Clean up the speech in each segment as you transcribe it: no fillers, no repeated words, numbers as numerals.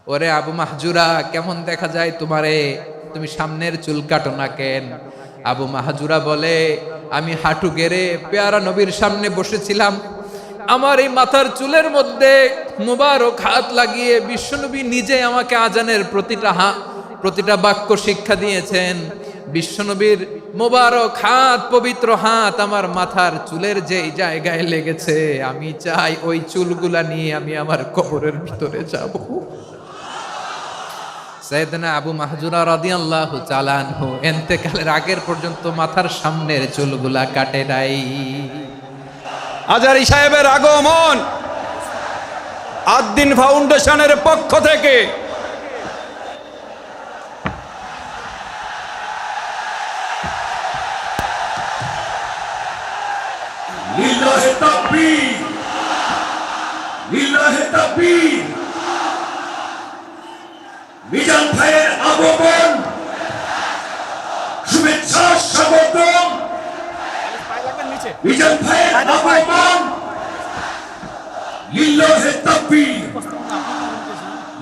ওরে আবু মাহজুরা, কেমন দেখা যায় তোমারে, তুমি সামনের চুল কাটো না কেন? আবু মাহজুরা বলে, আমি হাঁটু গেড়ে পেয়ারা নবীর সামনে বসেছিলাম, আমার এই মাথার চুলের মধ্যে মুবারক হাত লাগিয়ে বিশ্বনবী নিজে আমাকে আজানের প্রতিটা বাক্য শিক্ষা দিয়েছেন। বিশ্বনবীর মোবারক হাত, পবিত্র হাত আমার মাথার চুলের যেই জায়গায় লেগেছে, আমি চাই ওই চুলগুলা নিয়ে আমি আমার কবরের ভিতরে যাব। সাইয়েদনা আবু মাহজুরা রাদিয়াল্লাহু তাআলা আনহু ইন্তেকালের আগের পর্যন্ত মাথার সামনের চুলগুলা কাটে নাই। আজারি সাহেবের আগমন আদ্দিন ফাউন্ডেশনের পক্ষ থেকে লিল্লাহে তাকবীর, লিল্লাহে তাকবীর। মিজান ভাইয়ের আগমন, শুভেচ্ছা স্বাগতম। মিজান ভাইয়ের আগমন, লিল্লাহে তাকবীর,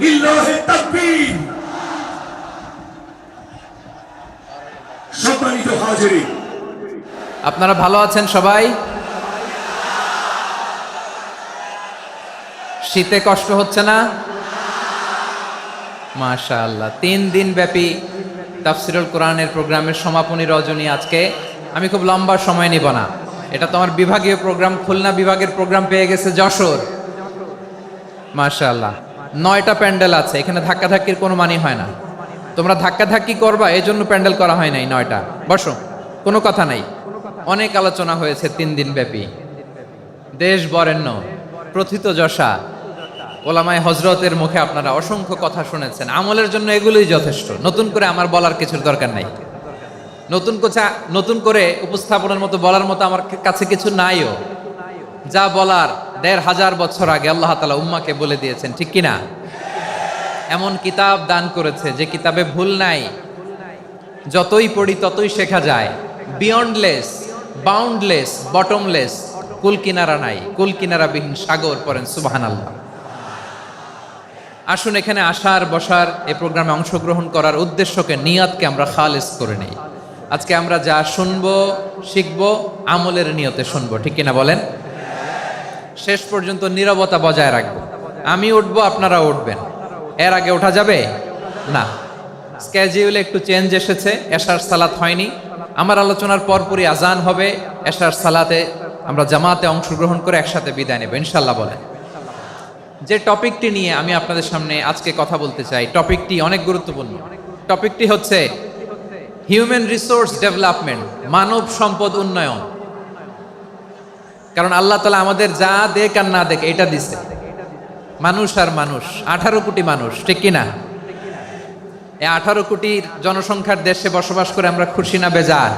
লিল্লাহে তাকবীর। সম্মানিত হাজিরিন, আপনারা ভালো আছেন সবাই? শীতে কষ্ট হচ্ছে না? মাশাআল্লাহ। 3 দিন ব্যাপী তাফসিরুল কোরআনের প্রোগ্রামের সমাপনী রজনী আজকে। আমি খুব লম্বা সময় নিব না, এটা তোমার বিভাগীয় প্রোগ্রাম, খুলনা বিভাগের প্রোগ্রাম পেয়ে গেছে যশোর। মাশাআল্লাহ, 9টা প্যান্ডেল আছে, এখানে ধাক্কাধাক্কির কোনো মানি হয় না। তোমরা ধাক্কাধাক্কি করবা, এই জন্য প্যান্ডেল করা হয় নাই 9টা। বসো, কোনো কথা নাই। অনেক আলোচনা হয়েছে 3 দিন ব্যাপী। দেশ বরেণ্য প্রথিতযশা ওলামায়ে হযরতের মুখে আপনারা অসংখ্য কথা শুনেছেন। আমলের জন্য এগুলোই যথেষ্ট, নতুন করে আমার বলার কিছুর দরকার নাই। নতুন করে উপস্থাপনের মতো বলার মতো আমার কাছে কিছু নাইও। যা বলার 1500 বছর আগে আল্লাহ তাআলা উম্মাকে বলে দিয়েছেন, ঠিক কিনা? এমন কিতাব দান করেছে যে কিতাবে ভুল নাই, যতই পড়ি ততই শেখা যায়। বিয়ন্ডলেস, বাউন্ডলেস, বটমলেস, কুল কিনারা নাই, কুল কিনারাবিহীন সাগর, পড়েন সুবহানাল্লাহ। আসুন এখানে আসার, বসার, এই প্রোগ্রামে অংশগ্রহণ করার উদ্দেশ্যকে, নিয়তকে আমরা খালেস করে নেই। আজকে আমরা যা শুনবো, শিখবো, আমলের নিয়তে শুনবো, ঠিক কিনা বলেন? শেষ পর্যন্ত নীরবতা বজায় রাখবো। আমি উঠবো, আপনারা উঠবেন। এর আগে ওঠা যাবে না। স্কেজিউলে একটু চেঞ্জ এসেছে, এশার সালাত হয়নি। আমার আলোচনার পরপরই আজান হবে, এশার সালাতে আমরা জামাতে অংশগ্রহণ করে একসাথে বিদায় নেব ইনশাল্লাহ। বলেন, যে টপিকটি নিয়ে আমি আপনাদের সামনে আজকে কথা বলতে চাই, টপিকটি অনেক গুরুত্বপূর্ণ। টপিকটি হচ্ছে হিউম্যান রিসোর্স ডেভেলপমেন্ট, মানব সম্পদ উন্নয়ন। কারণ আল্লাহ তাআলা আমাদের যা দেখ আর না দেখ এটা দিছে। মানুষ আর মানুষ, 18 কোটি মানুষ, ঠিক কিনা? এই 18 কোটির জনসংখ্যার দেশে বসবাস করে আমরা খুশি না বেজার?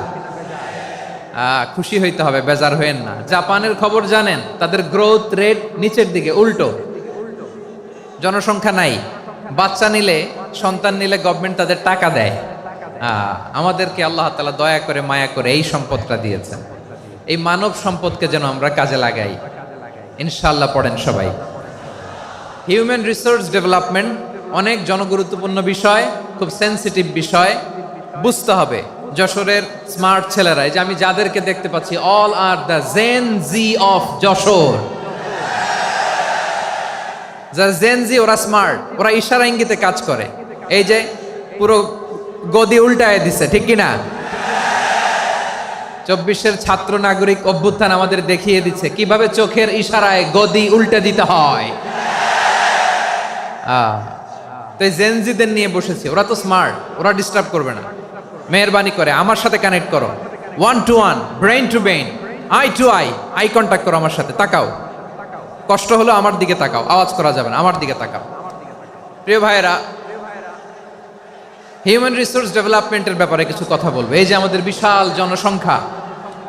খুশি হইতে হবে, বেজার হইেন না। জাপানের খবর জানেন? তাদের গ্রোথ রেট নিচের দিকে, উল্টো। জনসংখ্যা নাই, বাচ্চা নিলে, সন্তান নিলে গভর্নমেন্ট তাদের টাকা দেয়। আমাদেরকে আল্লাহ তাআলা দয়া করে, মায়া করে এই সম্পদটা দিয়েছেন। এই মানব সম্পদকে যেন আমরা কাজে লাগাই ইনশাআল্লাহ। পড়েন সবাই। হিউম্যান রিসোর্স ডেভেলপমেন্ট অনেক জনগুরুত্বপূর্ণ বিষয়, খুব সেন্সিটিভ বিষয়, বুঝতে হবে। যশোরের স্মার্ট ছেলেরা, এই যে আমি যাদেরকে দেখতে পাচ্ছি, all are the Gen Z of Jessore. যারা জেন জি, ওরা স্মার্ট, ওরা ইশারা ইঙ্গিতে কাজ করে। এই যে পুরো গদি উল্টায় দিছে, ঠিক কিনা? 24-এর ছাত্র নাগরিক অভ্যুত্থান আমাদের দেখিয়ে দিচ্ছে কিভাবে চোখের ইশারায় গদি উল্টে দিতে হয়। তো জেনজিদের নিয়ে বসেছি, ওরা তো স্মার্ট, ওরা ডিস্টার্ব করবে না। মেহরবানি করে আমার সাথে কানেক্ট করো, 1 to 1, brain to brain, eye to eye, eye contact করো আমার সাথে। তাকাও, কষ্ট হলো আমার দিকে তাকাও, আওয়াজ করা যাবে না, আমার দিকে তাকাও। প্রিয় ভাইয়েরা, হিউম্যান রিসোর্স ডেভেলপমেন্টের ব্যাপারে কিছু কথা বলবো। এই যে আমাদের বিশাল জনসংখ্যা,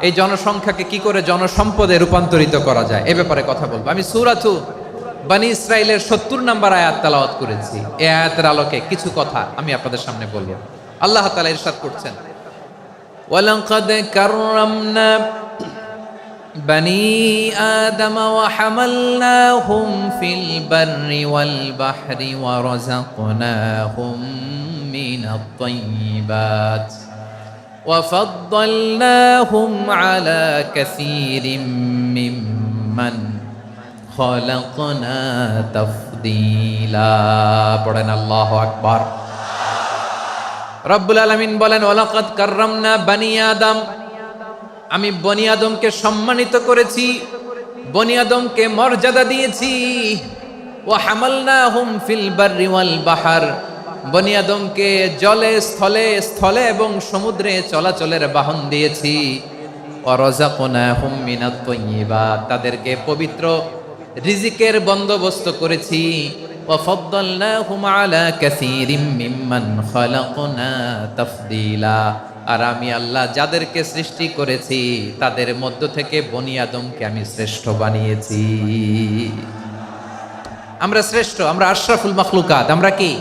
এই জনসংখ্যাকে কি করে জনসম্পদে রূপান্তরিত করা যায়, এ ব্যাপারে কথা বলবো। আমি সূরাতু বনী ইসরাইলের 70 নম্বর আয়াত তেলাওয়াত করেছি। এই আয়াতের আলোকে কিছু কথা আমি আপনাদের সামনে বলবো। আল্লাহ তাআলা ইরশাদ করছেন, ওয়ালাকাদ কাররামনা بني آدم وحملناهم في البر والبحر ورزقناهم من الطيبات وفضلناهم على كثير ممن خلقنا تفضيلا পড়েন আল্লাহু আকবার। রব্বুল আলামিন বলেন ওয়ালাকাদ কাররামনা বানি আদম, আমি বনি আদমকে সম্মানিত করেছি, বনি আদমকে মর্যাদা দিয়েছি। ওয়া হামালনাহুম ফিল বাররি ওয়াল বাহর, বনি আদমকে জলে স্থলে স্থলে এবং সমুদ্রে চলাচলের বাহন দিয়েছি। ওয়া রাযাকনাহুম মিনাত তাইয়্যিবাত, তাদেরকে পবিত্র রিজিকের বন্দোবস্ত করেছি। ওয়া ফাদ্দালনাহুম আলা কাসীরিম মিম্মান খালাকনা তাফদীলা, আর আমি আল্লাহ যাদেরকে সৃষ্টি করেছি তাদের মধ্য থেকে বনি আদমকে আমি শ্রেষ্ঠ বানিয়েছি। আমরা শ্রেষ্ঠ, আমরা আশরাফুল মাখলুকাত। আমরা কি?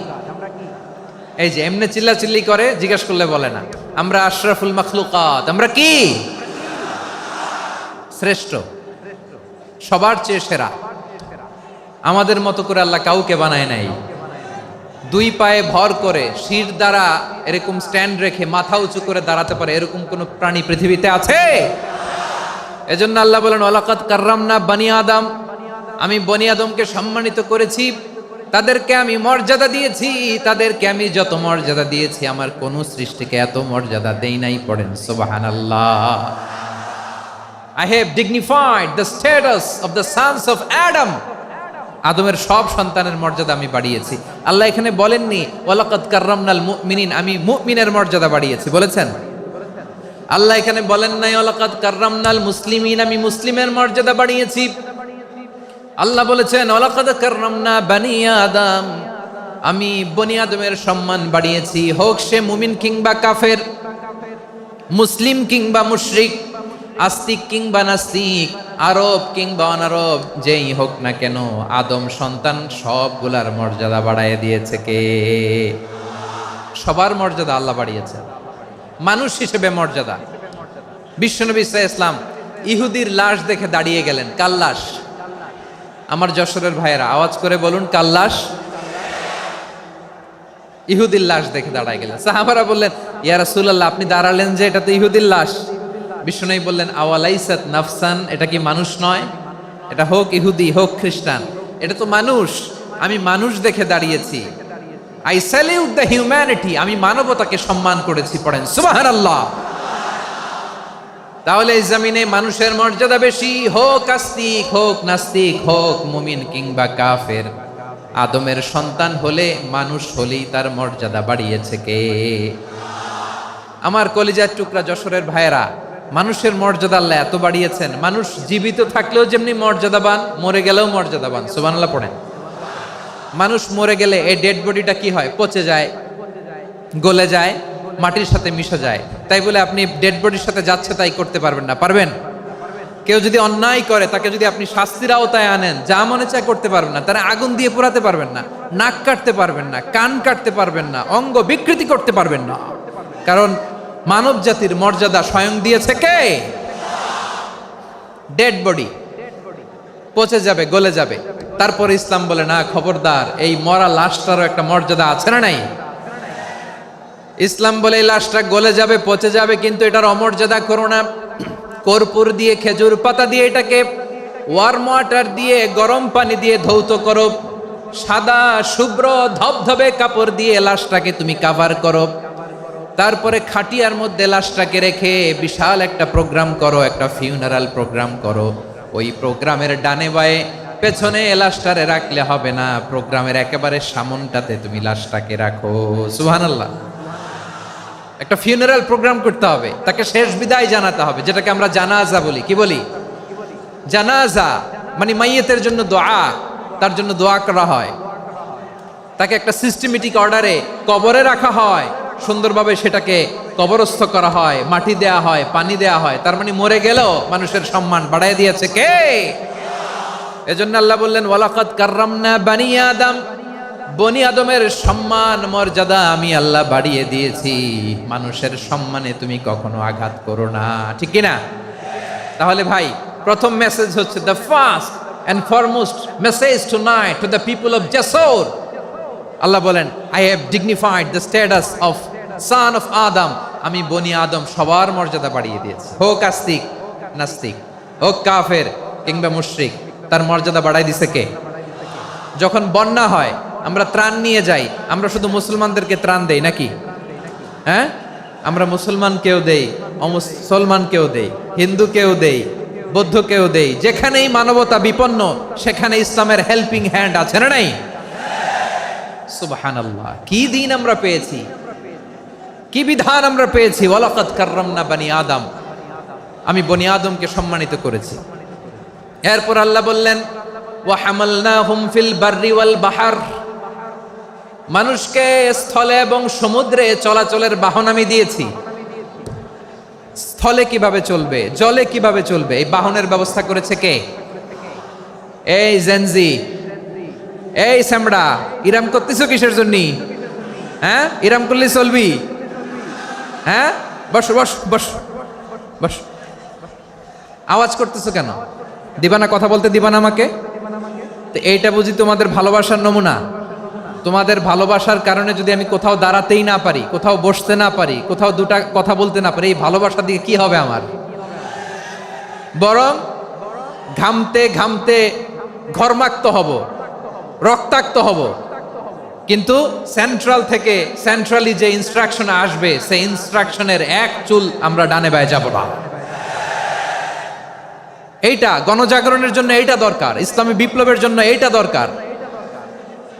এই যে এমনি চিল্লাচিল্লি করে, জিজ্ঞেস করলে বলে না। আমরা আশরাফুল মাখলুকাত। আমরা কি? শ্রেষ্ঠ, সবার চেয়ে সেরা। আমাদের মতো করে আল্লাহ কাউকে বানায় নাই। দুই পায়ে ভর করে শির দ্বারা এরকম স্ট্যান্ড রেখে মাথা উঁচু করে দাঁড়াতে পারে এরকম কোন প্রাণী পৃথিবীতে আছে? এজন্য আল্লাহ বলেন ওয়ালাকাদ কাররামনা বানি আদম, আমি বনি আদমকে সম্মানিত করেছি, তাদেরকে আমি মর্যাদা দিয়েছি। তাদেরকে আমি যত মর্যাদা দিয়েছি আমার কোন সৃষ্টিকে এত মর্যাদা দেই নাই। পড়েন সুবহানাল্লাহ। I have dignified the status of the sons of Adam, আদমের সব সন্তানের মর্যাদা আমি বাড়িয়েছি। আল্লাহ এখানে বলেননি ওয়ালাকাদ কাররামনাল মুমিনিন, আমি মুমিনের মর্যাদা বাড়িয়েছি, বলেছেন? আল্লাহ এখানে বলেন নাই ওয়ালাকাদ কাররামনাল মুসলিমিন, আমি মুসলিমের মর্যাদা বাড়িয়েছি। আল্লাহ বলেছেন ওয়ালাকাদ কাররামনা বানি আদম, আমি বনি আদমের সম্মান বাড়িয়েছি। হোক সে মুমিন কিংবা কাফের, মুসলিম কিংবা মুশরিক, আস্তিক কিংবা নাস্তিক, আরব কিংবা অনারব, যেই হোক না কেন আদম সন্তান সবগুলার মর্যাদা বাড়ায় দিয়েছে কে? সবার মর্যাদা আল্লাহ বাড়িয়েছে। মানুষ হিসেবে মর্যাদা। বিশ্বনবী সাল্লাল্লাহু আলাইহি ওয়াসাল্লাম ইহুদির লাশ দেখে দাঁড়িয়ে গেলেন। কার লাশ? আমার যশোরের ভাইয়েরা আওয়াজ করে বলুন, কার লাশ? ইহুদির লাশ দেখে দাঁড়ায় গেলেন। সাহাবারা বললেন ইয়া রাসূলুল্লাহ, আপনি দাঁড়ালেন যে, এটা তো ইহুদির লাশ। বিশ্বনবী বললেন আওয়ালাইসাত নাফসান, এটা কি মানুষ নয়? এটা হোক ইহুদি হোক খ্রিস্টান, এটা তো মানুষ। আমি মানুষ দেখে দাঁড়িয়েছি। আই স্যালিউট দ্য হিউম্যানিটি, আমি মানবতাকে সম্মান করেছি। পড়েন সুবহানাল্লাহ। তাহলে এই জমিনে মানুষের মর্যাদা বেশি, হোক আস্তিক হোক নাস্তিক, হোক মুমিন কিংবা কাফের। আদমের সন্তান হলে, মানুষ হলেই তার মর্যাদা বাড়িয়েছে কে? আমার কলিজার টুকরা যশোরের ভাইয়েরা, মানুষের মর্যাদা আল্লাহ এত বাড়িয়েছেন। মানুষ জীবিত থাকলেও যেমনি মর্যাদাবান, মরে গেলেও মর্যাদাবান। সুবহানাল্লাহ পড়েন। মানুষ মরে গেলে এই ডেড বডিটা কি হয়? পচে যায়, গলে যায়, মাটির সাথে মিশে যায়। তাই বলে আপনি ডেড বডির সাথে যাচ্ছে তাই করতে পারবেন না। পারবেন? কেউ যদি অন্যায় করে তাকে যদি আপনি শাস্তির আওতায় আনেন, যা মনে চায় করতে পারবেন না। তারা আগুন দিয়ে পোড়াতে পারবেন না, নাক কাটতে পারবেন না, কান কাটতে পারবেন না, অঙ্গ বিকৃতি করতে পারবেন না। কারণ মানব জাতির মর্যাদা স্বয়ং দিয়েছে কে? ডেড বডি পচে যাবে, গলে যাবে। তারপরে ইসলাম বলে না, খবরদার, এই মরা লাশটারও একটা মর্যাদা আছে না নাই? ইসলাম বলে এই লাশটা গলে যাবে, পচে যাবে, কিন্তু এটার অমর্যাদা করো না। কর্পূর দিয়ে, খেজুর পাতা দিয়ে, এটাকে ওয়ার্ম ওয়াটার দিয়ে, গরম পানি দিয়ে ধৌত করো। সাদা শুভ্র ধবধবে কাপড় দিয়ে লাশটাকে তুমি কাভার করো। তারপরে খাটিয়ার মধ্যে লাশটাকে রেখে বিশাল একটা প্রোগ্রাম করো, একটা ফিউনারাল প্রোগ্রাম করো। ওই প্রোগ্রামের ডানে বায়ে পেছনে লাশটারে রাখলে হবে না, প্রোগ্রামের একেবারে সামনটাতে তুমি লাশটাকে রাখো। সুবহানাল্লাহ। একটা ফিউনারাল প্রোগ্রাম করতে হবে, তাকে শেষ বিদায় জানাতে হবে, যেটাকে আমরা জানাজা বলি। কি বলি? জানাজা মানে মাইয়েতের জন্য দোয়া, তার জন্য দোয়া করা হয়। তাকে একটা সিস্টেমেটিক অর্ডারে কবরে রাখা হয়, সুন্দরভাবে সেটাকে কবরস্থ করা হয়, মাটি দেয়া হয়, পানি দেয়া হয়। তার মানে মরে গেলেও মানুষের সম্মান বাড়ায় দিয়েছে কে? এজন্য আল্লাহ বললেন ওয়ালাকাদ কাররামনা বানি আদম, বনি আদমের সম্মান মর্যাদা আমি আল্লাহ বাড়িয়ে দিয়েছি। মানুষের সম্মানে তুমি কখনো আঘাত করো না, ঠিক কিনা? তাহলে ভাই, প্রথম মেসেজ হচ্ছে the first and foremost message tonight to the people of জাসর। আল্লাহ বলেন, I have dignified the status of son of আদম। আমি বনি আদম সবার মর্যাদা বাড়িয়ে দিয়েছি, হোক আস্তিক নাস্তিক, হোক কাফের কিংবা মুশরিক, তার মর্যাদা বাড়াই দিছে কে? যখন বন্যা হয় আমরা ত্রাণ নিয়ে যাই, আমরা শুধু মুসলমানদেরকে ত্রাণ দেই নাকি? হ্যাঁ, আমরা মুসলমানকেও দেই, অমুসলমানকেও দেই, হিন্দুকেও দেই, বৌদ্ধকেও দেই। যেখানেই মানবতা বিপন্ন সেখানে ইসলামের হেল্পিং হ্যান্ড আছে না নাই? সুবহানাল্লাহ, কি দিন আমরা পেয়েছি, কি বিধান আমরা পেয়েছি। ওয়ালাকাদ কাররামনা বনি আদম, আমি বনি আদমকে সম্মানিত করেছি। এরপর আল্লাহ বললেন, ওয়া হামালনাহুম ফিল বাররি ওয়াল বাহর, মানুষকে স্থলে এবং সমুদ্রে চলাচলের বাহন আমি দিয়েছি। স্থলে কিভাবে চলবে, জলে কিভাবে চলবে, এই বাহনের ব্যবস্থা করেছে কে? এই জেনজি, এই স্যামড়া, ইরাম করতেছো কিসের জন্য? হ্যাঁ, ইরাম করলে চলবি? হ্যাঁ, বস বস বস বস, আওয়াজ করতেছো কেন? দিবা না, কথা বলতে দিবা না আমাকে? তো এইটা বুঝি তোমাদের ভালোবাসার নমুনা? তোমাদের ভালোবাসার কারণে যদি আমি কোথাও দাঁড়াতেই না পারি, কোথাও বসতে না পারি, কোথাও দুটা কথা বলতে না পারি, এই ভালোবাসা দিয়ে কি হবে আমার? বরং ঘামতে ঘামতে ঘর্মাক্ত হব, রক্তাক্ত হব। কিন্তু সেন্ট্রাল থেকে, সেন্ট্রালি যে ইনস্ট্রাকশন আসবে, সেই ইনস্ট্রাকশনের এক চুল আমরা ডানে বায়ে যাব না। এইটা গণজাগরণের জন্য এইটা দরকার, ইসলামী বিপ্লবের জন্য এইটা দরকার।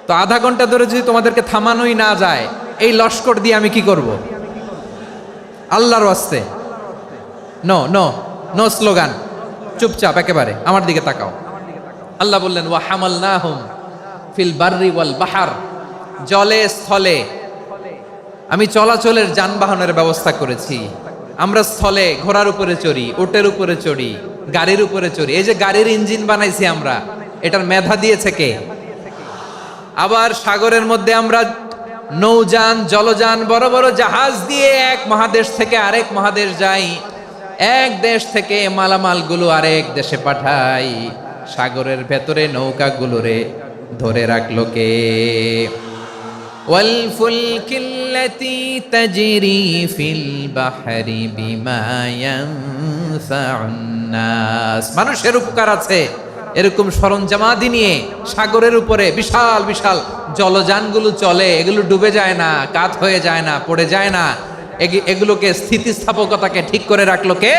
তো আধা ঘন্টা ধরে যদি তোমাদেরকে থামানোই না যায়, এই লস্কর দিয়ে আমি কি করব? আল্লাহর ওয়াস্তে নো নো নো স্লোগান, চুপচাপ একেবারে আমার দিকে তাকাও। আল্লাহ বললেন, ওয়া হামালনাহুম ফিল বাররি ওয়াল বাহর, জলে স্থলে আমি চলাচলের যানবাহনের ব্যবস্থা করেছি। আমরা স্থলে ঘোড়ার উপরে চড়ি, উটের উপরে চড়ি, গাড়ির উপরে চড়ি। এই যে গাড়ির ইঞ্জিন বানাইছি আমরা, এটার মেধা দিয়েছে কে? আবার সাগরের মধ্যে আমরা নৌযান, জলযান, বড় বড় জাহাজ দিয়ে এক মহাদেশ থেকে আরেক মহাদেশ যাই, এক দেশ থেকে মালামালগুলো আরেক দেশে পাঠাই। সাগরের ভেতরে নৌকাগুলোরে ধরে রাখলো কে? ওয়াল ফুলকিল্লাতি তাজরি ফিল বাহরি বিমা ইয়ানফাউন নাস, মানুষের উপকার আছে এরকম সরঞ্জামাদি নিয়ে সাগরের উপরে বিশাল বিশাল জলযানগুলো চলে। এগুলো ডুবে যায় না, কাত হয়ে যায় না, পড়ে যায় না। এগুলোকে স্থিতিস্থাপকতাকে ঠিক করে রাখলো কে?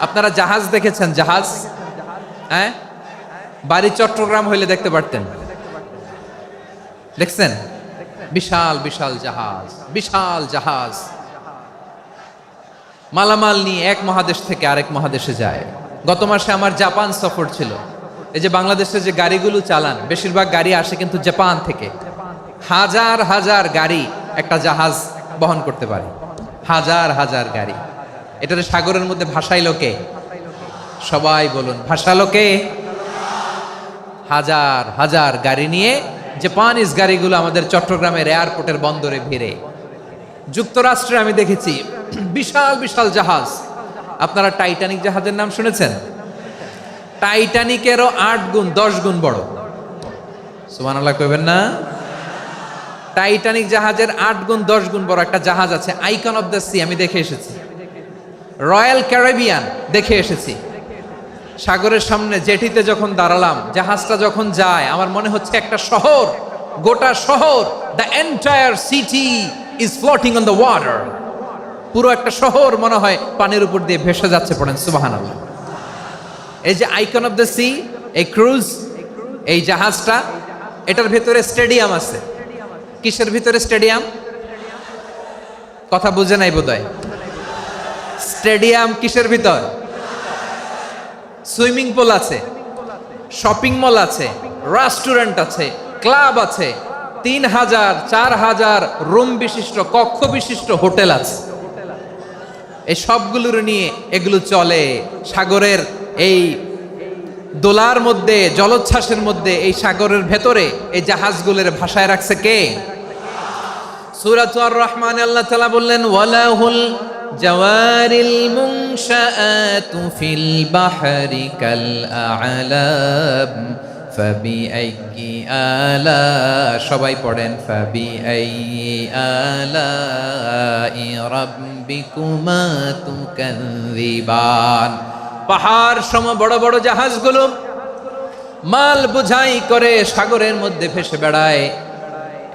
আপনারা জাহাজ দেখেছেন? জাহাজ, হ্যাঁ, বাড়ি চট্টগ্রাম হইলে দেখতে পারতেন, দেখছেন? বিশাল বিশাল জাহাজ, বিশাল জাহাজ মালামাল নিয়ে এক মহাদেশ থেকে আরেক মহাদেশে যায়। গত মাসে আমার জাপান সফর ছিল। এই যে বাংলাদেশে যে গাড়িগুলো চালান, বেশিরভাগ গাড়ি আসে কিন্তু জাপান থেকে। হাজার হাজার গাড়ি একটা জাহাজ বহন করতে পারে, হাজার হাজার গাড়ি। এটাতে সাগরের মধ্যে ভাসাইলো কে? সবাই বলুন, ভাসালো কে? হাজার হাজার গাড়ি নিয়ে জাপানিজ গাড়িগুলো আমাদের চট্টগ্রামের এয়ারপোর্টের বন্দরে ভিড়ে। যুক্তরাষ্ট্রে আমি দেখেছি বিশাল বিশাল জাহাজ। আপনারা টাইটানিক জাহাজের নাম শুনেছেন? টাইটানিকেরও 8 গুণ 10 গুণ বড়। সুবহানাল্লাহ কইবেন না? টাইটানিক জাহাজের 8 গুণ 10 গুণ বড় একটা জাহাজ আছে, আইকন অফ দ্য সি, আমি দেখে এসেছি। রয়্যাল ক্যারিবিয়ান দেখে এসেছি। সাগরের সামনে জেটিতে যখন দাঁড়ালাম, জাহাজটা যখন যায়, আমার মনে হচ্ছে একটা শহর, গোটা শহর, the entire city is floating on the water. পুরো একটা শহর মনে হয় পানির উপর দিয়ে ভেসে যাচ্ছে। পড়েন সুবহানাল্লাহ। এই যে আইকন অফ দ্য সি, এই ক্রুজ, এই জাহাজটা, এটার ভিতরে স্টেডিয়াম আছে। কিসের ভিতরে স্টেডিয়াম? কথা বুঝে নাই বোধহয়। স্টেডিয়াম কিসের ভিতর? সুইমিং পুল আছে, শপিং মল আছে, রেস্টুরেন্ট আছে, ক্লাব আছে, 3000 4000 রুম বিশিষ্ট, কক্ষ বিশিষ্ট হোটেল আছে। এই সবগুলোর নিয়ে এগুলো চলে সাগরের এই দোলার মধ্যে, জলোচ্ছ্বাসের মধ্যে। এই সাগরের ভেতরে এই জাহাজগুলোর ভাষায় রাখছে কে? সূরা আর রহমানে আল্লাহ তাআলা বললেন, ওয়ালাহুল জাওয়ারিল মুনশাআতু ফিল বাহরি কাল আ'লাম ফাবিআইয়ি আলা, সবাই পড়েন ফাবিআইয়ি আলাই রাব্বিকুমা তুকাযযিবান। পাহাড় সম বড় বড় জাহাজগুলো মাল বোঝাই করে সাগরের মধ্যে ভেসে বেড়ায়,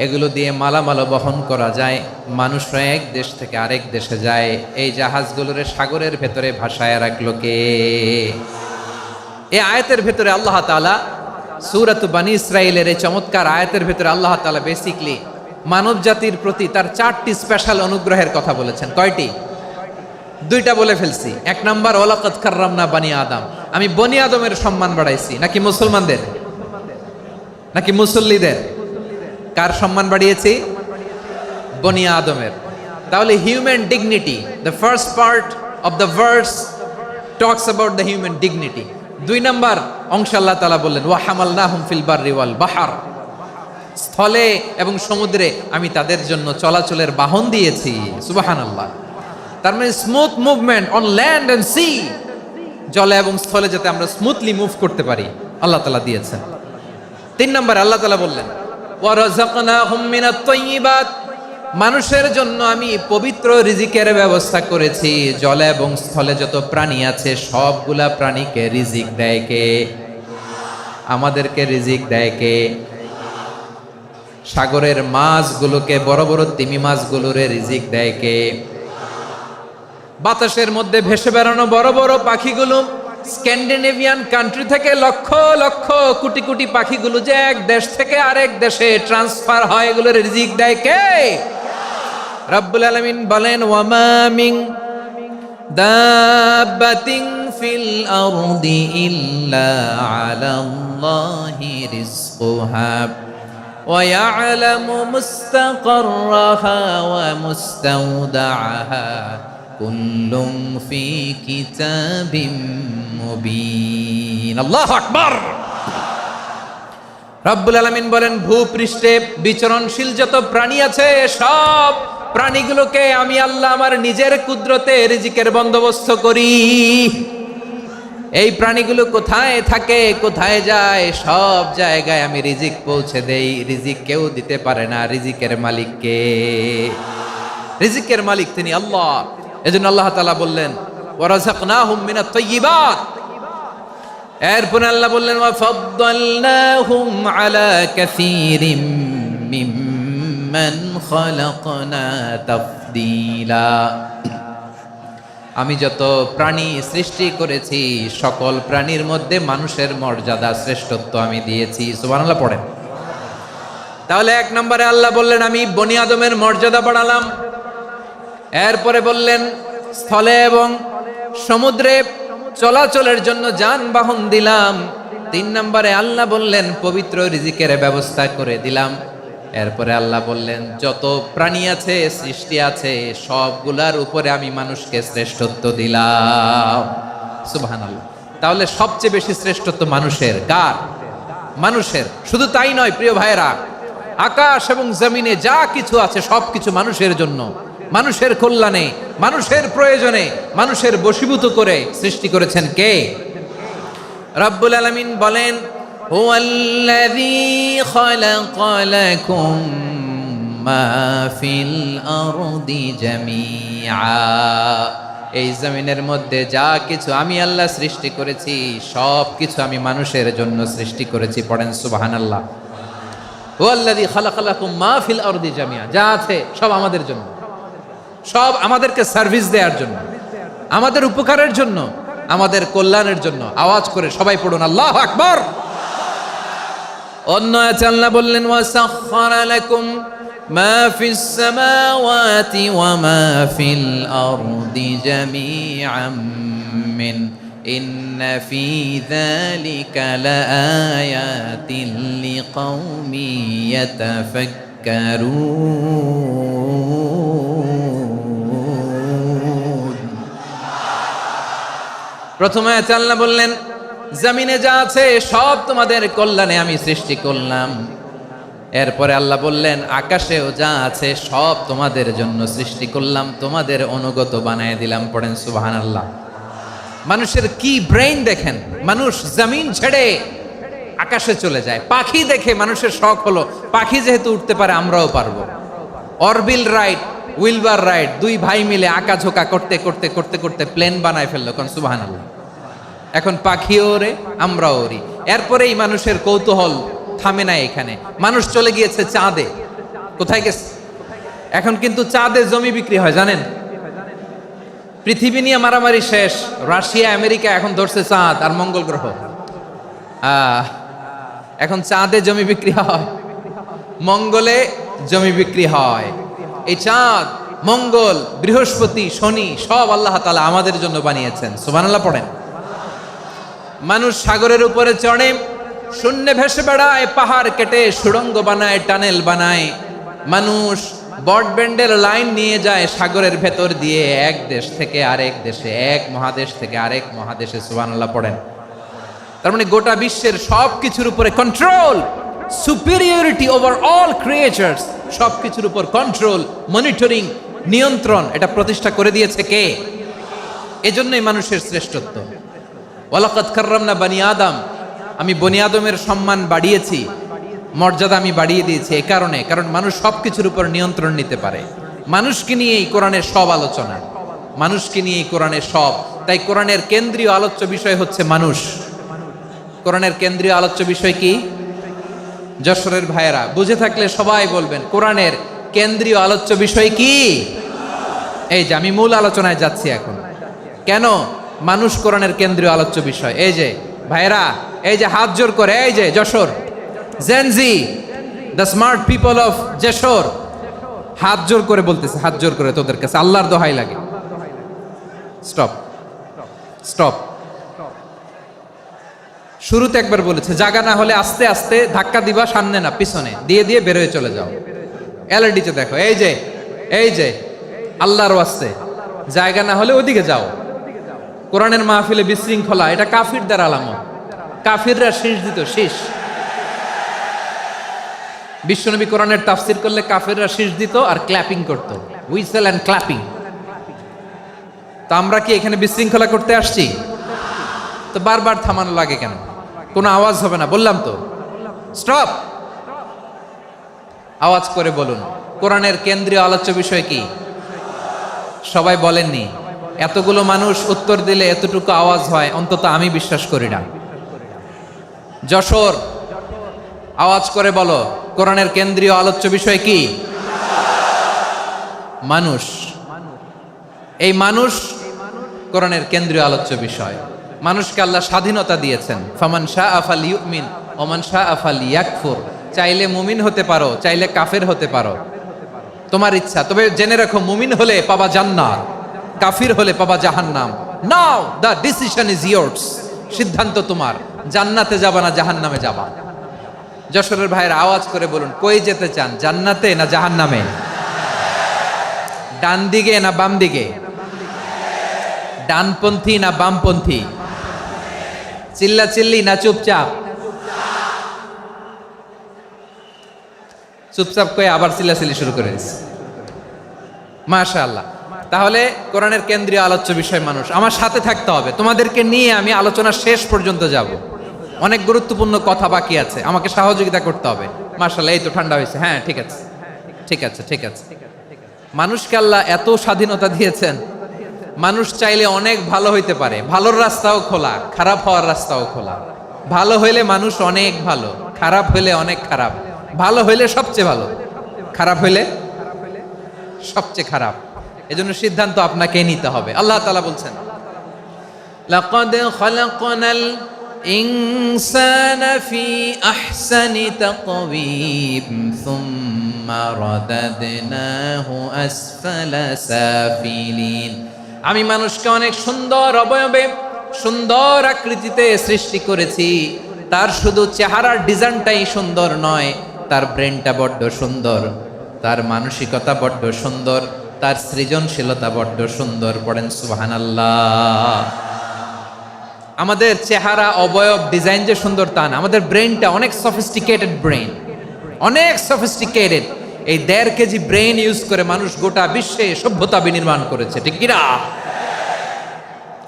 এগুলো দিয়ে মালামাল বহন করা যায়। মানুষরা এক দেশ থেকে আরেক দেশে যায়, এই জাহাজগুলোর সাগরের ভেতরে ভাসায় রাখলো কে? এই আয়াতের ভেতরে আল্লাহ তাআলা সূরাত বানী ইসরাঈলের এই চমৎকার আয়াতের ভেতরে আল্লাহ তাআলা বেসিকলি মানব জাতির প্রতি তার 4টি স্পেশাল অনুগ্রহের কথা বলেছেন। কয়টি? 2টা বলে ফেলছি। 1 নাম্বার ওয়ালাকাদ কাররামনা বানি আদম, আমি বনি আদমের সম্মান বাড়াইছি। নাকি মুসলমানদের? নাকি মুসল্লিদের? কার সম্মান বাড়িয়েছি? বনি আদমের। তাহলে human dignity, the first part of the verse talks about the human dignity. 2 number অংশ আল্লাহ তাআলা বললেন ওয়া হামালনাহুম ফিল বাররি ওয়াল বাহর, স্থলে এবং সমুদ্রে আমি তাদের জন্য চলাচলের বাহন দিয়েছি। সুবহানাল্লাহ। তার মানে smooth movement on land and sea, জলে এবং স্থলে যাতে আমরা স্মুথলি মুভ করতে পারি আল্লাহ তাআলা দিয়েছেন। 3 নম্বরে আল্লাহ তাআলা বললেন ওয়া রাযাকনাহুম মিনাত তাইয়্যিবাত, মানুষের জন্য আমি পবিত্র রিজিকের ব্যবস্থা করেছি। জলে এবং স্থলে যত প্রাণী আছে সবগুলা প্রাণীকে রিজিক দেয় কে? আমাদেরকে রিজিক দেয় কে? সাগরের মাছগুলোকে, বড় বড় তিমি মাছগুলোরে রিজিক দেয় কে? বাতাসের মধ্যে ভেসে বেড়ানো বড় বড় পাখিগুলো, স্ক্যান্ডিনেভিয়ান কান্ট্রি থেকে লক্ষ লক্ষ কোটি কোটি পাখিগুলো যে এক দেশ থেকে আরেক দেশে ট্রান্সফার হয়, এগুলোর রিজিক দেয় কে? রব্বুল আলামিন বলেন ওয়ামা মিন দাব্বাতিন ফিল আরদি ইল্লা আলাল্লাহি রিজকুহা ওয়া ইয়ালামু মুস্তাকাররাহা ওয়া মুস্তাওদাআহা কুল্লুম ফি কিতাবিম মুবিন। আল্লাহু আকবার। রব্বুল আলামিন বলেন ভূপৃষ্ঠে বিচরণশীল যত প্রাণী আছে সব প্রাণীগুলোকে আমি আল্লাহ আমার নিজের কুদরতে রিজিকের বন্দোবস্ত করি। এই প্রাণীগুলো কোথায় থাকে, কোথায় যায়, সব জায়গায় আমি রিজিক পৌঁছে দেই। রিজিক কেউ দিতে পারে না, রিজিকের মালিক কে? রিজিকের মালিক তিনি আল্লাহ। এজন্য আল্লাহ তাআলা বললেন ওয়া রাযাকনাহুম মিনাত তাইয়্যিবাত। এরপর আল্লাহ বললেন ওয়া ফাদ্দালনাহুম আলা কাসীরিম মিম্মান খালাকনা তাফদীলা। আমি যত প্রাণী সৃষ্টি করেছি সকল প্রাণীর মধ্যে মানুষের মর্যাদা শ্রেষ্ঠত্ব আমি দিয়েছি। সুবহানাল্লাহ পড়েন। তাহলে 1 নম্বরে আল্লাহ বললেন আমি বনি আদমের মর্যাদা বাড়ালাম। এরপরে বললেন স্থলে এবং সমুদ্রে চলাচলের জন্য যানবাহন দিলাম। 3 নম্বরে আল্লাহ বললেন পবিত্র রিজিকের ব্যবস্থা করে দিলাম। এরপরে আল্লাহ বললেন যত প্রাণী আছে, সৃষ্টি আছে, সবগুলার উপরে আমি মানুষকে শ্রেষ্ঠত্ব দিলাম। সুবহানাল্লাহ। তাহলে সবচেয়ে বেশি শ্রেষ্ঠত্ব মানুষের। কার? মানুষের। শুধু তাই নয় প্রিয় ভাইরা, আকাশ এবং জমিনে যা কিছু আছে সবকিছু মানুষের জন্য, মানুষের কল্যাণে, মানুষের প্রয়োজনে, মানুষের বশীভূত করে সৃষ্টি করেছেন কে? রব্বুল আলামিন বলেন হুয়াল্লাযী খালাকা লাকুম মা ফিল আরদি জামিআ। এই জমিনের মধ্যে যা কিছু আমি আল্লাহ সৃষ্টি করেছি সব কিছু আমি মানুষের জন্য সৃষ্টি করেছি। পড়েন সুবহানাল্লাহ। হুয়াল্লাযী খালাকা লাকুম মা ফিল আরদি জামিআ, যা আছে সব আমাদের জন্য, সব আমাদেরকে সার্ভিস দেওয়ার জন্য, আমাদের উপকারের জন্য, আমাদের কল্যাণের জন্য। আওয়াজ করে সবাই পড়ুন আল্লাহু আকবার। অন্য আয়াতে আল্লাহ বললেন ওয়াসাখখারা লাকুম মা ফিস সামাওয়াতি ওয়া মা ফিল আরদি জামিআম মিন ইন্না ফি যালিকা লাআয়াতিন লিকাউমিন ইয়াতাফাক্কারুন। প্রথমে আয়াতে আল্লাহ বললেন জমিনে যা আছে সব তোমাদের কল্যাণে আমি সৃষ্টি করলাম। এরপরে আল্লাহ বললেন, আকাশেও যা আছে সব তোমাদের জন্য সৃষ্টি করলাম, তোমাদের অনুগত বানায় দিলাম। পড়েন সুবহানাল্লাহ। মানুষের কি ব্রেইন দেখেন, মানুষ জমিন ছেড়ে আকাশে চলে যায়। পাখি দেখে মানুষের শখ হলো, পাখি যেহেতু উঠতে পারে আমরাও পারবো। অরবিল রাইট, উইলবার রাইট, দুই ভাই মিলে আঁকাঝোঁকা করতে করতে করতে করতে প্লেন বানায় ফেললো। কোন সুবহানাল্লাহ। এখন পাখিও ওরে, আমরাও ওরি। এরপরেই মানুষের কৌতূহল থামে না এখানে, মানুষ চলে গিয়েছে চাঁদে। কোথায় গেছে? এখন কিন্তু চাঁদে জমি বিক্রি হয় জানেন। পৃথিবী নিয়ে মারামারি শেষ, রাশিয়া আমেরিকা এখন ধরছে চাঁদ আর মঙ্গল গ্রহ। এখন চাঁদে জমি বিক্রি হয়, মঙ্গলে জমি বিক্রি হয়। এই চাঁদ, মঙ্গল, বৃহস্পতি, শনি সব আল্লাহ তাআলা আমাদের জন্য বানিয়েছেন। সুবহানাল্লাহ পড়েন। মানুষ সাগরের উপরে চড়ে, শূন্যে ভেসে বেড়ায়, পাহাড় কেটে সুড়ঙ্গ বানায়, টানেল বানায়। মানুষ ব্রডব্যান্ডের লাইন নিয়ে যায় সাগরের ভেতর দিয়ে, এক দেশ থেকে আরেক দেশে, এক মহাদেশ থেকে আরেক মহাদেশে। সুবহানাল্লাহ পড়েন। তার মানে গোটা বিশ্বের সব কিছুর উপরে control, superiority over all creatures, সব কিছুর উপর কন্ট্রোল, মনিটরিং, নিয়ন্ত্রণ, এটা প্রতিষ্ঠা করে দিয়েছে কে? এজন্যই মানুষের শ্রেষ্ঠত্ব। ওয়ালাকাদ কাররামনা বানি আদম, আমি বনি আদমের সম্মান বাড়িয়েছি, মর্যাদা আমি বাড়িয়ে দিয়েছি এই কারণে, কারণ মানুষ সব কিছুর উপর নিয়ন্ত্রণ নিতে পারে। মানুষকে নিয়েই কোরআনের সব আলোচনা, মানুষকে নিয়েই কোরআনের সব। তাই কোরআনের কেন্দ্রীয় আলোচ্য বিষয় হচ্ছে মানুষ। কোরআনের কেন্দ্রীয় আলোচ্য বিষয় কি? যশোরের ভাইয়েরা বুঝে থাকলে সবাই বলবেন, কোরআনের কেন্দ্রীয় আলোচ্য বিষয় কি? এই যে আমি মূল আলোচনায় যাচ্ছি এখন। কেন মানুষ কোরআনের কেন্দ্রীয় আলোচ্য বিষয়? এই যে ভাইয়েরা, এই যে হাত জোর করে, এই যে Jessore Gen Z, the smart people of Jessore, হাত জোর করে বলতেছে, হাত জোর করে তোদের কাছে আল্লাহর দোহাই লাগে, স্টপ স্টপ। শুরুতে একবার বলেছে, জায়গা না হলে আস্তে আস্তে ধাক্কা দিবা, সামনে না পিছনে, দিয়ে দিয়ে বেরোয় চলে যাও। এলইডিতে দেখো, এই যে এই যে আল্লাহর ওয়াস্তে জায়গা না হলে ওদিকে যাও। কোরআনের মাহফিলে বিশৃঙ্খলা, এটা কাফিরদের আলামত। কাফিররা শীষ দিত, শীষ। বিশ্বনবী কোরআনের তাফসির করলে কাফিররা শীষ দিত আর ক্ল্যাপিং করত, হুইসেল এন্ড ক্ল্যাপিং। তা আমরা কি এখানে বিশৃঙ্খলা করতে আসছি? তো বারবার থামানো লাগে কেন? কোনো আওয়াজ হবে না, বললাম তো, স্টপ। আওয়াজ করে বলুন, কোরআনের কেন্দ্রীয় আলোচ্য বিষয় কি? সবাই বলেননি। এতগুলো মানুষ উত্তর দিলে এতটুকু আওয়াজ হয়, অন্তত আমি বিশ্বাস করি না। যশোর, আওয়াজ করে বলো, কোরআনের কেন্দ্রীয় আলোচ্য বিষয় কি? মানুষ। এই মানুষ কোরআনের কেন্দ্রীয় আলোচ্য বিষয়। মানুষকে আল্লাহ স্বাধীনতা দিয়েছেন। ফামান শাআ ফালইউমিন ওয়া মান শাআ ফালইয়াকফুর। চাইলে মুমিন হতে পারো, চাইলে কাফের হতে পারো, তোমার ইচ্ছা। তবে জেনে রাখো, মুমিন হলে পাবা জান্নাত, কাফির হলে পাবা জাহান্নাম। নাও দ্য ডিসিশন ইজ ইয়ার্স। সিদ্ধান্ত তোমার, জান্নাতে যাবা না জাহান্নামে যাবা। যশোরের ভাইয়ের আওয়াজ করে বলুন, কই যেতে চান, জান্নাতে না জাহান্নামে? ডান দিকে না বাম দিকে? ডানপন্থী না বামপন্থী? চিল্লা চিল্লি না চুপচাপ? চুপচাপ কয়ে আবার চিল্লাচিল্লি শুরু করে দিচ্ছে। মাশাআল্লাহ। তাহলে কোরআনের কেন্দ্রীয় আলোচ্য বিষয় মানুষ। আমার সাথে থাকতে হবে, তোমাদেরকে নিয়ে আমি আলোচনা শেষ পর্যন্ত যাব। অনেক গুরুত্বপূর্ণ কথা বাকি আছে, আমাকে সহযোগিতা করতে হবে। মাশাআল্লাহ, এই তো ঠান্ডা হয়েছে। হ্যাঁ, ঠিক আছে ঠিক আছে ঠিক আছে। মানুষকে আল্লাহ এত স্বাধীনতা দিয়েছেন, মানুষ চাইলে অনেক ভালো হইতে পারে। ভালোর রাস্তাও খোলা, খারাপ হওয়ার রাস্তাও খোলা। ভালো হইলে মানুষ অনেক ভালো, খারাপ হইলে অনেক খারাপ। ভালো হইলে সবচেয়ে ভালো, খারাপ হইলে সবচেয়ে খারাপ। এজন্য সিদ্ধান্ত আপনাকে নিতে হবে। আল্লাহ তাআলা বলছেন, লাকাদ খালাকনাল ইনসানা ফি আহসানি তাকওয়িম সুম্মা রাদাদনাহু আসফালা সাফিলিন। আমি মানুষকে অনেক সুন্দর অবয়বে, সুন্দর আকৃতিতে সৃষ্টি করেছি। তার শুধু চেহারার ডিজাইনটাই সুন্দর নয়, তার ব্রেনটা বড্ড সুন্দর, তার মানসিকতা বড্ড সুন্দর, তার সৃজনশীলতা বড্ড সুন্দর। পড়েন সুবহানাল্লাহ। আমাদের চেহারা, অবয়ব, ডিজাইন যে সুন্দর তা না, আমাদের ব্রেনটা অনেক সফিস্টিকেটেড ব্রেন। অনেক সফিস্টিকেটেড। এই 1.5 কেজি ব্রেন ইউজ করে মানুষ গোটা বিশ্বে সভ্যতা বিনির্মাণ করেছে, ঠিক কিনা?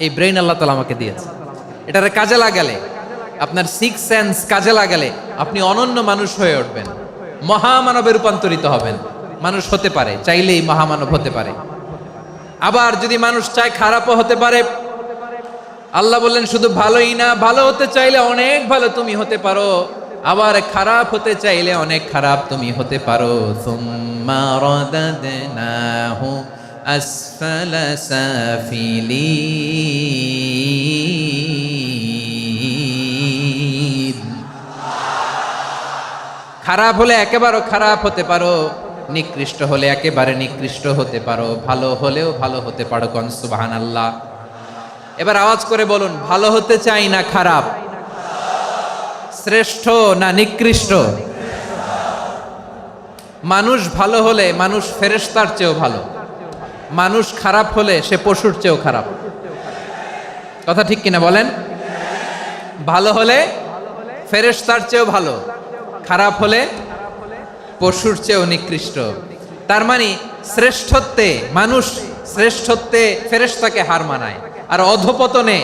এই ব্রেন আল্লাহ তাআলা আমাকে দিয়েছে। এটারে কাজে লাগালে, আপনার 6 সেন্স কাজে লাগালে আপনি অনন্য মানুষ হয়ে উঠবেন, মহামানবে রূপান্তরিত হবেন। মানুষ হতে পারে, চাইলেই মহামানব হতে পারে। আবার যদি মানুষ চায় খারাপও হতে পারে। আল্লাহ বললেন শুধু ভালোই না, ভালো হতে চাইলে অনেক ভালো তুমি হতে পারো, আবার খারাপ হতে চাইলে অনেক খারাপ তুমি হতে পারো। সুম্মা রাদাদনাহু আসফালা সাফিলিন। খারাপ হলে একেবারে খারাপ হতে পারো, নিকৃষ্ট হলে একেবারে নিকৃষ্ট হতে পারো, ভালো হলেও ভালো হতে পারো। কোন সুবহানাল্লাহ। এবার আওয়াজ করে বলুন, ভালো হতে চাই না খারাপ, শ্রেষ্ঠ না নিকৃষ্ট? মানুষ ভালো হলে মানুষ ফেরেশতার চেয়েও ভালো, মানুষ খারাপ হলে সে পশুর চেয়েও খারাপ। কথা ঠিক কিনা বলেন? ভালো হলে ফেরেশতার চেয়েও ভালো, খারাপ হলে পশুর চেয়েও নিকৃষ্ট। তার মানে শ্রেষ্ঠত্বে মানুষ, শ্রেষ্ঠত্বে ফেরেশতাকে হার মানায়, আর অধপতনে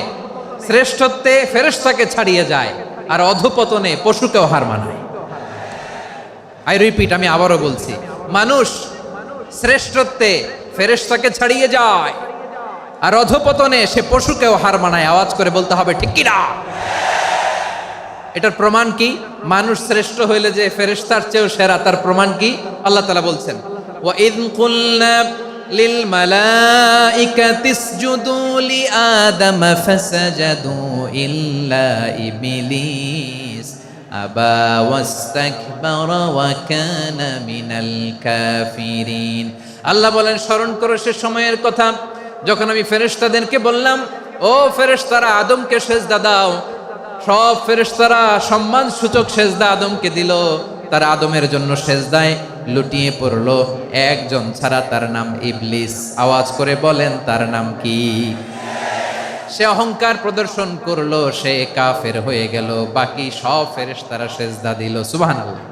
শ্রেষ্ঠত্বে ফেরেশতাকে ছাড়িয়ে যায়, আর অধপতনে পশুকেও হার মানায়। আই রিপিট, আমি আবারও বলছি, মানুষ শ্রেষ্ঠত্বে ফেরেশতাকে ছাড়িয়ে যায়, আর অধপতনে সে পশুকেও হার মানায়। আওয়াজ করে বলতে হবে ঠিক কিনা? এটার প্রমাণ কি? মানুষ শ্রেষ্ঠ হইলে যে ফেরেশতার চেয়েও সেরা, তার প্রমাণ কি? আল্লাহ তাআলা বলছেন, ওয়া ইয কুলনা লিল মালাইকাতি ইসজুদু লি আদম ফাসাজাদু ইল্লা ইবলিস আবা ওয়াস্তাকবারা ওয়া কানা মিনাল কাফিরিন। আল্লাহ বলেন, স্মরণ করো সে সময়ের কথা যখন আমি ফেরেশতাদেরকে বললাম, ও ফেরেশতারা আদমকে সেজদা দাও। সব ফেরেশতারা সম্মান সূচক সেজদা আদমকে দিল, তারা আদমের জন্য সেজদায় লুটিয়ে পড়লো, একজন ছাড়া, তার নাম ইবলিস। আওয়াজ করে বলেন, তার নাম কি? সে অহংকার প্রদর্শন করলো, সে কাফের হয়ে গেল, বাকি সব ফেরেশতারা সেজদা দিল। সুবহানাল্লাহ।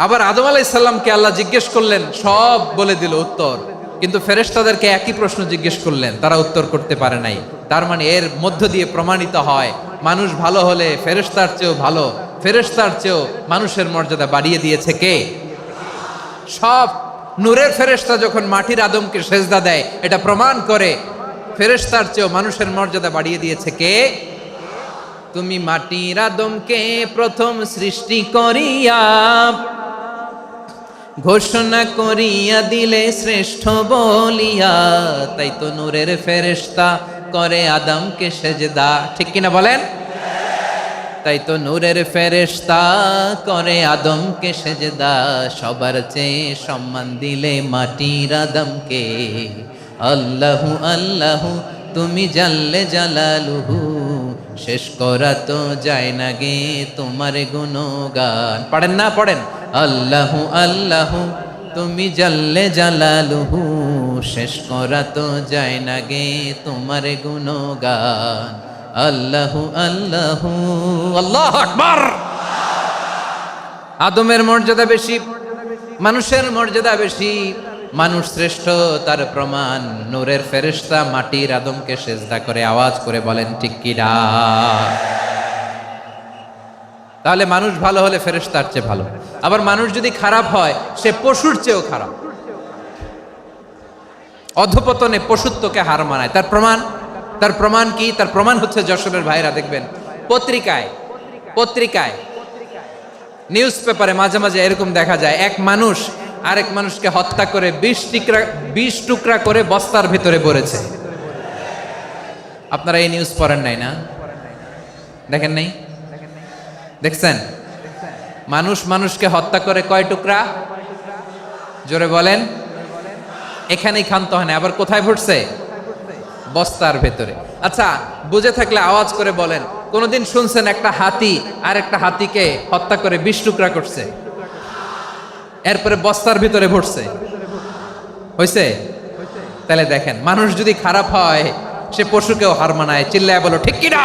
আবার আদম আলাইহিস সালামকে আল্লাহ জিজ্ঞেস করলেন, সব বলে দিল উত্তর, কিন্তু ফেরেশতাদেরকে একই প্রশ্ন জিজ্ঞেস করলেন, তারা উত্তর করতে পারে নাই। তার মানে এর মধ্য দিয়ে প্রমাণিত হয়, মানুষ ভালো হলে ফেরেশতার চেয়েও ভালো, ফেরেশতার চেয়েও মানুষের মর্যাদা বাড়িয়ে দিয়েছে কে? সব নূরের ফেরেশতা যখন মাটির আদমকে সেজদা দেয়, এটা প্রমাণ করে ফেরেশতার চেয়েও মানুষের মর্যাদা বাড়িয়ে দিয়েছে কে? তুমি মাটির আদমকে প্রথম সৃষ্টি করিয়া ঘোষণা করিয়া দিলে শ্রেষ্ঠ বলিয়া, তাই তো নূরের ফেরেশতা করে আদমকে সেজদা। ঠিক কিনা বলেন? তাই তো নূরের ফেরেশতা করে আদমকে সেজদা, সবার চেয়ে সম্মান দিলে মাটির আদমকে। আল্লাহু আল্লাহু তুমি জাল্লে জালালুহু, শেষ করা তো যায় না গে তোমার গুণগান। পড়েন না? পড়েন। আল্লাহু আল্লাহু তুমি জাল্লে জালালুহু, শেষ করা তো যায় না গে তোমার গুণগান। আল্লাহু আল্লাহু আল্লাহু আকবার। আদমের মর্যাদা বেশি, মানুষের মর্যাদা বেশি, মানুষ শ্রেষ্ঠ, তার প্রমাণ নূরের ফেরেশতা মাটির আদমকে সেজদা করে। আওয়াজ করে বলেন ঠিক কিনা? তাহলে মানুষ ভালো হলে ফেরেশতার চেয়ে ভালো, আবার মানুষ যদি খারাপ হয় সে পশুর চেয়েও খারাপ, অধপতনে পশুত্বকে হার মানায়। তার প্রমাণ, তার প্রমাণ কি? তার প্রমাণ হচ্ছে যশোরের ভাইরা দেখবেন পত্রিকায় নিউজ পেপারে মাঝে মাঝে এরকম দেখা যায়, এক মানুষ আরেক মানুষকে হত্যা করে 20 টুকরা করে বস্তার ভিতরে ভরেছে। আপনারা এই নিউজ পড়েন নাই না? দেখেন নাই? দেখছেন? মানুষ মানুষকে হত্যা করে কয় টুকরা? জোরে বলেন। এখানেই ক্ষান্ত হয় না, আবার কোথায় ভরছে? বস্তার ভেতরে। আচ্ছা, বুঝে থাকলে আওয়াজ করে বলেন, কোনদিন শুনছেন একটা হাতি আর একটা হাতিকে হত্যা করে 20 টুকরা করছে, এরপরে বস্তার ভিতরে ভরছে? হয়েছে? তাহলে দেখেন, মানুষ যদি খারাপ হয় সে পশুকেও হার মানায়। চিল্লায় বলো ঠিক কিনা?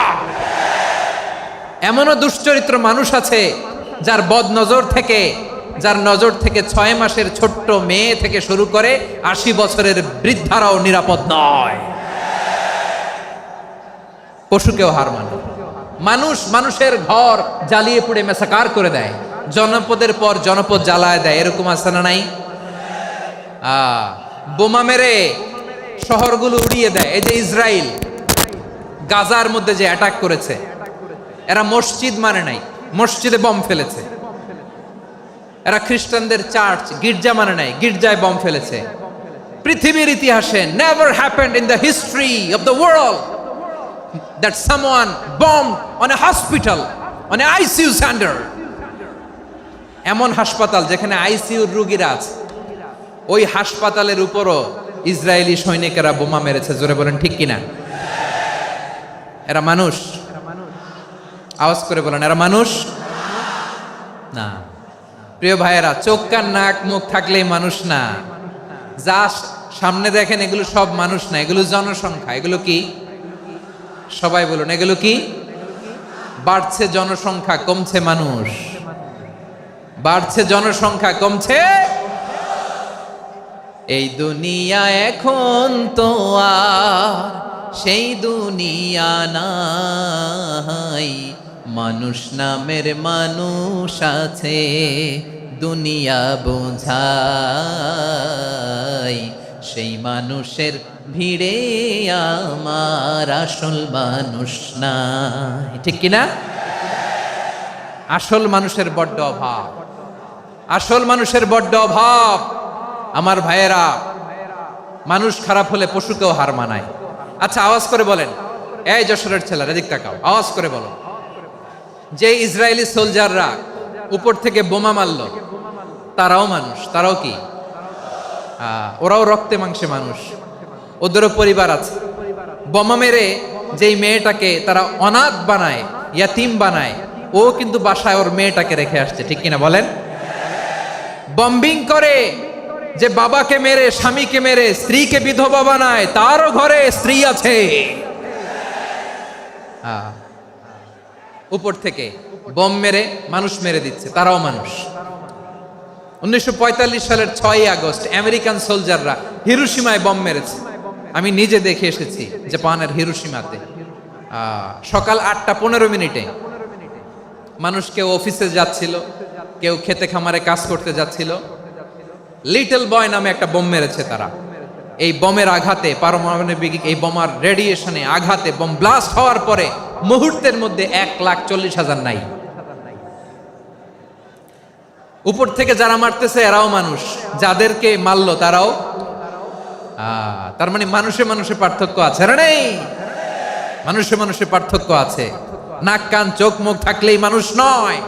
এমনও দুশ্চরিত্র মানুষ আছে যার যার নজর থেকে 6 মাসের ছোট্ট মেয়ে থেকে শুরু করে 80 বছরের বৃদ্ধারাও নিরাপদ নয়। পশুকেও হার মানে। মানুষের ঘর জ্বালিয়ে পুড়ে মেসাকার করে দেয়, জনপদের পর জনপদ জ্বালায় দেয়, এরকম আছে না নাই? বোমা মেরে শহরগুলো উড়িয়ে দেয়। এই যে ইসরায়েল গাজার মধ্যে যে অ্যাটাক করেছে, এরা মসজিদ মানে নাই, মসজিদে বম ফেলেছে। এরা খ্রিস্টানদের চার্চ গির্জা মানে নাই, গির্জায় বম ফেলেছে। পৃথিবীর ইতিহাসে never happened in the history of the world that someone bombed on a hospital, on a ICU center. এমন হাসপাতাল যেখানে আইসিইউর রোগীরা আছে, ওই হাসপাতালের উপরও ইসরায়েলি সৈনিকেরা বোমা মেরেছে। জোরে বলেন ঠিক কিনা? এরা মানুষ? আওয়াজ করে বলেন, এরা মানুষ না। প্রিয় ভাইয়েরা, চোখ কান নাক মুখ থাকলেই মানুষ না। যা সামনে দেখেন এগুলো সব মানুষ না, এগুলো জনসংখ্যা। এগুলো কি? সবাই বলুন, এগুলো কি? বাড়ছে জনসংখ্যা, কমছে মানুষ। বাড়ছে জনসংখ্যা, কমছে। এই দুনিয়া এখন তো আর সেই দুনিয়া নাই, মানুষ নামের মানুষ আছে, দুনিয়া বোঝাই, সেই মানুষের ভিড়ে আমার আসল মানুষ নাই। ঠিক কিনা? আসল মানুষের বড্ড অভাব, আসল মানুষের বড্ড অভাব। আমার ভাইয়েরা, মানুষ খারাপ হলে পশুকেও হার মানায়। আচ্ছা, আওয়াজ করে বলেন, এই যশোরের ছেলেরা এদিক তাকাও, আওয়াজ করে বলো, যে ইসরায়েলি সোলজাররা উপর থেকে বোমা মারলো, তারাও মানুষ? তারাও কি? ওরাও রক্তে মাংসে মানুষ, ওদেরও পরিবার আছে। বোমা মেরে যেই মেয়েটাকে তারা অনাথ বানায়, ইয়াতিম বানায়, ও কিন্তু বাসায় ওর মেয়েটাকে রেখে আসছে। ঠিক কিনা বলেন? বম্বিং করে যে বাবাকে মেরে, স্বামীকে মেরে স্ত্রীকে বিধবা বানায়, তারও ঘরে স্ত্রী আছে। উপর থেকে বম মেরে মানুষ মেরে দিচ্ছে, তারাও মানুষ। 1945 সালের 6ই আগস্ট আমেরিকান সোলজাররা হিরোশিমায় বম মেরেছে। আমি নিজে দেখে এসেছি জাপানের হিরোশিমাতে। সকাল 8:15 মানুষ কেউ অফিসে যাচ্ছিল, কেউ খেতে খামারে কাজ করতে যাচ্ছিল। লিটল বয় নামে একটা বোম মেরেছে তারা। এই বোমের আঘাতে, পারমাণবিক এই বোমার রেডিয়েশনে আঘাতে বোম ব্লাস্ট হওয়ার পরে মুহূর্তের মধ্যে 1,40,000 নাই। উপর থেকে যারা মারতেছে এরাও মানুষ, যাদেরকে মারলো তারাও। তার মানে মানুষে মানুষে পার্থক্য আছে না? নেই? মানুষে মানুষে পার্থক্য আছে। নাক কান চোখ মুখ থাকলেই মানুষ নয়।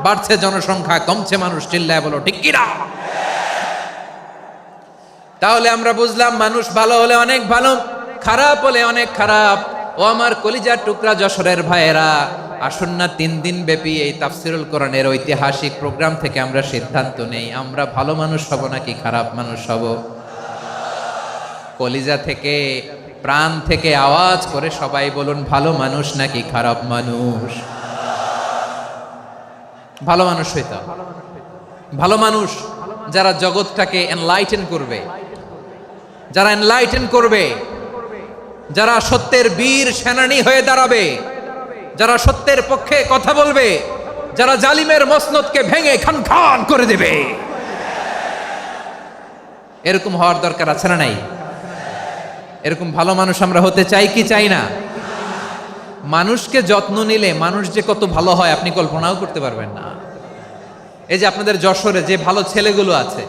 বাড়ছে জনসংখ্যা, কমছে মানুষ। চিল্লায় বলো ঠিক কিনা? তাহলে আমরা বুঝলাম, মানুষ ভালো হলে অনেক ভালো, খারাপ হলে অনেক খারাপ। ও আমার কলিজার টুকরা যশোরের ভাইয়েরা, আসুন না 3 দিন ব্যাপী এই তাফসিরুল কোরআনের ঐতিহাসিক প্রোগ্রাম থেকে আমরা সিদ্ধান্ত নেই, আমরা ভালো মানুষ হব নাকি খারাপ মানুষ হব। কলিজা থেকে, প্রাণ থেকে আওয়াজ করে সবাই বলুন, ভালো মানুষ নাকি খারাপ মানুষ? ভালো মানুষ হইতে হবে। ভালো মানুষ যারা জগৎটাকে এনলাইটেন করবে, যারা এনলাইটেন করবে, যারা সত্যের বীর সেনানী হয়ে দাঁড়াবে, যারা সত্যের পক্ষে কথা বলবে, যারা জালিমের মসনদকে ভেঙে খান খান করে দেবে। এরকম হওয়ার দরকার আছে না নাই? এরকম ভালো মানুষ আমরা হতে চাই কি চাই না? মানুষকে যত্ন নিলে মানুষ যে কত ভালো হয় আপনি কল্পনাও করতে পারবেন না। এই যে আপনাদের যশোরে যে ভালো ছেলেগুলো আছে,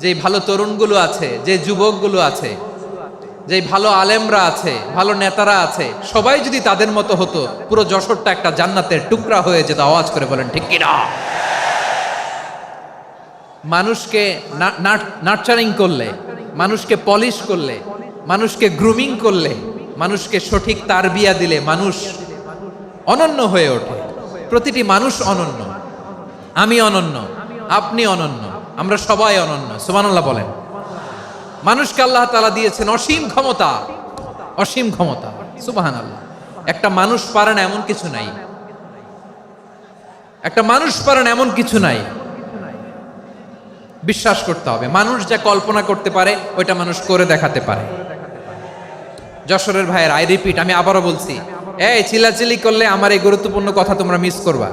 যে ভালো তরুণগুলো আছে, যে যুবকগুলো আছে, যে ভালো আলেমরা আছে, ভালো নেতারা আছে, সবাই যদি তাদের মতো হতো, পুরো যশোরটা একটা জান্নাতের টুকরা হয়ে যেত। আওয়াজ করে বলেন ঠিক কিনা? মানুষকে নার্চারিং করলে, মানুষকে পলিশ করলে, মানুষকে গ্রুমিং করলে, মানুষকে সঠিক তারবিয়া দিলে মানুষ অনন্য হয়ে ওঠে। প্রতিটি মানুষ অনন্য। আমি অনন্য, আপনি অনন্য, আমরা সবাই অনন্য। সুবহানাল্লাহ বলেন। মানুষকে আল্লাহ তাআলা দিয়েছেন অসীম ক্ষমতা, অসীম ক্ষমতা। সুবহানাল্লাহ। একটা মানুষ পারে না এমন কিছু নাই। একটা মানুষ পারেন এমন কিছু নাই, বিশ্বাস করতে হবে মানুষ যা কল্পনা করতে পারে ওইটা মানুষ করে দেখাতে পারে। যশোরের ভাইয়ের আই রিপিট, আমি আবারও বলছি, এই চিল্লাচিল্লি করলে আমার এই গুরুত্বপূর্ণ কথা তোমরা মিস করবা।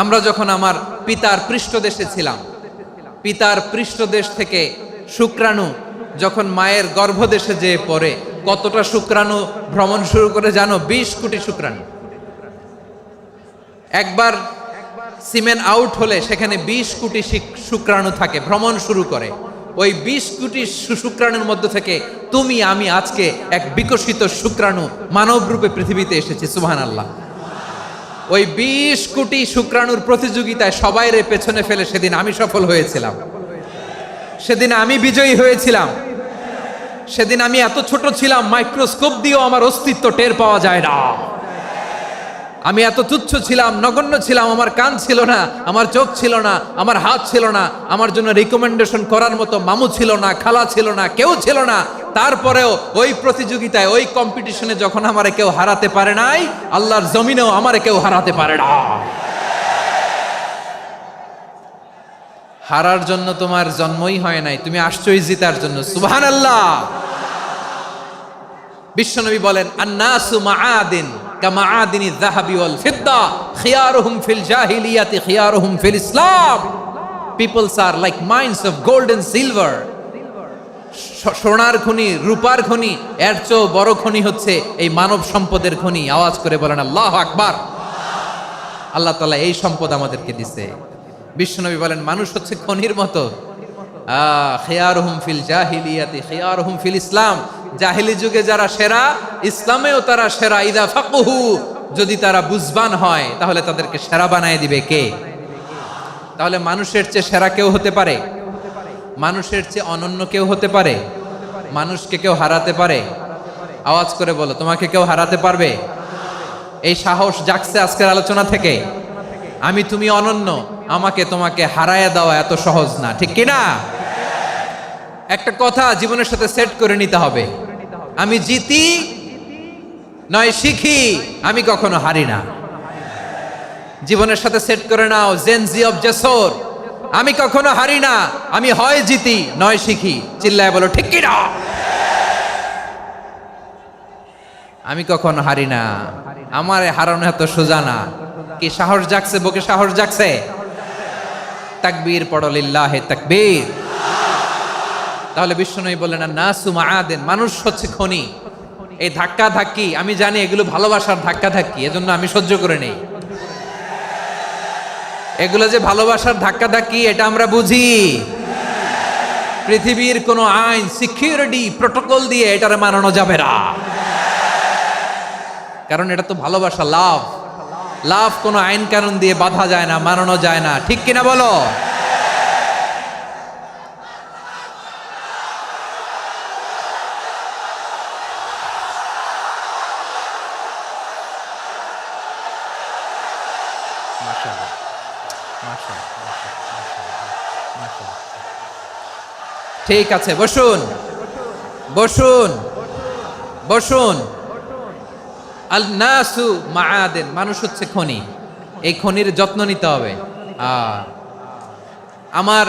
আমরা যখন আমার পিতার পৃষ্ঠদেশে ছিলাম, পিতার পৃষ্ঠদেশ থেকে শুক্রাণু যখন মায়ের গর্ভদেশে যেয়ে পড়ে, কতটা শুক্রাণু ভ্রমণ শুরু করে জানো? 20 কোটি শুক্রাণু। একবার সিমেন আউট হলে সেখানে 20 কোটি শুক্রাণু থাকে, ভ্রমণ শুরু করে। ওই 20 কোটি শুক্রাণুর মধ্যে থেকে তুমি আমি আজকে এক বিকশিত শুক্রাণু মানব রূপে পৃথিবীতে এসেছি। সুবহানাল্লাহ। ওই 20 কোটি শুক্রাণুর প্রতিযোগিতায় সবাইরে পেছনে ফেলে সেদিন আমি সফল হয়েছিলাম, সেদিন আমি বিজয়ী হয়েছিলাম। সেদিন আমি এত ছোট ছিলাম, মাইক্রোস্কোপ দিয়েও আমার অস্তিত্ব টের পাওয়া যায় না। আমি এত তুচ্ছ ছিলাম, নগণ্য ছিলাম, আমার কান ছিল না, আমার চোখ ছিল না, আমার হাত ছিল না, আমার জন্য রিকমেন্ডেশন করার মতো মামু ছিল না, খালা ছিল না, কেউ ছিল না। তারপরেও ওই প্রতিযোগিতায়, ওই কম্পিটিশনে যখন আমারে কেউ হারাতে পারে নাই, আল্লাহর জমিনেও আমারে কেউ হারাতে পারে না। হারার জন্য তোমার জন্মই হয় নাই, তুমি আসছই জিতার জন্য। সুবহানাল্লাহ। বিশ্বনবী বলেন, আন্নাসু মাআদিন কামাআদিনি যাহাবি ওয়াল ফিদ্দা খিয়ারুহুম ফিল জাহিলিয়াতি খিয়ারুহুম ফিল ইসলাম। Peoples are like mines of gold and silver. সোনার খনি, রূপার খনি, এর চেয়েও বড় খনি হচ্ছে এই মানব সম্পদের খনি। আওয়াজ করে বলেন আল্লাহু আকবার। আল্লাহ তাআলা এই সম্পদ আমাদেরকে দিয়েছে। বিশ্বনবী বলেন, মানুষ হচ্ছে খনির মতো। খিয়ারুহুম ফিল জাহিলিয়াতি খিয়ারুহুম ফিল ইসলাম। জাহিলি যুগে যারা সেরা, ইসলামেও তারা সেরা। ইদা ফাকুহু, যদি তারা বুঝবান হয় তাহলে তাদেরকে সেরা বানায় দিবে কে? তাহলে মানুষের চেয়ে সেরা কেউ হতে পারে? মানুষের চেয়ে অনন্য কেউ হতে পারে? মানুষকে কেউ হারাতে পারে? আওয়াজ করে বলো, তোমাকে কেউ হারাতে পারবে? এই সাহস জাগছে আজকের আলোচনা থেকে। আমি তুমি অনন্য, আমাকে তোমাকে হারায় দেওয়া এত সহজ না, ঠিক কি না? একটা কথা জীবনের সাথে সেট করে নিতে হবে, আমি জিতি নয় শিখি, আমি কখনো হারি না। জীবনের সাথে সেট করে নাও, জেনজি অফ জেসর, আমি কখনো হারি না, আমি হয় জিতি নয় শিখি। চিল্লায় বলো ঠিক কি না? আমি কখনো হারি না, আমার হারানো এত সোজা না। কি সাহস জাগছে? বুকে সাহস জাগছে? তাকবীর পড়ো, লিল্লাহে তাকবীর। তাহলে বিশ্বনবী বললেন, নাসু মাআদিন, মানুষ হচ্ছে খনি। এই ধাক্কা ধাক্কি আমি জানি এগুলো ভালোবাসার ধাক্কা ধাক্কি, এজন্য আমি সহ্য করে নেই। এগুলো যে ভালোবাসার ধাক্কা ধাক্কি এটা আমরা বুঝি। পৃথিবীর কোনো আইন, সিকিউরিটি প্রটোকল দিয়ে এটারে মানানো যাবে না, কারণ এটা তো ভালোবাসা, লাভ। লাভ কোনো আইন কানুন দিয়ে বাধা যায় না, মানানো যায় না, ঠিক কিনা বলো? ঠিক আছে, বসুন বসুন বসুন। আল নাসু মাআদিন, মানুষ হচ্ছে খনি। এই খনির যত্ন নিতে হবে। আমার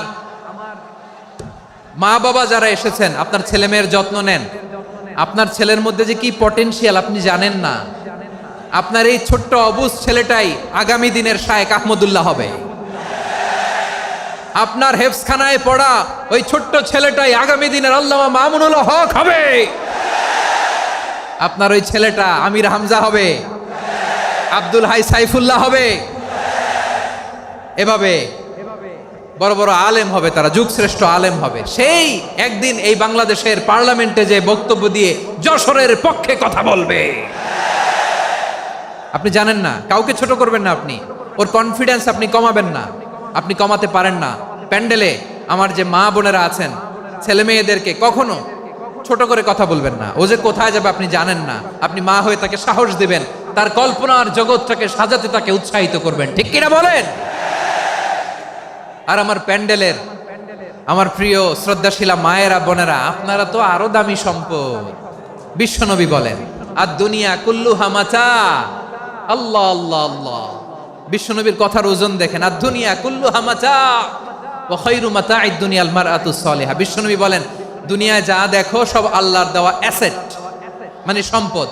মা বাবা যারা এসেছেন, আপনার ছেলে মেয়ের যত্ন নেন। আপনার ছেলের মধ্যে যে কি পটেনশিয়াল আপনি জানেন না। আপনার এই ছোট্ট অবুজ ছেলেটাই আগামী দিনের শায়েখ আহমদুল্লাহ হবে। আপনার হেফজখানায় পড়া ওই ছোট্ট ছেলেটাই আগামী দিনের আল্লামা মামুনুল হক হবে। আপনার ওই ছেলেটা আমির হামজা হবে, আব্দুল হাই সাইফুল্লাহ হবে। এভাবে বড় বড় আলেম হবে, তারা যুগশ্রেষ্ঠ আলেম হবে। সেই একদিন এই বাংলাদেশের পার্লামেন্টে যে বক্তব্য দিয়ে যশোরের পক্ষে কথা বলবে। আপনি জানেন না, কাউকে ছোট করবেন না আপনি। ওর কনফিডেন্স আপনি কমাবেন না, আপনি কমাতে পারেন না। প্যান্ডেলে আমার যে মা বোনেরা আছেন, ছেলে মেয়েদেরকে কখনো ছোট করে কথা বলবেন না। ও যে কোথায় যাবে আপনি জানেন না। আপনি মা হয়ে তাকে সাহস দিবেন, তার কল্পনার জগৎটাকে সাজাতে তাকে উৎসাহিত করবেন, ঠিক কিনা বলেন? আর আমার প্যান্ডেলের আমার প্রিয় শ্রদ্ধাশীলা মায়েরা বোনেরা, আপনারা তো আরো দামি সম্পদ। বিশ্বনবী বলেন, আর দুনিয়া কুল্লুহা মাতা। আল্লাহ আল্লাহ আল্লাহ, বিশ্বনবীর কথার ওজন দেখেন, আর দুনিয়া কুল্লুহা মাতা ওয়া খায়রু মাতা'আদ দুনিয়াল মারআতুস সালিহা। বিশ্বনবী বলেন, দুনিয়ায় যা দেখো সব আল্লাহর দেওয়া অ্যাসেট, মানে সম্পদ।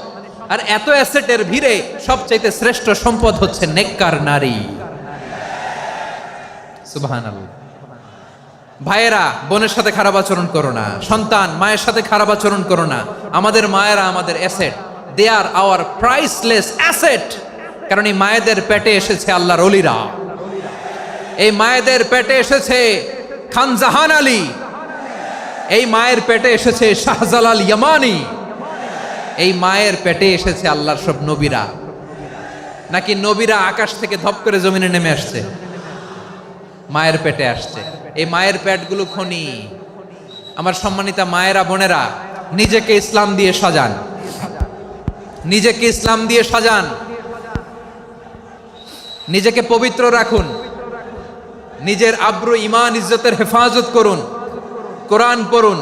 আর এত অ্যাসেটের ভিড়ে সবচাইতে শ্রেষ্ঠ সম্পদ হচ্ছে নেককার নারী। সুবহানাল্লাহ। ভাইয়েরা, বোনের সাথে খারাপ আচরণ করো না। সন্তান, মায়ের সাথে খারাপ আচরণ করো না। আমাদের মায়েরা আমাদের asset, they are our priceless asset. কারণ এই মায়েদের পেটে এসেছে আল্লাহর ওলিরা, এই মায়েদের পেটে এসেছে খান জাহান আলী, এই মায়ের পেটে এসেছে শাহজালাল ইয়ামানি, এই মায়ের পেটে এসেছে আল্লাহর সব নবীরা। নাকি নবীরা আকাশ থেকে ধপ করে জমিনে নেমে আসছে? মায়ের পেটে আসছে। এই মায়ের পেটগুলো খনি। আমার সম্মানিতা মায়েরা, বোনেরা, নিজেকে ইসলাম দিয়ে সাজান, নিজেকে ইসলাম দিয়ে সাজান, নিজেকে পবিত্র রাখুন, নিজের আব্রু ইমান ইজ্জতের হেফাজত করুন, কোরআন পড়ুন,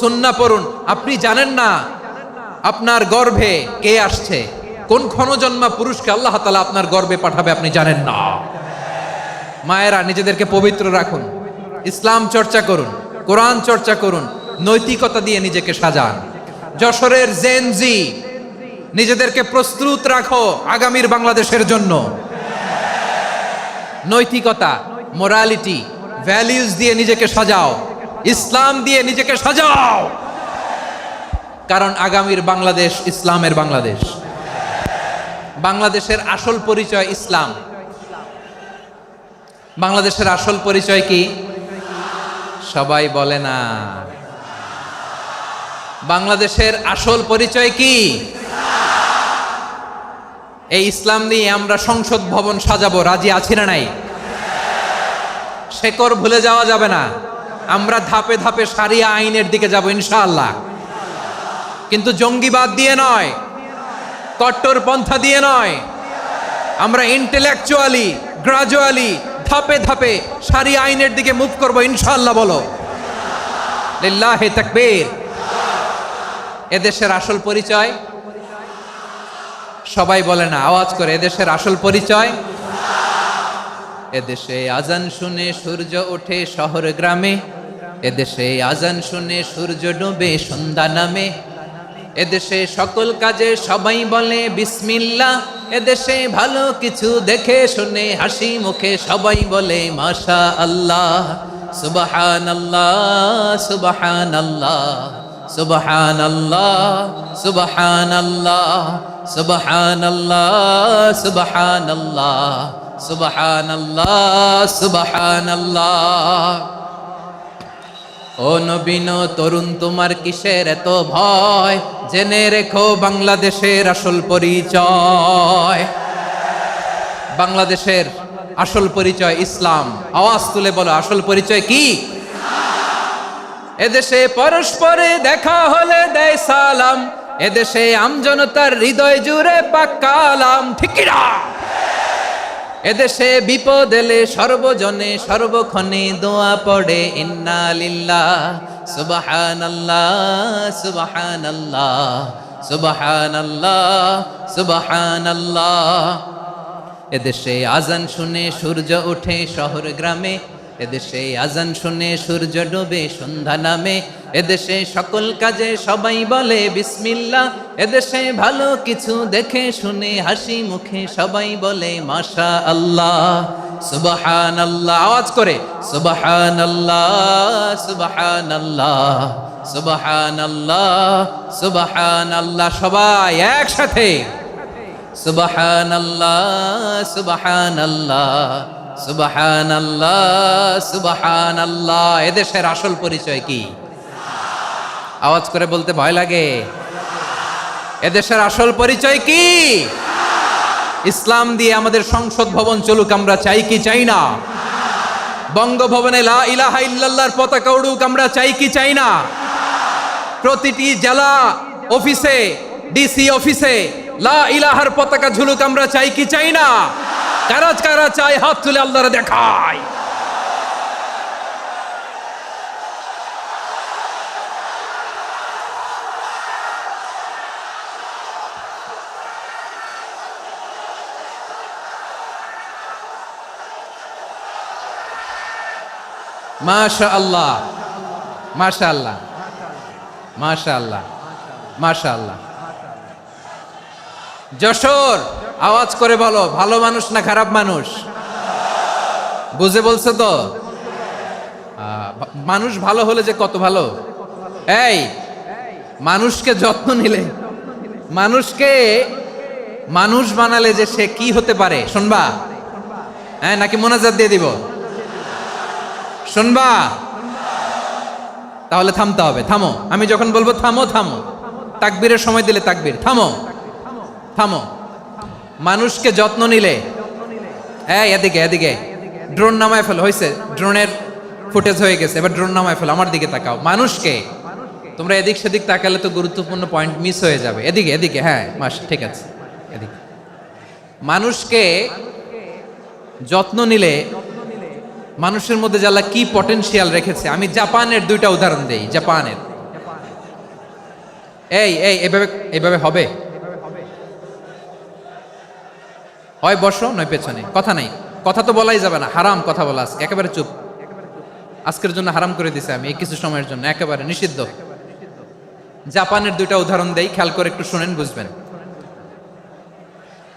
সুন্নাহ পড়ুন। আপনি জানেন না আপনার গর্ভে কে আসছে, কোন ক্ষণজন্মা পুরুষকে আল্লাহ তাআলা আপনার গর্ভে পাঠাবে আপনি জানেন না। মায়েরা, নিজেদেরকে পবিত্র রাখুন, ইসলাম চর্চা করুন, কোরআন চর্চা করুন, নৈতিকতা দিয়ে নিজেকে সাজান। যশোরের জেনজি, নিজেদেরকে প্রস্তুত রাখো আগামীর বাংলাদেশের জন্য। নৈতিকতা, মোরালিটি, ভ্যালিউজ দিয়ে নিজেকে সাজাও, ইসলাম দিয়ে নিজেকে সাজাও। কারণ আগামীর বাংলাদেশ ইসলামের বাংলাদেশ। বাংলাদেশের আসল পরিচয় ইসলাম। বাংলাদেশের আসল পরিচয় কি? সবাই বলে না। বাংলাদেশের আসল পরিচয় কি? এই ইসলাম নিয়ে আমরা সংসদ ভবন সাজাবো, রাজি আছি না নাই? শেকড় ভুলে যাওয়া যাবে না। আমরা ধাপে ধাপে শারিয়া আইনের দিকে যাব ইনশাআল্লাহ, কিন্তু জঙ্গিবাদ দিয়ে নয়, কট্টর পন্থা দিয়ে নয়। আমরা ইন্টেলেকচুয়ালি, গ্রাজুয়ালি, ধাপে ধাপে শারিয়া আইনের দিকে মুভ করবো ইনশাআল্লাহ। বলো লিল্লাহি তাকবীর। এদেশের আসল পরিচয় সবাই বলে না, আওয়াজ করে, এদেশের আসল পরিচয়। এদেশে আজান শুনে সূর্য ওঠে শহর গ্রামে, এদেশে আজান শুনে সূর্য ডুবে সন্ধ্যা নামে, এদেশে সকল কাজে সবাই বলে বিসমিল্লাহ, এদেশে ভালো কিছু দেখে শুনে হাসি মুখে সবাই বলে মাশা আল্লাহ। সুবহানাল্লাহ, সুবহানাল্লাহ, সুবহানাল্লাহ, সুবহানাল্লাহ, সুবহানাল্লাহ, সুবহানাল্লাহ, সুবহানাল্লাহ, সুবহানাল্লাহ। ও নবীন তরুণ, তোমার কিসের এত ভয়? জেনে রেখো বাংলাদেশের আসল পরিচয়। বাংলাদেশের আসল পরিচয় ইসলাম। আওয়াজ তুলে বলো, আসল পরিচয় কি? এদেশে পরস্পরে দেখা হলে দেয় সালাম, এদেশে আমজনতার হৃদয় জুড়ে পাক্কালাম। ঠিক কি না? এদেশে বিপদ এলে সর্বজনে সর্বক্ষণে দোয়া পড়ে ইন্না লিল্লাহ, সুবহানাল্লাহ, সুবহানাল্লাহ, সুবহানাল্লাহ, সুবহানাল্লাহ। এদেশে আজান শুনে সূর্য ওঠে শহর গ্রামে, এদেশে আজান শুনে সূর্য ডুবে সন্ধ্যা নামে, এদেশে সকল কাজে সবাই বলে বিসমিল্লাহ, এদেশে ভালো কিছু দেখে শুনে হাসি মুখে সবাই বলে মাশা আল্লাহ। সুবহানাল্লাহ, আওয়াজ করে সুবহানাল্লাহ, সুবহানাল্লাহ, সুবহানাল্লাহ, সুবহানাল্লাহ। সবাই একসাথে সুবহানাল্লাহ, সুবহানাল্লাহ, সুবহানাল্লাহ, সুবহানাল্লাহ। এদেশের আসল পরিচয় কি? আওয়াজ করে বলতে ভয় লাগে। এদেশের আসল পরিচয় কি? ইসলাম দিয়ে আমাদের সংসদ ভবন চলুক, আমরা চাই কি চাই না? বঙ্গভবনে লা ইলাহা ইল্লাল্লাহর পতাকা উড়ুক, আমরা চাই কি চাই না? প্রতিটি জেলা অফিসে, ডিসি অফিসে লা ইলাহার পতাকা ঝুলুক, আমরা চাই কি চাই না? কারা কারা চাই হাত তুলে আল্লাহরে দেখায়। মাশাআল্লাহ, মাশাআল্লাহ, মাশাআল্লাহ, মাশাআল্লাহ। যশোর, আওয়াজ করে বলো, ভালো মানুষ না খারাপ মানুষ? বুঝে বলছো তো? মানুষ ভালো হলে যে কত ভালো। এই মানুষকে যত্ন নিলে, মানুষকে মানুষ বানালে যে সে কি হতে পারে শুনবা? হ্যাঁ, নাকি মোনাজাত দিয়ে দিব? শুনবা? তাহলে থামতে হবে। থামো, আমি যখন বলবো থামো থামো, তাকবীরের সময় দিলে তাকবীর। থামো থামো। মানুষকে যত্ন নিলে, এই এদিকে এদিকে, ড্রোন নামায় ফেলো। হয়েছে, ড্রোনের ফুটেজ হয়ে গেছে, এবার ড্রোন নামায় ফেলো। আমার দিকে তাকাও। মানুষকে, তোমরা এদিক সেদিক তাকালে তো গুরুত্বপূর্ণ পয়েন্ট মিস হয়ে যাবে। এদিকে এদিকে, হ্যাঁ মাস, ঠিক আছে, এদিকে। মানুষকে যত্ন নিলে মানুষের মধ্যে যে আল্লাহ কি পটেনশিয়াল রেখেছে। আমি জাপানের দুইটা উদাহরণ দেই। জাপানের, এই এই এভাবে এভাবে হবে, হয় বসো নয় পেছনে, কথা নাই, কথা তো বলাই যাবে না, হারাম কথা বলা। আজকে একেবারে চুপ, আজকের জন্য হারাম করে দিছে আমি, এই কিছু সময়ের জন্য একেবারে নিষিদ্ধ। জাপানের দুইটা উদাহরণ দেই, খেয়াল করে একটু শুনেন, বুঝবেন।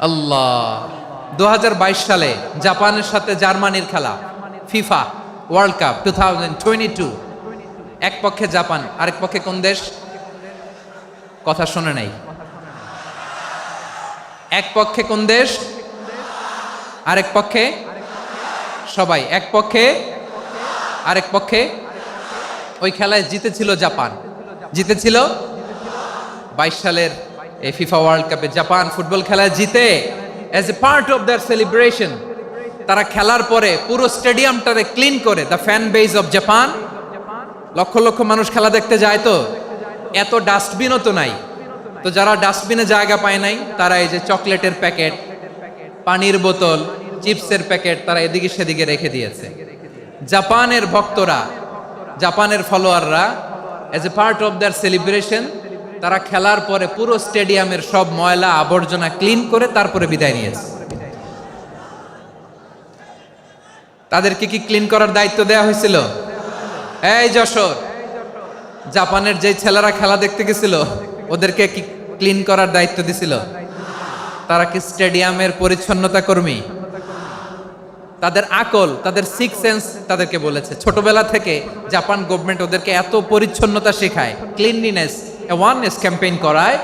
আল্লাহ, 2022 সালে জাপানের সাথে জার্মানির খেলা, ফিফা ওয়ার্ল্ড কাপ 2022। এক পক্ষে জাপান, আরেক পক্ষে কোন দেশ? কথা শোনে নাই। এক পক্ষে কোন দেশ, আরেক পক্ষে সবাই। এক পক্ষে, আরেক পক্ষে। ওই খেলায় জিতেছিল জাপান, জিতেছিল 22 সালের এই ফিফা ওয়ার্ল্ড কাপে। জাপান ফুটবল খেলায় জিতে, as a part of their celebration, তারা খেলার পরে পুরো স্টেডিয়ামটারে ক্লিন করে। The fan base of Japan, লক্ষ লক্ষ মানুষ খেলা দেখতে যায়, তো এত ডাস্টবিনও তো নাই। তো যারা ডাস্টবিনে জায়গা পায় নাই, তারা এই যে চকলেটের প্যাকেট, পানির বোতল, চিপসের প্যাকেট, তারা এদিকে সেদিকে রেখে দিয়েছে। জাপানের ভক্তরা, জাপানের ফলোয়াররা, as a part of their celebration, তারা খেলার পরে পুরো স্টেডিয়ামের সব ময়লা আবর্জনা ক্লিন করে তারপরে বিদায় নিয়েছে। তাদেরকে কি ক্লিন করার দায়িত্ব দেওয়া হয়েছিল? এই যশোর, জাপানের যে ছেলেরা খেলা দেখতে গেছিল, ওদেরকে কি ক্লিন করার দায়িত্ব দিছিল? তারা কি স্টেডিয়ামের পরিচ্ছন্নতা কর্মী? তাদের আকল, তাদের সিক্স সেন্স তাদেরকে বলেছে। ছোটবেলা থেকে জাপান গভর্নমেন্ট ওদেরকে এত পরিচ্ছন্নতা শেখায়, ক্লিনলিনেস অ্যাওয়ারনেস ক্যাম্পেইন করায়।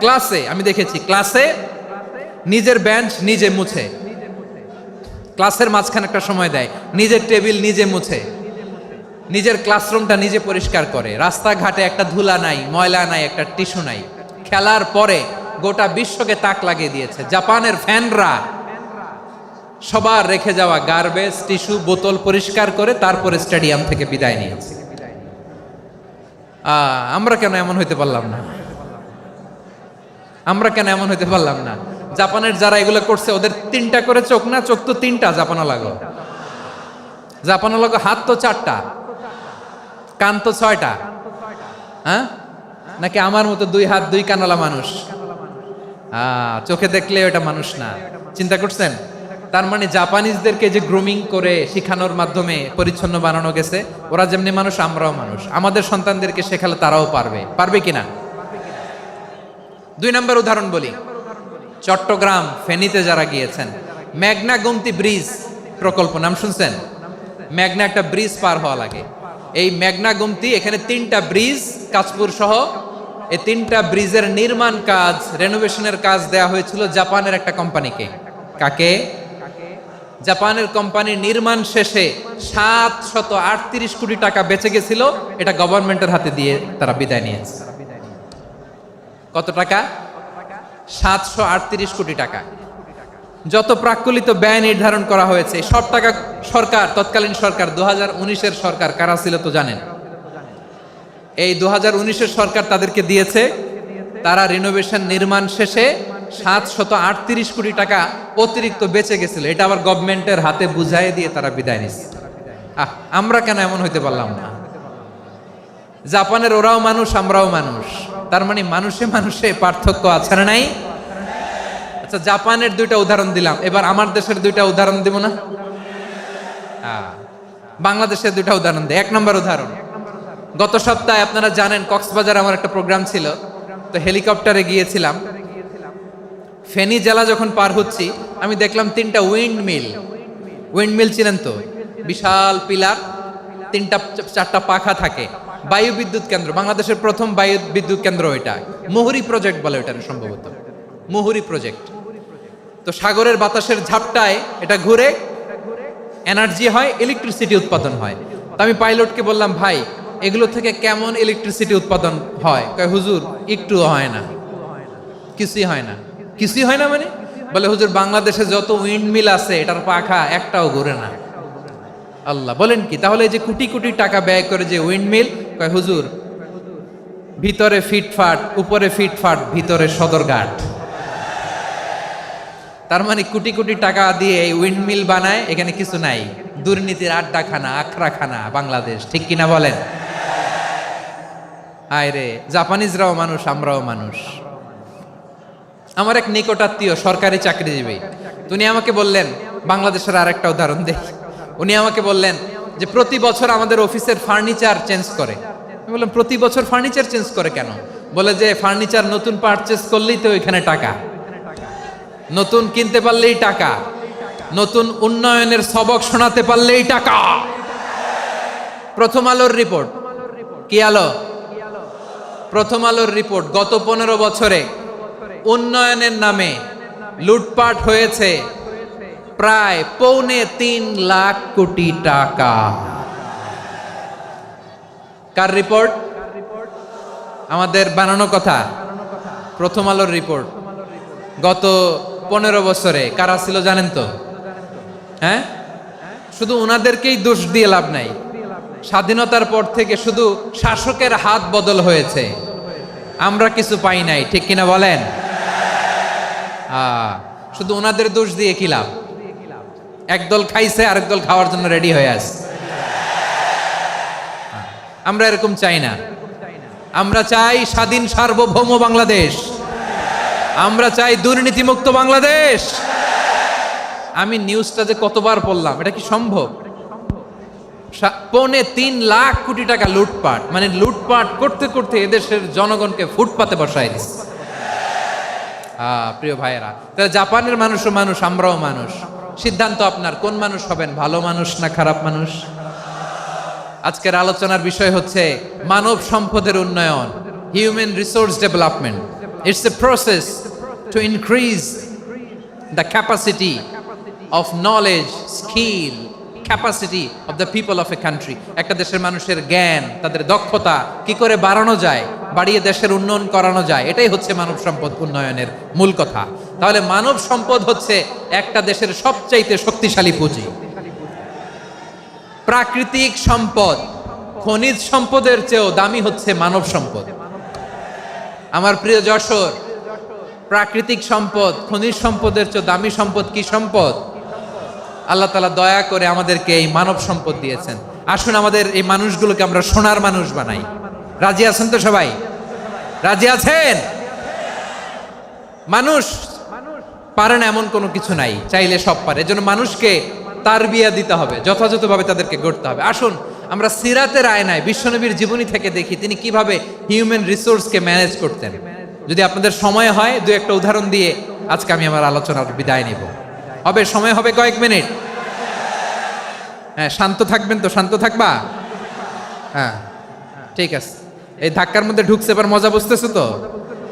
ক্লাসে আমি দেখেছি, ক্লাসে নিজের বেঞ্চ নিজে মুছে, ক্লাসের মাঝখানে একটা সময় দেয়, নিজের টেবিল নিজে মুছে, নিজের ক্লাসরুমটা নিজে পরিষ্কার করে। রাস্তাঘাটে একটা ধুলা নাই, ময়লা নাই, একটা টিস্যু নাই। খেলার পরে গোটা বিশ্বকে তাক লাগিয়ে দিয়েছে। জাপানের ফ্যানরা সবার রেখে যাওয়া গার্বেজ, টিস্যু, বোতল পরিষ্কার করে তারপরে স্টেডিয়াম থেকে বিদায় নিয়েছে। আমরা কেন এমন হইতে পারলাম না? আমরা কেন এমন হইতে পারলাম না? জাপানের যারা এগুলো করছে, ওদের 3টা করে চোখ না? চোখ তো 3টা, জাপানো লাগো, জাপানো লাগো। হাত তো 4টা, কান তো 6টা। হ্যাঁ, নাকি আমার মতো 2 হাত 2 কানওয়ালা মানুষ? চোখে দেখলে ওটা মানুষ না। চিন্তা করছেন? তার মানে জাপানিজদেরকে যে গ্রুমিং করে শিখানোর মাধ্যমে পরিচ্ছন্ন বানানো গেছে। ওরা যেমনি মানুষ, আমরাও মানুষ। আমাদের সন্তানদেরকে শেখালে তারাও পারবে। পারবে কিনা? 2 নম্বর উদাহরণ বলি। চট্টগ্রাম ফেনীতে যারা গিয়েছেন, মেঘনা গোমতী ব্রিজ প্রকল্প নাম শুনছেন? মেঘনা একটা ব্রিজ পার হওয়া লাগে। এই মেঘনা গোমতী, এখানে 3টা ব্রিজ, কাঁচপুর সহ, এই 3টা ব্রিজের নির্মাণ কাজ, রেনোভেশনের কাজ দেয়া হয়েছিল জাপানের একটা কোম্পানিকে। কাকে? জাপানের কোম্পানির নির্মাণ শেষে 738 কোটি টাকা বেঁচে গেছিল। এটা গভর্নমেন্টের হাতে দিয়ে তারা বিদায় নিয়েছে। কত টাকা? 738 কোটি টাকা। যত প্রাক্কলিত ব্যয় নির্ধারণ করা হয়েছে, সব টাকা সরকার, তৎকালীন সরকার, 2019-এর সরকার, কারা ছিল তো জানেন? এই 2019-এর সরকার তাদেরকে দিয়েছে। তারা রিনোভেশন নির্মাণ শেষে 738 কোটি টাকা অতিরিক্ত বেঁচে গেছিল। এটা আবার গভর্নমেন্টের হাতে বুঝাই দিয়ে তারা বিদায় নিচ্ছে। আমরা কেন এমন হইতে পারলাম না? জাপানের ওরাও মানুষ, আমরাও মানুষ। তার মানে মানুষে মানুষে পার্থক্য আছে না নাই? আচ্ছা, জাপানের 2টা উদাহরণ দিলাম, এবার আমার দেশের 2টা উদাহরণ দিব না? বাংলাদেশের দুটা উদাহরণ দেয়। 1 নম্বর উদাহরণ, গত সপ্তাহে আপনারা জানেন কক্সবাজার আমার একটা প্রোগ্রাম ছিল, তো হেলিকপ্টারে গিয়েছিলাম। ফেনী জেলা যখন পার হচ্ছি আমি দেখলাম 3টা উইন্ড মিল চিনেন তো, বিশাল পিলার, 3টা-4টা পাখা থাকে, বায়ু বিদ্যুৎ কেন্দ্র, বাংলাদেশের প্রথম বায়ু বিদ্যুৎ কেন্দ্র এটা, মুহুরী প্রজেক্ট বলে এটা সম্ভবত, মুহুরী প্রজেক্ট। তো সাগরের বাতাসের ঝাপটায় এটা ঘুরে এনার্জি হয়, ইলেকট্রিসিটি উৎপাদন হয়। তো আমি পাইলটকে বললাম, ভাই এগুলো থেকে কেমন ইলেকট্রিসিটি উৎপাদন হয়? কয় হুজুর একটুও হয় না, কিছুই হয় না। কিছুই হয় না মানে? বলে হুজুর বাংলাদেশে যত উইন্ড মিল আছে এটার পাখা একটাও ঘুরে না। আল্লাহ, বলেন কি? তাহলে এই যে কোটি কোটি টাকা ব্যয় করে যে উইন্ড মিল, কয় হুজুর ভিতরে ফিটফাট, উপরে ফিটফাট, ভিতরে সদরঘাট। তার মানে কোটি কোটি টাকা দিয়ে এই উইন্ড মিল বানায়, এখানে কিছু নাই, দুর্নীতির আড্ডাখানা, আখড়াখানা বাংলাদেশ, ঠিক কিনা বলেন? হায় রে, জাপানিজরাও মানুষ, আমরাও মানুষ। আমার এক নিকটাত্মীয় সরকারি চাকরিজীবী, উনি আমাকে বললেন, বাংলাদেশের আর একটা উদাহরণ দেখি, উনি আমাকে বললেন যে প্রতি বছর আমাদের অফিসের ফার্নিচার চেঞ্জ করে। আমি বললাম প্রতি বছর ফার্নিচার চেঞ্জ করে কেন? বলে যে ফার্নিচার নতুন পারচেজ করলেই তো এখানে টাকা, নতুন কিনতে পারলেই টাকা, নতুন উন্নয়নের সবক শোনাতে পারলেই টাকা। প্রথম আলোর রিপোর্ট, কি আলো? প্রথম আলোর রিপোর্ট, গত 15 বছরে উন্নয়নের নামে লুটপাট হয়েছে প্রায় 3.25 লাখ কোটি টাকা। কার রিপোর্ট? আমাদের বানানো কথা, প্রথম আলোর রিপোর্ট। গত 15 বছরে কারা ছিল জানেন তো? হ্যাঁ, শুধু ওনাদেরকেই দোষ দিয়ে লাভ নাই। স্বাধীনতার পর থেকে শুধু শাসকের হাত বদল হয়েছে, আমরা কিছু পাই নাই, ঠিক কিনা বলেন? শুধু ওনাদের দোষ দিয়ে কি লাভ? একদল খাইছে, আরেক দল খাওয়ার জন্য রেডি হয়ে আছে। আমরা এরকম চাই না। আমরা চাই স্বাধীন সার্বভৌম বাংলাদেশ, আমরা চাই দুর্নীতিমুক্ত বাংলাদেশ। আমি নিউজটা যে কতবার পড়লাম, এটা কি সম্ভব? 3.25 লাখ কোটি টাকা লুটপাট, মানে লুটপাট করতে করতে এদেশের জনগণকে ফুটপাতে বসায় দিচ্ছে। প্রিয় ভাইয়েরা, তাহলে জাপানের মানুষও মানুষ, আমরাও মানুষ। সিদ্ধান্ত আপনার, কোন মানুষ হবেন, ভালো মানুষ না খারাপ মানুষ? আজকের আলোচনার বিষয় হচ্ছে মানব সম্পদের উন্নয়ন, human resource development. It's a process to increase the capacity of knowledge, skill, capacity of the people of a country. একটা দেশের মানুষের জ্ঞান, তাদের দক্ষতা কি করে বাড়ানো যায়, বাড়িয়ে দেশের উন্নয়ন করানো যায়, এটাই হচ্ছে মানব সম্পদ উন্নয়নের মূল কথা। তাহলে মানব সম্পদ হচ্ছে একটা দেশের সবচাইতে শক্তিশালী পুঁজি। প্রাকৃতিক সম্পদ, খনিজ সম্পদের চেয়েও দামি হচ্ছে মানব সম্পদ। আমার প্রিয় যশোর, প্রাকৃতিক সম্পদ, খনিজ সম্পদের চেয়ে দামি সম্পদ কি সম্পদ? আল্লাহ তাআলা দয়া করে আমাদেরকে এই মানব সম্পদ দিয়েছেন। আসুন আমাদের এই মানুষগুলোকে আমরা সোনার মানুষ বানাই। রাজি আছেন তো সবাই? রাজি আছেন? মানুষ পারে না এমন কোনো কিছু নাই, চাইলে সব পারে। এজন্য মানুষকে তারবিয়া দিতে হবে, যথাযথভাবে তাদেরকে গড়তে হবে। আসুন আমরা সিরাতের আয়নায় বিশ্বনবীর জীবনী থেকে দেখি তিনি কিভাবে হিউম্যান রিসোর্সকে ম্যানেজ করতেন। যদি আপনাদের সময় হয়, 2-1টা উদাহরণ দিয়ে আজকে আমি আমার আলোচনার বিদায় নিব। হবে সময় হবে কয়েক মিনিট? হ্যাঁ, শান্ত থাকবেন তো? শান্ত থাকবা? হ্যাঁ, ঠিক আছে। এই ধাক্কার মধ্যে ঢুকছে, এবার মজা বুঝতেছো তো?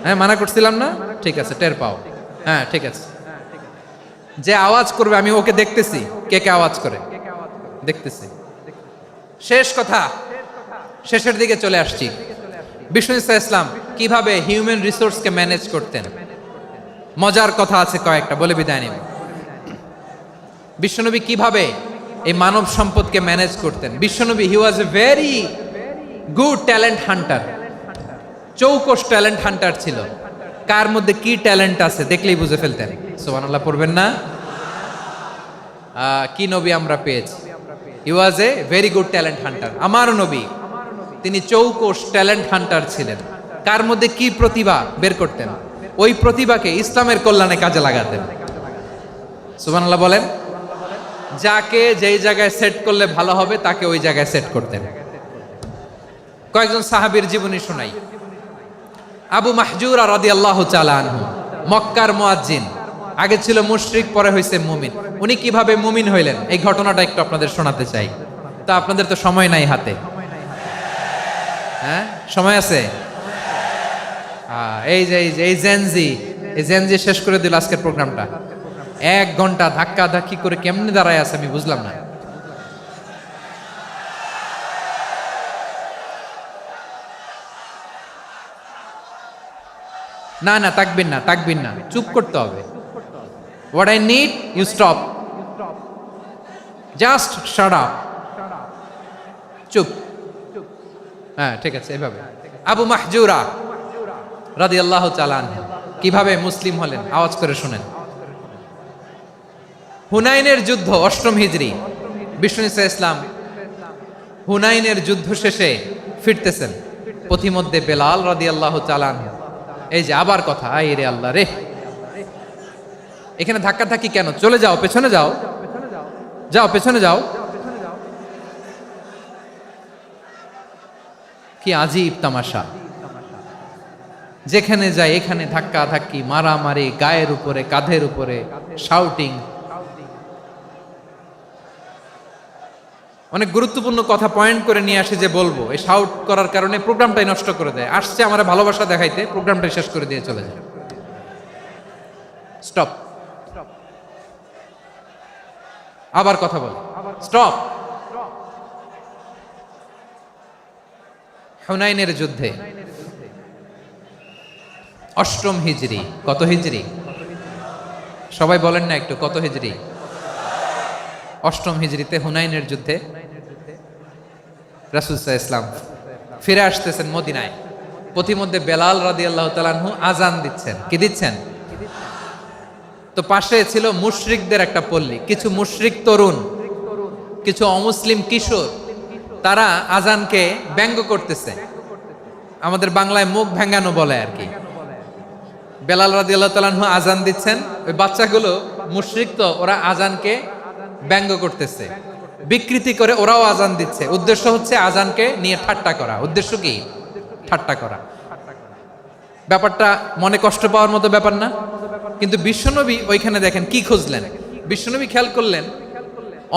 হ্যাঁ, মানা করছিলাম না? ঠিক আছে, টের পাও। হ্যাঁ, ঠিক আছে। যে আওয়াজ করবে আমি ওকে দেখতেছি, কে কে আওয়াজ করে দেখতেছি। শেষ কথা, শেষের দিকে চলে আসছি। বিষ্ণু ইসলাম কিভাবে হিউম্যান রিসোর্সকে ম্যানেজ করতেন, মজার কথা আছে কয়েকটা, বলে বিদায় নেব। বিশ্বনবী কিভাবে এই মানব সম্পদকে ম্যানেজ করতেন? বিশ্বনবী he was a very good talent hunter, চৌকস ট্যালেন্ট হান্টার ছিল। কার মধ্যে কি ট্যালেন্ট আছে দেখলেই বুঝে ফেলতেন। সুবহানাল্লাহ পড়বেন না? কি নবী আমরা পেয়েছি! He was a very good talent hunter. আমার নবী তিনি চৌকস ট্যালেন্ট হান্টার ছিলেন। কার মধ্যে কি প্রতিভা বের করতেন, ওই প্রতিভাকে ইসলামের কল্যাণে কাজে লাগাতেন। সুবহানাল্লাহ বলেন। যাকে যেই জায়গায় সেট করলে ভালো হবে তাকে ওই জায়গায় সেট করতেন। কয়েকজন সাহাবীর জীবনী শোনাই। আবু মাহজুরা রাদিয়াল্লাহু তাআলা আনহু, মক্কার মুয়াজ্জিন, আগে ছিল মুশরিক, পরে হইছে মুমিন। উনি কিভাবে মুমিন হইলেন এই ঘটনাটা একটু আপনাদের শোনাতে চাই। তা আপনাদের তো সময় নাই হাতে, হ্যাঁ সময় আছে? এই জেনজি শেষ করে দিল আজকের প্রোগ্রামটা। 1 ঘন্টা ধাক্কা ধাক্কি করে কেমনে দাঁড়ায় আছে আমি বুঝলাম না। না না তাকবিন না, চুপ করতে হবে। What I need you stop, just shut up, চুপ। হ্যাঁ ঠিক আছে, এভাবে। আবু মাহজুরা রাদিয়াল্লাহু তাআলা আনহু কিভাবে মুসলিম হলেন আওয়াজ করে শুনেন। হুনাইনের যুদ্ধ 8ম হিজরি, বিষ্ণু ইসা ইসলাম হুনাইনের যুদ্ধ শেষে ফিরতেছেন। পথিমধ্যে বেলাল রাদিয়াল্লাহু তাআলা আনহু, এই যে আবার কথা, আই রে আল্লাহ রে, এখানে ধাক্কা ধাক্কি কেন? চলে যাও, পেছনে যাও, পেছনে যাও। কি আজীব তামাশা, যেখানে যায় এখানে ধাক্কা ধাক্কি, মারামারি, গায়ের উপরে কাঁধের উপরে শাউটিং। অনেক গুরুত্বপূর্ণ কথা পয়েন্ট করে নিয়ে আসি যে বলবো, এই শাউট করার কারণে প্রোগ্রামটাই নষ্ট করে দেয়। আসছে আমার ভালোবাসা দেখাইতে, প্রোগ্রামটাই শেষ করে দিয়ে চলে যায়। স্টপ, আবার কথা বল, স্টপ। হুনাইনের যুদ্ধে 8ম হিজরি, কত হিজরি সবাই বলেন না একটু, কত হিজরি? 8ম হিজরিতে হুনাইনের যুদ্ধে রাসূল সাল্লাল্লাহু আলাইহি ওয়াসাল্লাম ফিরে আসতেছেন মদিনায়। পথিমধ্যে বেলাল রাদিয়াল্লাহু তাআলা আনহু আজান দিচ্ছেন। কি দিচ্ছেন? তো পাশে ছিল মুশরিকদের একটা পল্লী, কিছু মুশরিক তরুণ, কিছু অমুসলিম কিশোর, তারা আজানকে ব্যঙ্গ করতেছে। আমাদের বাংলায় মুখ ভেঙ্গানো বলে আর কি। বেলাল রাদিয়াল্লাহু তাআলা আনহু আজান দিচ্ছেন, ওই বাচ্চাগুলো মুশরিক, তো ওরা আজানকে ব্যঙ্গ করতেছে, বিকৃতি করে ওরাও আজান দিচ্ছে। উদ্দেশ্য হচ্ছে আজানকে নিয়ে ঠাট্টা করা। উদ্দেশ্য কি? ঠাট্টা করা। ব্যাপারটা মনে কষ্ট পাওয়ার মতো ব্যাপার না? কিন্তু বিশ্বনবী ওইখানে দেখেন কি খুঁজলেন। বিশ্বনবী খেয়াল করলেন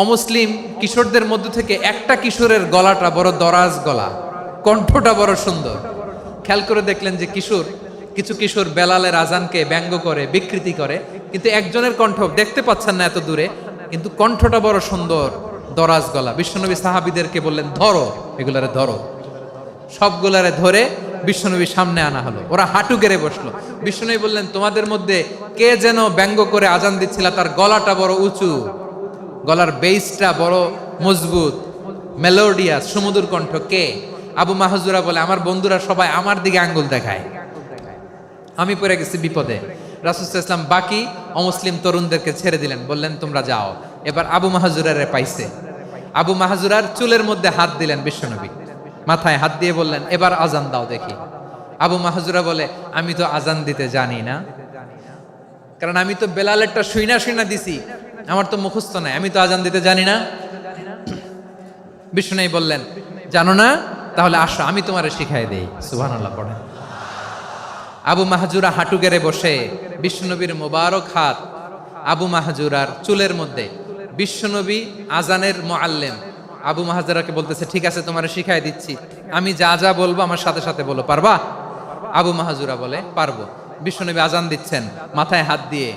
অমুসলিম কিশোরদের মধ্য থেকে একটা কিশোরের গলাটা বড় দরাজ গলা, কণ্ঠটা বড় সুন্দর। খেয়াল করে দেখলেন যে কিছু কিশোর বেলালের আজানকে ব্যঙ্গ করে, বিকৃতি করে, কিন্তু একজনের কণ্ঠ দেখতে পাচ্ছেন না এত দূরে, কিন্তু কণ্ঠটা বড় সুন্দর, দরাজ গলা। বিশ্বনবী সাহাবীদেরকে বললেন, ধরো এগুলারে, ধরো। সবগুলারে ধরে বিশ্বনবী সামনে আনা হলো। ওরা হাঁটু গেড়ে বসলো। বিশ্বনবী বললেন, তোমাদের মধ্যে কে যেন ব্যঙ্গ করে আজান দিচ্ছিল, তার গলাটা বড় উঁচু, গলার বেসটা বড় মজবুত, মেলোডিয়াস, সুমধুর কণ্ঠ, কে? আবু মাহজুরা বলে, আমার বন্ধুরা সবাই আমার দিকে আঙ্গুল দেখায়, আমি পড়ে গেছি বিপদে। রাসূল সাল্লাল্লাহু আলাইহি ওয়াসাল্লাম বাকি অমুসলিম তরুণদেরকে ছেড়ে দিলেন, বললেন তোমরা যাও। এবার আবু মাহজুরারে পাইছে। আবু মাহজুরার চুলের মধ্যে হাত দিলেন বিশ্বনবী, মাথায় হাত দিয়ে বললেন, এবার আজান দাও দেখি। আবু মাহজুরা বলে, আমি তো আজান দিতে জানি না, কারণ আমি তো বেলালেরটা শুইনা দিছি, আমার তো মুখস্থ নাই, আমি তো আজান দিতে জানি না। বিশ্বনবী বললেন, জানো না? তাহলে আসো, আমি তোমারে শিখাই দেই। সুবহানাল্লাহ পড়েন। আবু মাহজুরা হাঁটু গেড়ে বসে, বিশ্বনবীর মোবারক হাত আবু মাহজুরার চুলের মধ্যে। বিশ্বনবী আজানের মুআল্লিম আবু মাহজুরাকে বলতেছে, ঠিক আছে তোমারে শিখাই দিচ্ছি, আমি যা যা বলবো আমার সাথে সাথে বলো, পারবা? আবু মাহজুরা বলে, পারবো। বিশ্বনবী আজান দিচ্ছেন, মাথায় হাত দিয়ে,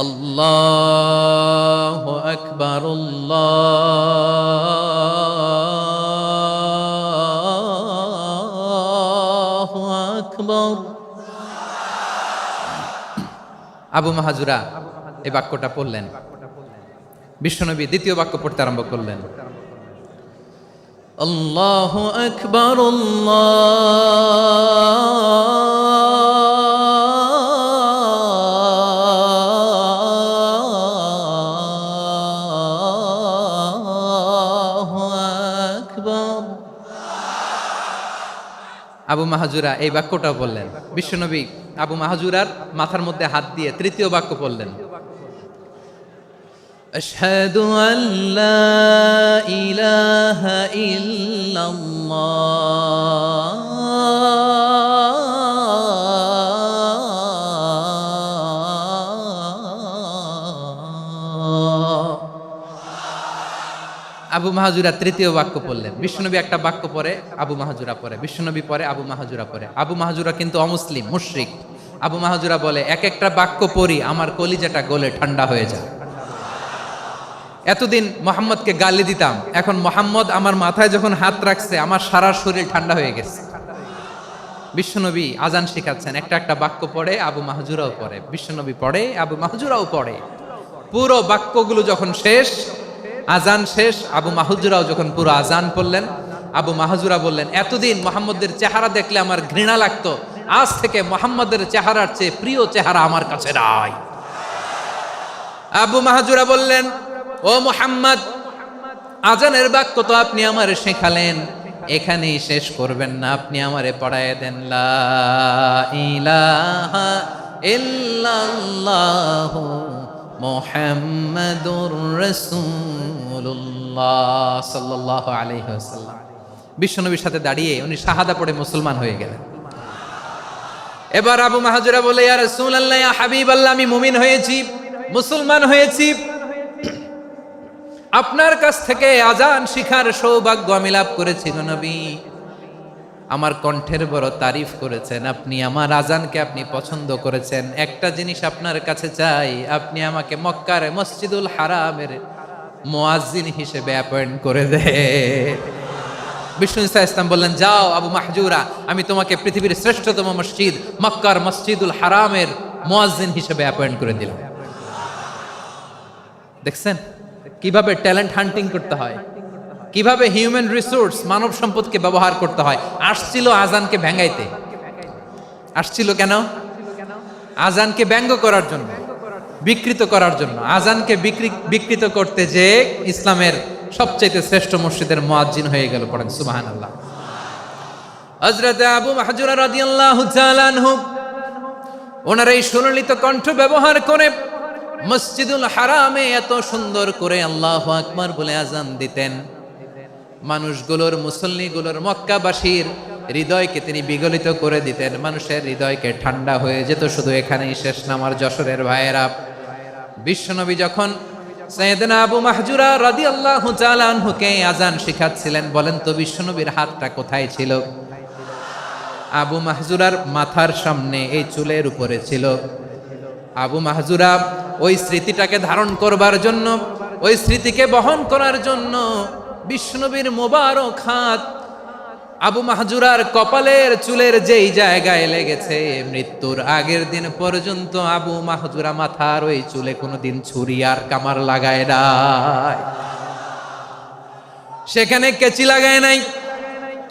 আল্লাহু আকবার, আল্লাহু আকবার। আবু মাহজুরা এই বাক্যটা পড়লেন। বিশ্বনবী দ্বিতীয় বাক্য পড়তে আরম্ভ করলেন, আল্লাহু আকবার, আল্লাহু আকবার। আবু মাহজুরা এই বাক্যটাও বললেন। বিশ্বনবী আবু মাহজুরার মাথার মধ্যে হাত দিয়ে তৃতীয় বাক্য বললেন, আশহাদু আল্লা ইলাহা ইল্লাল্লাহ। আবু মাহাজুরা তৃতীয় বাক্য পড়লেন। বিশ্বনবী একটা বাক্য পরে আবু মাহাজুরা পড়ে, বিশ্বনবী পরে আবু মাহাজুরা পড়ে। আবু মাহাজুরা কিন্তু অমুসলিম, মুশরিক। আবু মাহাজুরা বলে, এক একটা বাক্য পড়ি আমার কলিজাটা গলে ঠান্ডা হয়ে যায়। এতদিন মোহাম্মদকে গালি দিতাম, এখন মোহাম্মদ আমার মাথায় যখন হাত রাখছে আমার সারা শরীর ঠান্ডা হয়ে গেছে। বিশ্বনবী আজান শিখাচ্ছেন, একটা একটা বাক্য পড়ে আবু মাহাজুরাও পড়ে, বিশ্বনবী পড়ে আবু মাহাজুরাও পড়ে। পুরো বাক্যগুলো যখন শেষ, আজান শেষ, আবু মাহাজুরাও যখন পুরো আজান পড়লেন, আবু মাহাজুরা বললেন, এতদিন মোহাম্মদের চেহারা দেখলে আমার ঘৃণা লাগতো, আজ থেকে মোহাম্মদের চেহারার চেয়ে প্রিয় চেহারা আমার কাছে নাই। আবু মাহাজুরা বললেন, ও মুহাম্মদ, আজানের বাক্য তো আপনি আমারে শেখালেন, এখানেই শেষ করবেন না, আপনি আমারে পড়ায় দেন লা ইলাহা ইল্লাল্লাহু মুহাম্মাদুর রাসূলুল্লাহ সাল্লাল্লাহু আলাইহি ওয়াসাল্লাম। বিশ্বনবীর সাথে দাঁড়িয়ে উনি শাহাদা পড়ে মুসলমান হয়ে গেলেন। এবার আবু মাহাজুরা বলে, ইয়া রাসূলুল্লাহ, ইয়া হাবিবাল্লাহ, আমি মুমিন হয়েছি, মুসলমান হয়েছি, আপনার কাছ থেকে আজান শিখার সৌভাগ্য আমি লাভ করেছি গো নবী। আমার কণ্ঠের বড় তারিফ করেছেন আপনি, আমার আজানকে আপনি পছন্দ করেছেন। একটা জিনিস আপনার কাছে চাই, আপনি আমাকে মক্কার মসজিদুল হারামের মুয়াজ্জিন হিসেবে অ্যাপয়েন্ট করে দে। বিষ্ণু ইসা ইসলাম বললেন, যাও আবু মাহজুরা, আমি তোমাকে পৃথিবীর শ্রেষ্ঠতম মসজিদ মক্কার মসজিদুল হারামের মুয়াজ্জিন হিসেবে অ্যাপয়েন্ট করে দিলাম। দেখছেন কিভাবে ট্যালেন্ট হান্টিং করতে হয়, কিভাবে হিউম্যান রিসোর্স মানব সম্পদকে ব্যবহার করতে হয়। আসছিল আজানকে ভেঙাইতে, আসছিল কেন? আজানকে ব্যঙ্গ করার জন্য, বিকৃত করার জন্য। আজানকে বিকৃত করতে যে ইসলামের সবচেয়ে শ্রেষ্ঠ মসজিদের মুয়াজ্জিন হয়ে গেল। পড়েন সুবহানাল্লাহ। হযরত আবু মাহজুরা রাদিয়াল্লাহু তাআলা আনহু ওনার এই সুললিত কণ্ঠ ব্যবহার করে মসজিদুল হারামে এত সুন্দর করে আল্লাহু আকবার বলে আজান দিতেন। মানুষগুলোর, মুসল্লিগুলোর, মক্কাবাসীর হৃদয়কে তিনি বিগলিত করে দিতেন, মানুষের হৃদয়কে ঠান্ডা হয়ে যেত। শুধু এখানেই শেষ না আমার যশোরের ভাইয়েরা। বিশ্বনবী যখন সাইয়েদনা আবু মাহজুরা রাদিয়াল্লাহু তাআলা আনহুকে আজান শিখাচ্ছিলেন, বলেন তো বিশ্বনবীর হাতটা কোথায় ছিল? আবু মাহজুরার মাথার সামনে, এই চুলের উপরে ছিল। আবু মাহজুরা ওই স্মৃতিটাকে ধারণ করবার জন্য, ওই স্মৃতিকে বহন করার জন্য বিশ্বনবীর মোবারক হাত আবু মাহজুরার কপালের চুলের যেই জায়গায় লেগেছে, মৃত্যুর আগের দিন পর্যন্ত আবু মাহজুরা মাথার ওই চুলে কোনোদিন ছুরি আর কামার লাগায় নাই, সেখানে কেচি লাগায় নাই,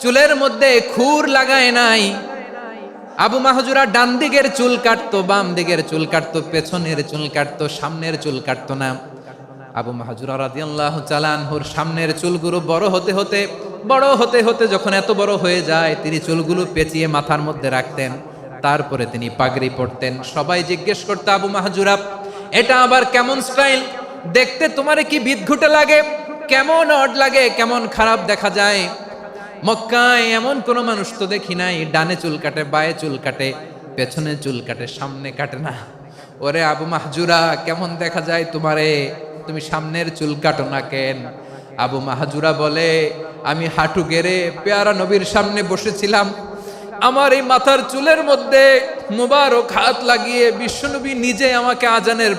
চুলের মধ্যে খুর লাগায় নাই। আবু মাহজুরা ডান দিকের চুল কাটতো, বাম দিকের চুল কাটতো, পেছনের চুল কাটতো, সামনের চুল কাটতো না। আবু মাহজুরা রাদিয়াল্লাহু তাআলা আনহুর সামনের চুলগুলো বড় হতে হতে যখন এত বড় হয়ে যায়, তিনি চুলগুলো পেঁচিয়ে মাথার মধ্যে রাখতেন, তারপরে তিনি পাগড়ি পরতেন। সবাই জিজ্ঞেস করতো, আবু মাহজুরা, এটা আবার কেমন স্টাইল? দেখতে তোমারে কি বিদঘুটে লাগে, কেমন অড লাগে, কেমন খারাপ দেখা যায়। মক্কায় এমন কোন মানুষ তো দেখি নাই, ডানে চুল কাটে, বায়ে চুল কাটে, পেছনে চুল কাটে, সামনে কাটে না। ওরে আবু মাহজুরা, কেমন দেখা যায় তোমারে, তুমি সামনের চুল কাটো না কেন? আবু মাহজুরা বলে, আমি হাঁটু গেড়ে পেয়ারা নবীর সামনে বসেছিলাম, আমার এই মাথার চুলের মধ্যে মুবারক হাত লাগিয়ে বিশ্বনবী নিজে আমাকে আজানের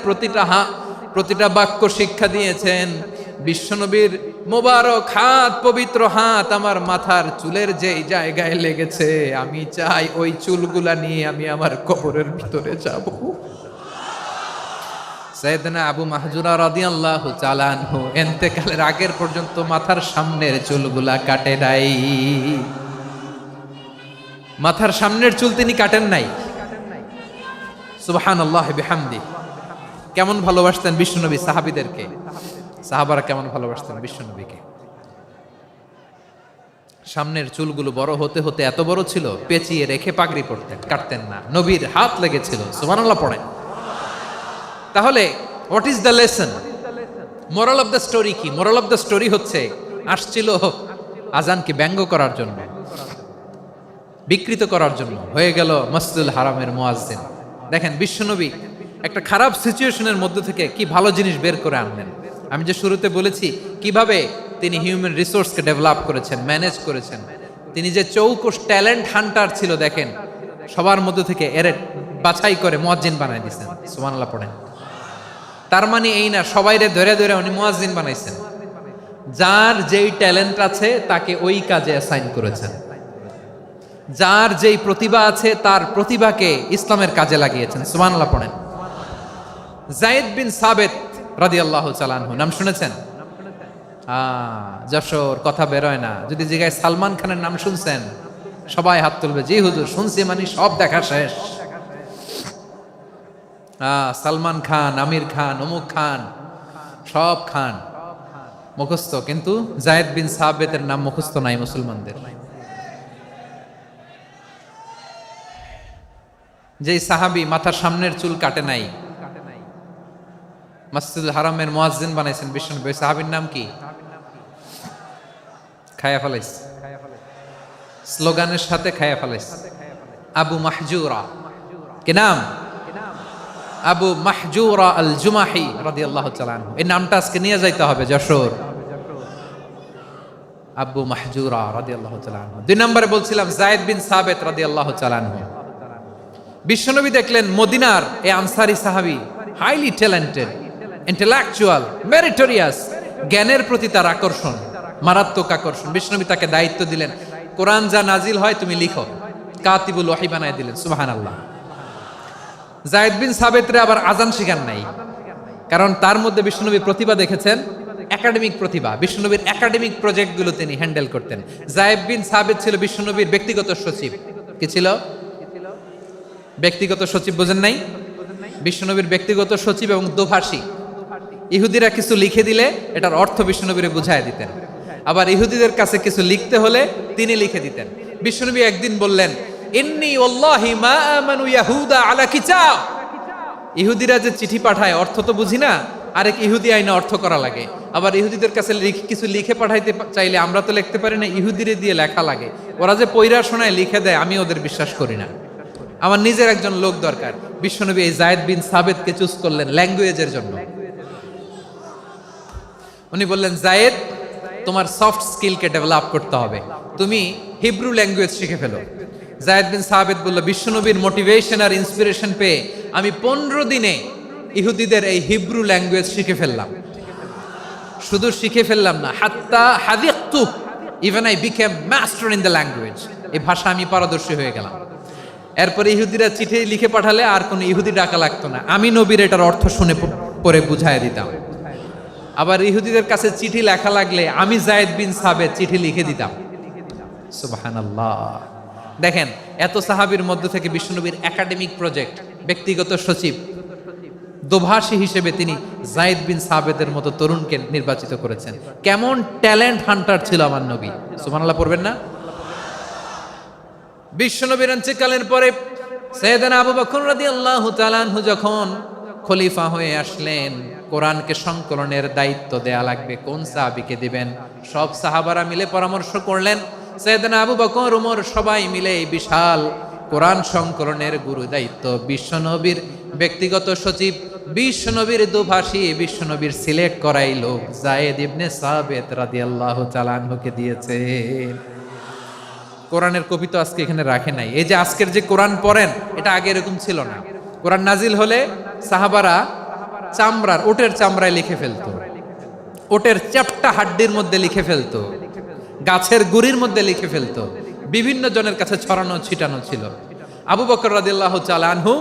প্রতিটা বাক্য শিক্ষা দিয়েছেন। বিশ্বনবীর মোবারক হাত, পবিত্র হাত আমার মাথার চুলের যেই জায়গায় লেগেছে, আমি চাই ওই চুলগুলা নিয়ে আমি আমার কবরের ভিতরে যাব। সাইয়েদনা আবু মাহজুরা রাদিয়াল্লাহু তাআলা আনহু ইন্তেকালের আগের পর্যন্ত মাথার সামনের চুলগুলা কাটে নাই। মাথার সামনের চুল তিনি কাটেন নাই। সুবহানাল্লাহ বিহামদি। কেমন ভালোবাসতেন বিশ্বনবী সাহাবীদেরকে, সাহাবারা কেমন ভালোবাসতেন বিশ্বনবীকে। সামনের চুলগুলো বড় হতে হতে এত বড় ছিল, পেঁচিয়ে রেখে পাগড়ি পরতেন, কাটতেন না। নবীর হাত লেগেছিল, সুবহানাল্লাহ পড়েন। তাহলে what is the lesson? Moral of the story কি? মোরাল অফ দ্য স্টোরি হচ্ছে, আসছিল আজানকে ব্যঙ্গ করার জন্য, বিকৃত করার জন্য, হয়ে গেল মসজিদুল হারামের মুয়াজ্জিন। দেখেন বিশ্বনবী একটা খারাপ সিচুয়েশনের মধ্যে থেকে কি ভালো জিনিস বের করে আনলেন। আমি যে শুরুতে বলেছি কিভাবে তিনি হিউম্যান রিসোর্সকে ডেভেলপ করেছেন, ম্যানেজ করেছেন। তিনি যে চৌকস ট্যালেন্ট হান্টার ছিল, দেখেন সবার মধ্যে থেকে এর বাছাই করে মুয়াজ্জিন বানাই দিয়েছেন। সুবহানাল্লাহ পড়েন। তার মানে এই না সবাইরে ধরে ধরে উনি মুয়াজ্জিন বানাইছেন। যার যেই ট্যালেন্ট আছে তাকে ওই কাজে অ্যাসাইন করেছেন। যার যেই প্রতিভা আছে তার প্রতিভাকে ইসলামের কাজে লাগিয়েছেন। সুবহানাল্লাহ পড়েন। যায়েদ বিন সাবেত রাদিয়াল্লাহু তাআলা আনহু নাম শুনেছেন? যশোর কথা বেরোয় না। যদি জিগায় সালমান খানের নাম শুনছেন, সবাই হাত তুলবে, জি হুজুর শুনছি, মানে সব দেখা শেষ। সালমান খান, আমির খান, অমুক খান, সব খান মুখস্থ, কিন্তু যায়েদ বিন সাবেতের নাম মুখস্থ নাই মুসলমানদের। যেই সাহাবী মাথার সামনের চুল কাটে নাই, মসজিদুল হারামের মুয়াজ্জিন বানাইছেন বিশ্বনবী, সাহাবীর নাম কি? খায়া ফেলাইস, স্লোগানের সাথে খায়া ফেলাইস। আবু মাহজুরা, কি নাম? আবু মাহজুরা আল জুমাহি রাদিয়াল্লাহু তাআলা আনহু। এই নামটা আজকে নিয়ে যাইতে হবে যশোর। আবু মাহজুরা রাদিয়াল্লাহু তাআলা আনহু। 2 নম্বরে বলছিলাম যায়েদ বিন সাবেত রাদিয়াল্লাহু তাআলা আনহু। বিশ্বনবী দেখলেন মদিনার এই আনসারী সাহাবী হাইলি ট্যালেন্টেড, ইন্টেলেকচুয়াল, মেরিটোরিয়াস, জ্ঞানের প্রতি তার আকর্ষণ, মারাত্মক আকর্ষণ। বিশ্বনবী তাকে দায়িত্ব দিলেন, কোরআন যা নাজিল হয় তুমি লিখো, কাতিবুল ওয়াহি বানায় দিলেন। সুবহানাল্লাহ। যায়েদ বিন সাবেতরে আবার আজান শিখান নাই, কারণ তার মধ্যে বিশ্বনবী প্রতিভা দেখেছেন, একাডেমিক প্রতিভা। বিশ্বনবীর একাডেমিক প্রজেক্টগুলো তিনি হ্যান্ডেল করতেন। যায়েদ বিন সাবেত ছিল বিশ্বনবীর ব্যক্তিগত সচিব। কি ছিল? ব্যক্তিগত সচিব। বোঝেন নাই? বিশ্বনবীর ব্যক্তিগত সচিব এবং দোভাষী। ইহুদিরা কিছু লিখে দিলে এটার অর্থ বিশ্বনবীরে বুঝায় দিতেন, আবার ইহুদিদের কাছে কিছু লিখতে হলে তিনি লিখে দিতেন। বিশ্বনবী একদিন বললেন, ইন্নী ওয়াল্লাহি মা আমানু ইয়াহুদা আলা কিতাব। ইহুদিরা যে চিঠি পাঠায় অর্থ তো বুঝি না, আরেক ইহুদি আইনে অর্থ করা লাগে। আবার ইহুদিদের কাছে কিছু লিখে পাঠাইতে চাইলে আমরা তো লিখতে পারি না, ইহুদিরে দিয়ে লেখা লাগে। ওরা যে পয়রা শোনায় লিখে দেয়, আমি ওদের বিশ্বাস করি না। আমার নিজের একজন লোক দরকার। বিশ্বনবী এই যায়েদ বিন সাবেতকে চুজ করলেন ল্যাঙ্গুয়েজের জন্য। উনি বললেন, যায়েদ তোমার সফট স্কিলকে ডেভেলপ করতে হবে, তুমি হিব্রু ল্যাঙ্গুয়েজ শিখে ফেলো। যায়েদ বিন সাবেত বলল, বিশ্বনবীর মোটিভেশন আর ইন্সপিরেশন পেয়ে আমি 15 দিনে ইহুদিদের এই হিব্রু ল্যাঙ্গুয়েজ শিখে ফেললাম। শুধু শিখে ফেললাম না, হাত্তা হাদিকতু, even I became master in the language. এই ভাষা আমি পারদর্শী হয়ে গেলাম। এরপরে ইহুদিরা চিঠি লিখে পাঠালে আর কোনো ইহুদি ডাকা লাগতো না, আমি নবীর এটার অর্থ শুনে পরে বুঝায় দিতাম। আবার ইহুদিদের কাছে চিঠি লেখা লাগলে আমি যায়েদ বিন সাবেত চিঠি লিখে দিতাম। সুবহানাল্লাহ। দেখেন এত সাহাবীর মধ্যে থেকে বিশ্বনবীর একাডেমিক প্রজেক্ট, ব্যক্তিগত সচিব, দোভাষী হিসেবে তিনি যায়েদ বিন সাবেতের মতো তরুণকে নির্বাচিত করেছেন। কেমন ট্যালেন্ট হান্টার ছিল আমার নবী। সুবহানাল্লাহ পড়বেন না? বিশ্বনবীর ইন্তেকালের পরে সাইয়েদনা আবু বকর রাদিয়াল্লাহু তাআলা আনহু যখন খলিফা হয়ে আসলেন, কোরআনকে সংকলনের দায়িত্ব দেয়া লাগবে, কোন সাহাবীকে দিবেন? সব সাহাবারা মিলে পরামর্শ করলেন। সাইয়েদনা আবু বকর, ওমর সবাই মিলে এই বিশাল কোরআন সংকলনের গুরু দায়িত্ব বিশ্বনবীর ব্যক্তিগত সচিব, বিশ্বনবীর দোভাষী, বিশ্বনবীর সিলেক্ট করাই লোক যায়েদ ইবনে সাবেত রাদিয়াল্লাহু তাআলা আনহুকে দিয়েছে। কোরআনের কপি তো আজকে এখানে রাখে নাই। এই যে আজকের যে কোরআন পড়েন, এটা আগে এরকম ছিল না। কোরআন নাজিল হলে সাহাবারা চামড়ার, ওটের চামড়ায় লিখে ফেলতো, ওটের চ্যাপ্টা হাড্ডির মধ্যে লিখে ফেলতো, গাছের গুড়ির মধ্যে লিখে ফেলতো। বিভিন্ন জনের কাছে ছড়ানো ছিটানো ছিল। আবু বকর রাদিয়াল্লাহু তাআলা আনহু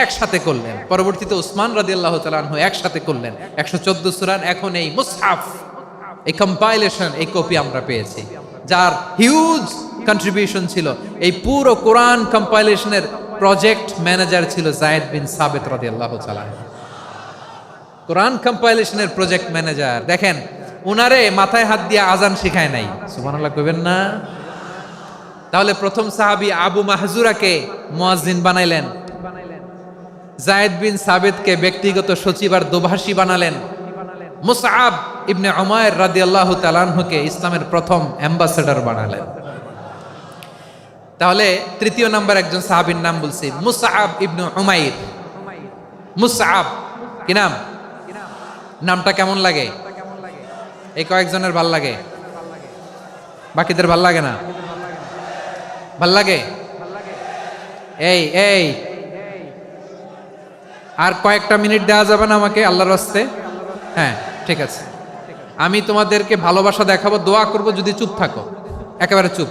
একসাথে করলেন, পরবর্তীতে উসমান রাদিয়াল্লাহু তাআলা আনহু একসাথে করলেন 114 সূরার। এখন এই মুসহাফ, এই কম্পাইলেশন, এই কপি আমরা পেয়েছি, যার হিউজ কন্ট্রিবিউশন ছিল। এই পুরো কোরআন কম্পাইলেশনের প্রজেক্ট ম্যানেজার ছিল যায়েদ বিন সাবেত রাদিয়াল্লাহু তাআলা। কোরআন কম্পাইলেশনের প্রজেক্ট ম্যানেজার। দেখেন উনারে মাথায় হাত দিয়ে আজান শিখায় নাই। সুবহানাল্লাহ কইবেন না? তাহলে প্রথম সাহাবী আবু মাহজুরাকে মুয়াজ্জিন বানাইলেন, যায়েদ বিন সাবেতকে ব্যক্তিগত সচিব আর দোভাষী বানালেন, মুসআব ইবনে উমাইর রাদিয়াল্লাহু তাআলা আনহুকে ইসলামের প্রথম অ্যাম্বাসেডর বানালেন। তাহলে তৃতীয় নাম্বার একজন সাহাবীর নাম বলছি, মুসআব ইবনে উমাইর। মুসআব কি নাম? নামটা কেমন লাগে? এই কয়েকজনের ভাল লাগে, বাকিদের ভাল লাগে না? ভাল লাগে? এই এই আর কয়েকটা মিনিট দেওয়া যাবে না আমাকে আল্লাহর রাস্তে? হ্যাঁ ঠিক আছে, আমি তোমাদেরকে ভালোবাসা দেখাবো, দোয়া করব যদি চুপ থাকো, একেবারে চুপ,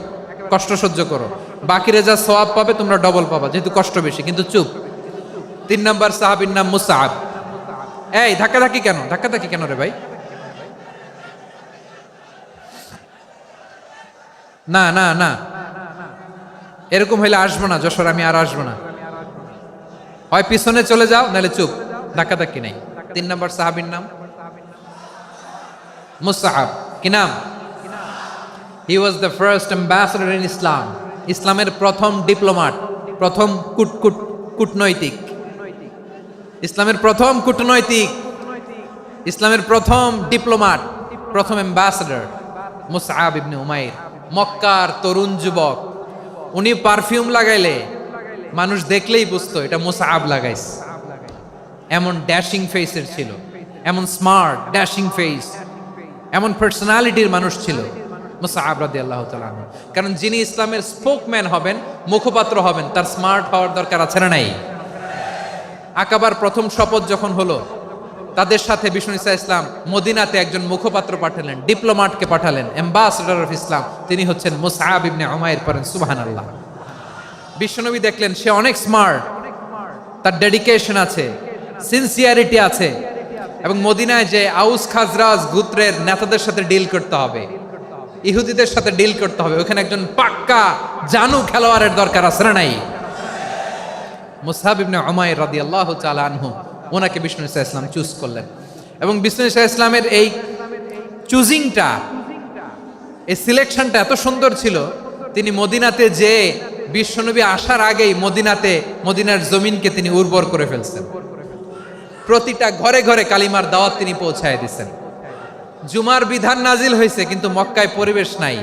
কষ্ট সহ্য করো। বাকিরে যা সওয়াব পাবে তোমরা ডবল পাবা, যেহেতু কষ্ট বেশি, কিন্তু চুপ। 3 নাম্বার সাহাবীর নাম মুসআব। এই ধাক্কাধাক্কি কেন? ধাক্কাধাক্কি কেন রে ভাই? না না না, এরকম হইলে আসবো না যশোর, আমি আর আসবো না। হয় পিছনে চলে যাও, নাহলে চুপ, ধাক্কাধাক্কি নাই। 3 নাম্বার সাহাবীর নাম মুসআব। কি নাম? He was the first ambassador in Islam. ইসলামের প্রথম ডিপ্লোম্যাট, প্রথম কূটনৈতিক, ইসলামের প্রথম কূটনৈতিক, ইসলামের প্রথম ডিপ্লোম্যাট, প্রথম অ্যাম্বাসেডর মুসআব ইবনে উমাইর। মক্কার তরুণ যুবক, উনি পারফিউম লাগাইলে মানুষ দেখলেই বুঝতো এটা মুসআব লাগাইছে। এমন ড্যাশিং ফেসের ছিল, এমন স্মার্ট ড্যাশিং ফেস, এমন পার্সোনালিটির মানুষ ছিল মুসআব রাদিয়াল্লাহু তাআলা আনহু। কারণ যিনি ইসলামের স্পোকম্যান হবেন, মুখপাত্র হবেন, তার স্মার্ট হওয়ার দরকার আছে না নাই? আকাবার প্রথম শপথ যখন হলো, তাদের সাথে বিষ্ণু ইসা ইসলাম মদিনাতে একজন মুখপাত্র পাঠালেন, ডিপ্লোম্যাটকে পাঠালেন, অ্যাম্বাসেডর অফ ইসলাম। তিনি হচ্ছেন মুসআব ইবনে উমাইর। পড়েন সুবহানাল্লাহ। বিশ্বনবী দেখলেন সে অনেক স্মার্ট, তার ডেডিকেশন আছে, সিনসিয়ারিটি আছে, এবং মদিনায় যে আউস খাজরাজ গোত্রের নেতাদের সাথে ডিল করতে হবে, ইহুদিদের সাথে ডিল করতে হবে, ওখানে একজন পাক্কা জানু খেলোয়াড়ের দরকার আছে না নাই? মুসআব ইবনে উমাইর রাদিয়াল্লাহু তাআলা আনহু, ওনাকে বিষ্ণু ইসা ইসলাম চুজ করলেন। এবং বিষ্ণু ইসা ইসলামের এই চুজিংটা, এই সিলেকশনটা এত সুন্দর ছিল, তিনি মদিনাতে যে বিশ্বনবী আসার আগেই মদিনার জমিনকে তিনি উর্বর করে ফেলছেন। প্রতিটা ঘরে ঘরে কালিমার দাওয়াত তিনি পৌঁছায় দিচ্ছেন। জুমার বিধান নাজিল হয়েছে, কিন্তু মক্কায় পরিবেশ নাই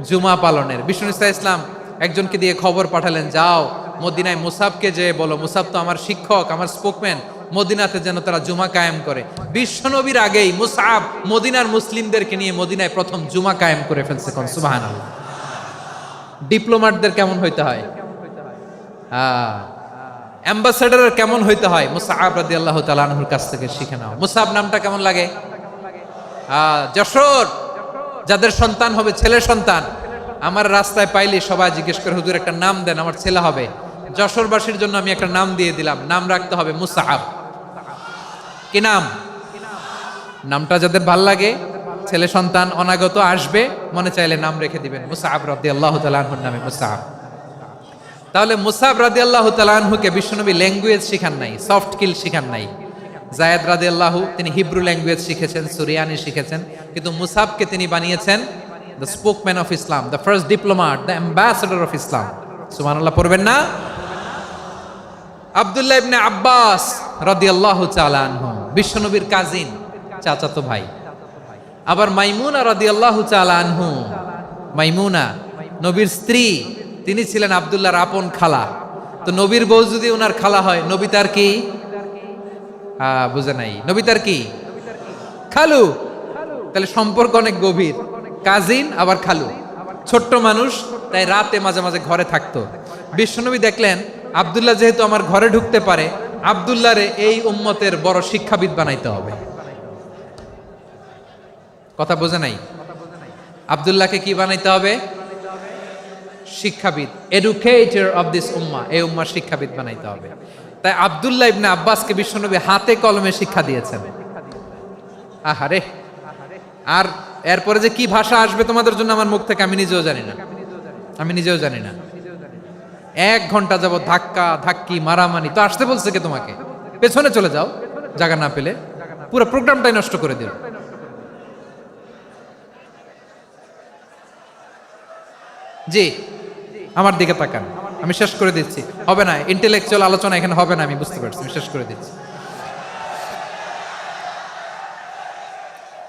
জুমা পালনের। বিষ্ণু ইসা ইসলাম একজনকে দিয়ে খবর পাঠালেন, যাও মদিনায় মুসাবকে যে বলো, মুসাব তো আমার শিক্ষক, আমার স্পোকম্যান, মদিনাতে যেন তারা জুমা কায়েম করে। বিশ্বনবীর আগেই মুসআব মদিনার মুসলিমদেরকে নিয়ে মদিনায় প্রথম জুমা কায়েম করে ফেলছে। কোন সুবহানাল্লাহ। ডিপ্লোম্যাটদের কেমন হইতে হয়, অ্যাম্বাসেডরের কেমন হইতে হয়, মুসআব রাদিয়াল্লাহু তাআলা আনহুর কাছ থেকে শিখে নাও। মুসআব নামটা কেমন লাগে? যশোর যাদের সন্তান হবে, ছেলে সন্তান, আমার রাস্তায় পাইলে সবাই জিজ্ঞেস করে, হুজুর একটা নাম দেন, আমার ছেলে হবে। যশোরবাসীর জন্য আমি একটা নাম দিয়ে দিলাম, নাম রাখতে হবে মুসআব। কি নাম? নামটা যাদের ভাল লাগে, ছেলে সন্তান অনাগত আসবে, মনে চাইলে নাম রেখে দিবেন মুসআব রাদিয়াল্লাহু তাআলা আনহুর নামে মুসআব। তাহলে মুসআব রাদিয়াল্লাহু তাআলা আনহুকে বিশ্বনবী ল্যাঙ্গুয়েজ শিখান নাই, সফট স্কিল শিখান নাই। যায়েদ রাদিয়াল্লাহু তিনি হিব্রু ল্যাঙ্গুয়েজ শিখেছেন, সুরিয়ানি শিখেছেন, কিন্তু মুসআবকে তিনি বানিয়েছেন the spokesman of Islam, the first diplomat, the ambassador of Islam. সুবহানাল্লাহ পড়বেন না? আব্দুল্লাহ ইবনে আব্বাস রাদিয়াল্লাহু তাআলা আনহু বিশ্বনবীর কাজিন, চাচাতো ভাই। আবার মাইমুনা রাদিয়াল্লাহু তাআলা আনহু, মাইমুনা নবীর স্ত্রী, তিনি ছিলেন আব্দুল্লাহর আপন খালা। তো নবীর বউ যদি ওনার খালা হয়, নবী তার কি? বুঝে নাই, নবী তার কি? খালু। তাহলে সম্পর্ক অনেক গভীর, কাজিন আবার খালু। ছোট্ট মানুষ, তাই রাতে মাঝে মাঝে ঘরে থাকতো। বিশ্বনবী দেখলেন আব্দুল্লাহ যেহেতু আমার ঘরে ঢুকতে পারে, আব্দুল্লাহরে এই উম্মতের বড় শিক্ষাবিদ বানাইতে হবে। কথা বোঝে নাই? আব্দুল্লাহকে কি বানাইতে হবে? শিক্ষাবিদ, এডুকেটর অফ দিস উম্মাহ, এই উম্মার শিক্ষাবিদ বানাইতে হবে। তাই আব্দুল্লাহ ইবনে আব্বাসকে বিশ্বনবী হাতে কলমে শিক্ষা দিয়েছেন। আহারে, আর এরপরে যে কি ভাষা আসবে তোমাদের জন্য আমার মুখ থেকে আমি নিজেও জানি না, আমি নিজেও জানি না। 1 ঘন্টা যাবত ধাক্কা ধাক্কি মারামারি। তো আসতে বলছে কে তোমাকে? পেছনে চলে যাও, জায়গা না পেলে। পুরো প্রোগ্রামটাই নষ্ট করে দিল। জি, আমার দিকে তাকান, আমি শেষ করে দিচ্ছি। হবে না, ইন্টেলেকচুয়াল আলোচনা এখানে হবে না, আমি বুঝতে পারছি, আমি শেষ করে দিচ্ছি।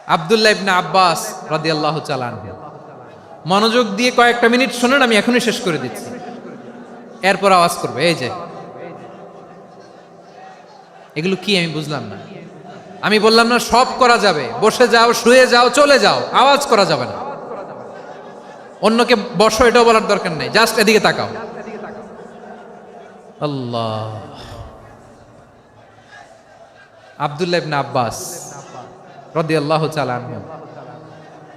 আব্দুল্লাহ ইবনে আব্বাস রাদিয়াল্লাহু তাআলা আনহু। মনোযোগ দিয়ে কয়েকটা মিনিট শুনুন, আমি এখনই শেষ করে দিচ্ছি, এরপর আওয়াজ করবে। এই যে এগুলো কি আমি বুঝলাম না। আমি বললাম না সব করা যাবে, বসে যাও, শুয়ে যাও, চলে যাও, আওয়াজ করা যাবে না। অন্যকে বসো এটাও বলার দরকার নেই, জাস্ট এদিকে তাকাও। আল্লাহ। আব্দুল্লাহ ইবনে আব্বাস রাদিয়াল্লাহু তাআলা আনহু,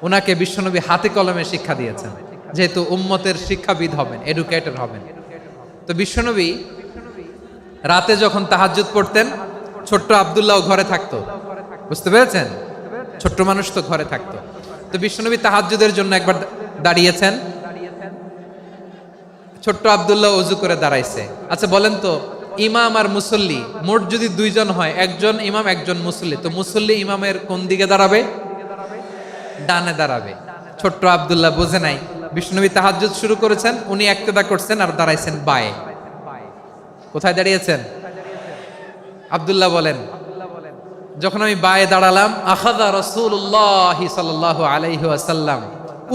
উনাকে বিশ্বনবী হাতে কলমে শিক্ষা দিয়েছেন, যেহেতু উম্মতের শিক্ষাবিদ হবেন, এডুকেটর হবেন। তো বিশ্বনবী রাতে যখন তাহাজ্জুদ পড়তেন, ছোট্ট আব্দুল্লাহ ঘরে থাকতো। বুঝতে পেরেছেন? ছোট্ট মানুষ তো ঘরে থাকতো। তো বিশ্বনবী তাহাজ্জুদের জন্য একবার দাঁড়িয়েছেন, ছোট্ট আব্দুল্লাহ ওযু করে দাঁড়াইছে। আচ্ছা বলেন তো, ইমাম আর মুসল্লি মোট যদি দুইজন হয়, একজন ইমাম একজন মুসল্লি, তো মুসল্লি ইমামের কোন দিকে দাঁড়াবে? ডানে দাঁড়াবে। ছোট্ট আব্দুল্লাহ বুঝে নাই, বিশ্বনবী তাহাজ্জুদ শুরু করেছেন, উনি ইক্তেদা করছেন আর দাঁড়াইছেন বায়ে। কোথায় দাঁড়িয়েছেন? আব্দুল্লাহ বলেন, যখন আমি বায়ে দাঁড়ালাম, আখাযা রাসূলুল্লাহ সাল্লাল্লাহু আলাইহি ওয়াসাল্লাম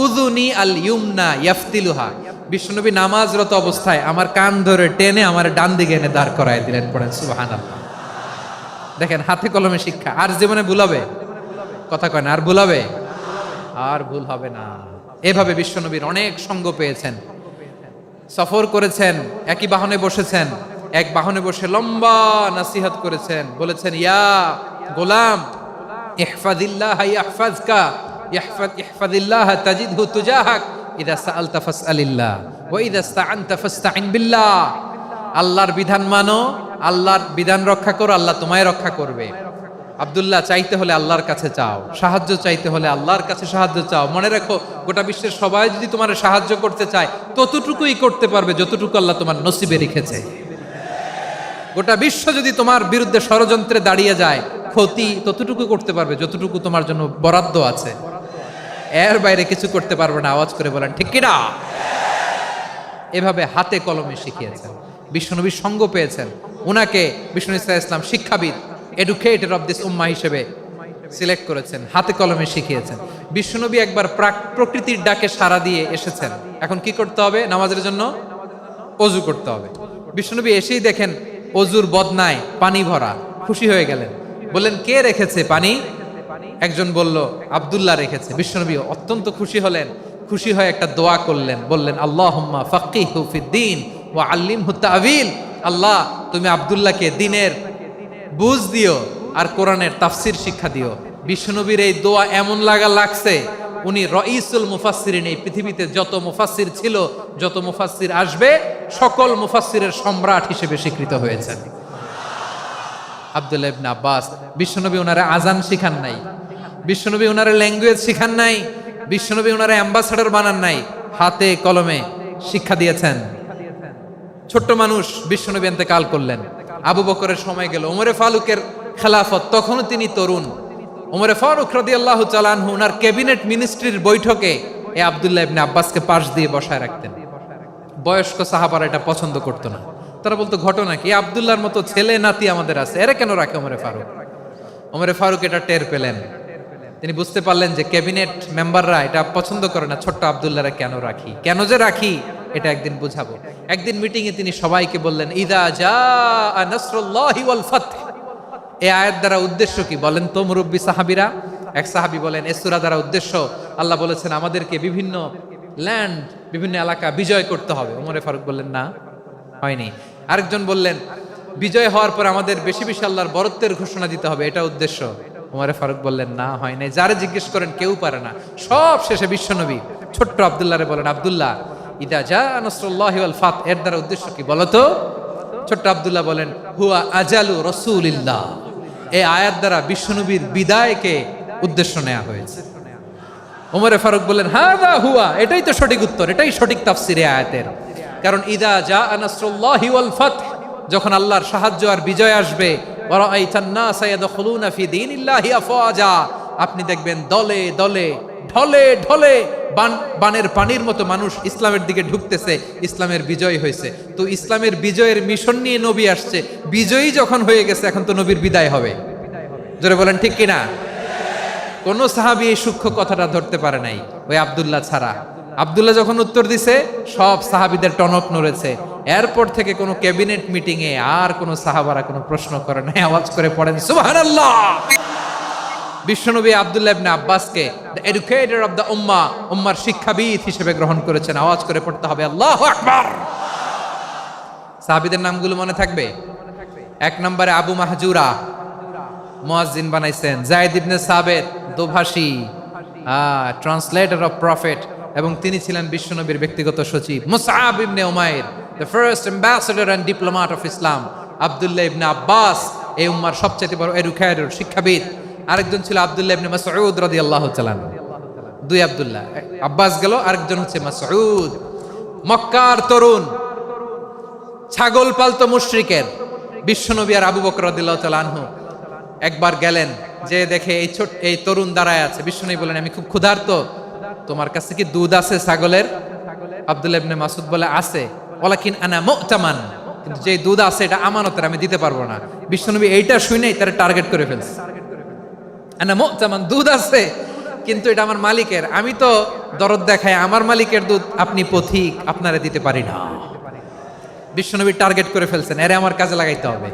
উযুনি আল ইউমনা ইয়াফতিলুহা, বিশ্বনবী নামাজরত অবস্থায় আমার কান ধরে টেনে আমার ডান দিকে এনে দাঁড় করায় দিলেন। পড়েন সুবহানাল্লাহ। দেখেন হাতে কলমে শিক্ষা। আর জীবনে ভুলাবে? কথা কয় না, আর ভুলাবে? আর ভুল হবে না। এভাবে বিশ্বনবীর অনেক সঙ্গ পেয়েছেন, সফর করেছেন, একই বাহনে বসেছেন, এক বাহনে বসে লম্বা নাসিহত করেছেন, বলেছেন, ইয়া গোলাম ইহফাজিল্লাহ ইয়াহফাজকা, ইহফাজিল্লাহ তাজিদহু তুজাহাক, ইযা সাআলতা ফাসআলিল্লাহ ওয়া ইযা ইসতাআনতা ফাসতাইন বিল্লাহ। আল্লাহর বিধান মানো, আল্লাহর বিধান রক্ষা করো, আল্লাহ তোমায় রক্ষা করবে। আব্দুল্লাহ, চাইতে হলে আল্লাহর কাছে চাও, সাহায্য চাইতে হলে আল্লাহর কাছে সাহায্য চাও। মনে রাখো, গোটা বিশ্বের সবাই যদি তোমার সাহায্য করতে চায়, ততটুকুই করতে পারবে যতটুকু আল্লাহ তোমার নসিবে রেখেছে। গোটা বিশ্ব যদি তোমার বিরুদ্ধে ষড়যন্ত্রে দাঁড়িয়ে যায়, ক্ষতি ততটুকু করতে পারবে যতটুকু তোমার জন্য বরাদ্দ আছে, এর বাইরে কিছু করতে পারবে না। আওয়াজ করে বলেন ঠিক কিনা? এভাবে হাতে কলমে শিখিয়েছেন, বিশ্বনবীর সঙ্গ পেয়েছেন। উনাকে বিষ্ণু ইসলাম শিক্ষাবিদ, এডুকেটর অফ দিস উম্মাহ হিসেবে সিলেক্ট করেছেন, হাতে কলমে শিখিয়েছেন। বিশ্বনবী একবার প্রকৃতির ডাকে সাড়া দিয়ে এসেছেন। এখন কি করতে হবে? নামাজের জন্য ওযু করতে হবে। বিশ্বনবী এসেই দেখেন ওযুর বদনায় পানি ভরা, খুশি হয়ে গেলেন, বললেন, কে রেখেছে পানি? একজন বলল, আব্দুল্লাহ রেখেছে। বিশ্বনবী অত্যন্ত খুশি হলেন, খুশি হয়ে একটা দোয়া করলেন, বললেন, আল্লাহুম্মা ফাক্কিহু ফিদ্দীন ওয়া আল্লিমহু তা'ওয়ীল। আল্লাহ, তুমি আব্দুল্লাহকে দ্বীনের বুঝ দিও আর কোরআনের তাফসীর শিক্ষা দিও। বিশ্বনবীর এই দোয়া এমন লাগছে, উনি রাইসুল মুফাসসিরিন, এই পৃথিবীতে যত মুফাসসির ছিল, যত মুফাসসির আসবে, সকল মুফাসসিরের সম্রাট হিসেবে স্বীকৃত হয়েছেন আব্দুল্লাহ ইবনে আব্বাস। বিশ্বনবী ওনারে আজান শিখান নাই, বিশ্বনবী ওনারে ল্যাঙ্গুয়েজ শিখান নাই, বিশ্বনবী ওনারে অ্যাম্বাসাডর বানান নাই, হাতে কলমে শিক্ষা দিয়েছেন। ছোট্ট মানুষ, বিশ্বনবী ইন্তেকাল করলেন, আবু বকরের সময় গেল, ওমরে ফারুকের খেলাফত, তখনও তিনি তরুণ। ওমরে ফারুক রাদিয়াল্লাহু তাআলা আনহু ওনার ক্যাবিনেট মিনিস্ট্রির বৈঠকে এই আব্দুল্লাহ ইবনে আব্বাসকে পাশ দিয়ে বসায় রাখতেন। বয়স্ক সাহাবারা এটা পছন্দ করতো না, তারা বলতো, ঘটনা কি? আব্দুল্লাহর মতো ছেলে নাতি আমাদের আছে, এরা কেন রাখে ওমরে ফারুক? ওমরে ফারুক এটা টের পেলেন, তিনি বুঝতে পারলেন যে ক্যাবিনেট মেম্বাররা এটা পছন্দ করে না, ছোট্ট আব্দুল্লাহরা কেন রাখি, কেন যে রাখি, এটা একদিন বুঝাবো। একদিন মিটিংয়ে তিনি সবাইকে বললেন, ইযা জাআ নাসরুল্লাহি ওয়াল ফাতহ। এই আয়াত দ্বারা উদ্দেশ্য কি বলেন তো মুরব্বী সাহাবীরা? এক সাহাবী বলেন, এই সূরা দ্বারা উদ্দেশ্য, আল্লাহ বলেছেন আমাদেরকে বিভিন্ন ল্যান্ড, বিভিন্ন এলাকা বিজয় করতে হবে। ওমরে ফারুক বললেন, না, হয়নি। আরেকজন বললেন, বিজয় হওয়ার পর আমাদের বেশি বেশি আল্লাহর বরত্বের ঘোষণা দিতে হবে, এটা উদ্দেশ্য। ওমরে ফারুক বললেন, না, হয় নাই। যারে জিজ্ঞেস করেন কেউ পারে না। সব শেষে বিশ্বনবী ছোট্ট আব্দুল্লাহরে বলেন, আব্দুল্লাহ, ইদা জাআ নাসরুল্লাহি ওয়াল ফাত, এর দ্বারা উদ্দেশ্য কি বলো তো? ছোট্ট আব্দুল্লাহ বলেন, হুয়া আজালু রাসূলিল্লাহ। এই আয়াত দ্বারা বিশ্বনবীর বিদায়কে উদ্দেশ্য নেওয়া হয়েছে। ওমরে ফারুক বললেন, হাযা হুয়া, এটাই তো সঠিক উত্তর, এটাই সঠিক তাফসীর এই আয়াতের। কারণ ইদা জাআ নাসরুল্লাহি ওয়াল ফাত, যখন আল্লাহর সাহায্য আর বিজয় আসবে, ওয়া রাআইতান নাসা ইয়াদখুলুনা ফি দীনিল্লাহি আফওয়াজা, আপনি দেখবেন দলে দলে, ঢলে ঢলে, বানের পানির মতো মানুষ ইসলামের দিকে ঢুকতেছে, ইসলামের বিজয় হয়েছে। তো ইসলামের বিজয়ের মিশন নিয়ে নবী আসছে, বিজয়ী যখন হয়ে গেছে, এখন তো নবীর বিদায় হবে। জোরে বলেন ঠিক কিনা? কোন সাহাবী এই সূক্ষ্ম কথাটা ধরতে পারে নাই, ওই আব্দুল্লাহ ছাড়া। আব্দুল্লাহ যখন উত্তর দিছে সব সাহাবীদের টনক নড়েছে। এরপর থেকে কোনো ক্যাবিনেট মিটিং এ আর কোনো সাহাবারা কোনো প্রশ্ন করে নাই, আওয়াজ করে পড়েন সুবহানাল্লাহ। বিশ্বনবী আব্দুল্লাহ ইবনে আব্বাসকে দ্য এডুকেটর অফ দ্য উম্মাহ, উম্মার শিক্ষাবিদ হিসেবে গ্রহণ করেছেন। আওয়াজ করে পড়তে হবে আল্লাহু আকবার। সাহাবীদের নামগুলো মনে থাকবে? 1 নম্বরে আবু মাহজুরা, মুয়াজ্জিন বানাইছেন। যায়েদ ইবনে সাবিত, দোভাষী, ট্রান্সলেটর অফ প্রফেট, এবং তিনি ছিলেন বিশ্বনবীর ব্যক্তিগত সচিব। মুসআব ইবনে উমাইর, the first ambassador and diplomat of Islam. আব্দুল্লাহ ইবনে আব্বাস, এই উম্মার সবচেয়ে বড় এডুকেটর, শিক্ষাবিদ। আরেকজন ছিল আব্দুল্লাহ ইবনে মাসউদ রাদিয়াল্লাহু তাআলা। 2 আব্দুল্লাহ, আব্বাস গেল, আরেকজন হচ্ছে মাসউদ। মক্কার তরুণ, ছাগল পালতো মুশরিকের বিশ্বনবী আর আবু বকর রাদিয়াল্লাহু তাআলা আনহু একবার গেলেন, যে দেখে এই তরুণ দাঁড়ায় আছে। বিশ্বনবী বলেন, আমি খুব ক্ষুধার্ত, তোমার কাছে কি দুধ আছে ছাগলের? আব্দুল্লাহ ইবনে মাসউদ বলে, আছে। ওয়ালাকিন আনা মুতামান, কিন্তু যে দুধ আছে এটা আমানতের, আমি দিতে পারবো না। বিশ্বনবী এইটা শুনেই তার টার্গেট করে ফেলছে। আনা মুতামান, দুধ আছে কিন্তু এটা আমার মালিকের, আমি তো দরদ দেখাই, আমার মালিকের দুধ আপনি পথিক, আপনারা দিতে পারি না। বিশ্বনবী টার্গেট করে ফেলছেন, এরে আমার কাজে লাগাইতে হবে।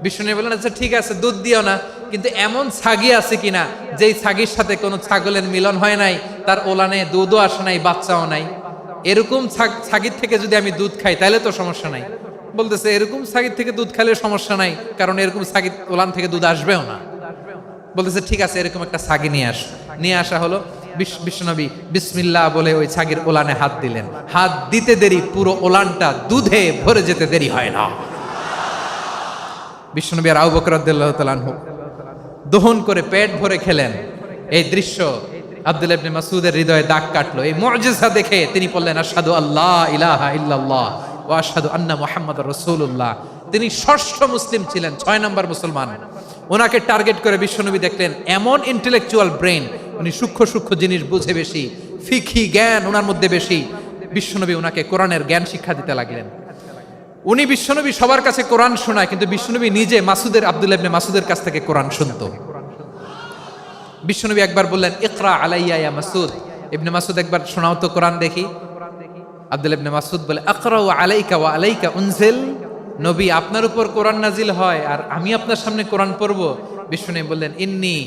বিশ্বনবী বললেন, আচ্ছা ঠিক আছে, দুধ দিও না, কিন্তু এমন ছাগি আছে কিনা যেই ছাগির সাথে কোনো ছাগলের মিলন হয় নাই, তার ওলানে দুধও আসে নাই, বাচ্চাও নাই, এরকম ছাগির থেকে যদি আমি দুধ খাই তাহলে তো সমস্যা নাই। বলতেছে, এরকম ছাগির থেকে দুধ খাইলে সমস্যা নাই, কারণ এরকম ছাগির ওলান থেকে দুধ আসবেও না। বলতেছে, ঠিক আছে, এরকম একটা ছাগি নিয়ে আসা হলো। বিশ্বনবী বিসমিল্লাহ বলে ওই ছাগির ওলানে হাত দিলেন। হাত দিতে দেরি, পুরো ওলানটা দুধে ভরে যেতে দেরি হয় না। বিশ্বনবী আর আবু বকর রাদিয়াল্লাহু তাআলা আনহু দহন করে পেট ভরে খেলেন। এই দৃশ্য আব্দুল্লাহ ইবনে মাসউদের হৃদয়ে দাগ কাটলো। এই মুজিজা দেখে তিনি বললেন, আশহাদু আল্লা ইলাহা ইল্লাল্লাহ ওয়া আশহাদু আন্না মুহাম্মাদুর রাসূলুল্লাহ। তিনি ষষ্ঠ মুসলিম ছিলেন, 6 নম্বর মুসলমান। ওনাকে টার্গেট করে বিশ্বনবী দেখলেন এমন ইন্টেলেকচুয়াল ব্রেন, উনি সূক্ষ্ম সূক্ষ্ম জিনিস বুঝে বেশি, ফিকহি জ্ঞান ওনার মধ্যে বেশি। বিশ্বনবী ওনাকে কোরআনের জ্ঞান শিক্ষা দিতে লাগলেন। উনি বিশ্বনবী সবার কাছে কোরআন শোনায়, কিন্তু বিশ্বনবী নিজে আব্দুল্লাহ ইবনে মাসউদের কাছ থেকে কোরআন শুনতো। বিশ্বনবী একবার বললেন, ইকরা আলাইয়া ইয়া মাসউদ। ইবনে মাসউদ, একবার শোনাও তো কোরআন দেখি। আব্দুল্লাহ ইবনে মাসউদ বলে, আকরাউ আলাইকা ওয়া আলাইকা উনজিল। নবী, আপনার উপর কোরআন নাজিল হয় আর আমি আপনার সামনে কোরআন পড়ব। বিশ্বনবী বললেন, ইন্নী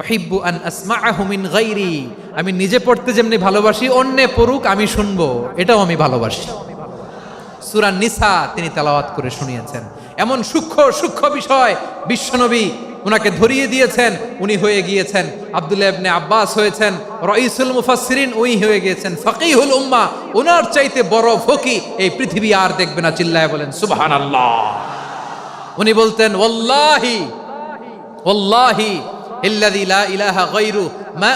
উহিব্বু আন আসমাআহু মিন গায়রি। আমি নিজে পড়তে যেমনি ভালোবাসি, অন্যে পড়ুক আমি শুনবো, এটাও আমি ভালোবাসি। সূরা নিসা তিনি তেলাওয়াত করে শুনিয়েছেন। এমন সূক্ষ্ম সূক্ষ্ম বিষয় বিশ্বনবী উনাকে ধরিয়ে দিয়েছেন। উনি হয়ে গিয়েছেন, আব্দুল্লাহ ইবনে আব্বাস হয়েছেন রাইসুল মুফাসসিরিন, উনি হয়ে গিয়েছেন ফাকিহুল উম্মাহ। ওনার চাইতে বড় ফকিহ এই পৃথিবী আর দেখবে না। চিল্লায় বলেন সুবহানাল্লাহ। উনি বলতেন, ওয়াল্লাহি ওয়াল্লাহি ইল্লাযী লা ইলাহা গায়রু মা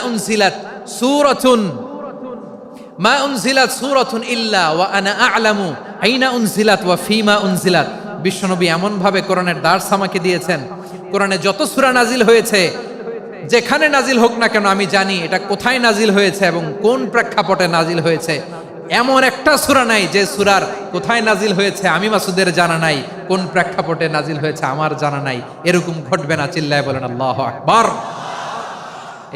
উনজিলাত সূরাতুন ইল্লা ওয়া আনা আ'লামু আইনা উনজিলাত ওয়া ফীমা উনজিলাত। বিশ্বনবী এমন ভাবে কোরআনের দার্স আমাকে দিয়েছেন, কোরআনে যত সূরা নাজিল হয়েছে, যেখানে নাজিল হোক না কেন আমি জানি এটা কোথায় নাজিল হয়েছে এবং কোন প্রেক্ষাপটে নাজিল হয়েছে। এমন একটা সূরা নাই যে সূরার কোথায় নাজিল হয়েছে আমি মাসুদের জানা নাই, কোন প্রেক্ষাপটে নাজিল হয়েছে আমার জানা নাই। এরকম ঘটবে না। চিল্লায় বলেন আল্লাহু আকবার।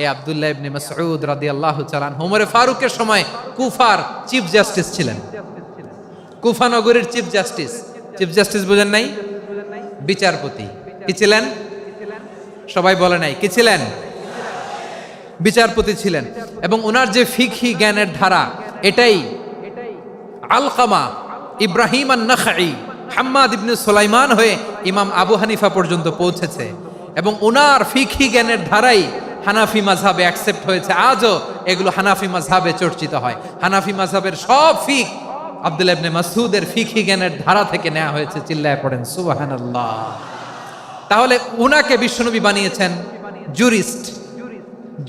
এই আব্দুল্লাহ ইবনে মাসউদ রাদিয়াল্লাহু তাআলা আনহু ওমর ফারুকের সময় কুফার চিফ জাস্টিস ছিলেন। কুফা নগরীর চিফ জাস্টিস। চিফ জাস্টিস বুঝেন নাই? বিচারপতি। কি ছিলেন? সবাই বলে নাই, কি ছিলেন? বিচারপতি ছিলেন। এবং ওনার যে ফিকহি জ্ঞানের ধারা, এটাই আলকামা, ইব্রাহিম আন-নাখাই, হাম্মাদ ইবনে সুলাইমান হয়ে ইমাম আবু হানিফা পর্যন্ত পৌঁছেছে। এবং ওনার ফিকহি জ্ঞানের ধারাই হানাফি মাযহাবে অ্যাকসেপ্ট হয়েছে। আজও এগুলো হানাফি মাযহাবে চর্চিত হয়। হানাফি মাযহাবের সব ফিক আব্দুল্লাহ ইবনে মাসউদের ফিকহি জ্ঞানের ধারা থেকে নেওয়া হয়েছে। চিল্লায় পড়েন সুবহানাল্লাহ। তাহলে উনাকে বিশ্বনবী বানিয়েছেন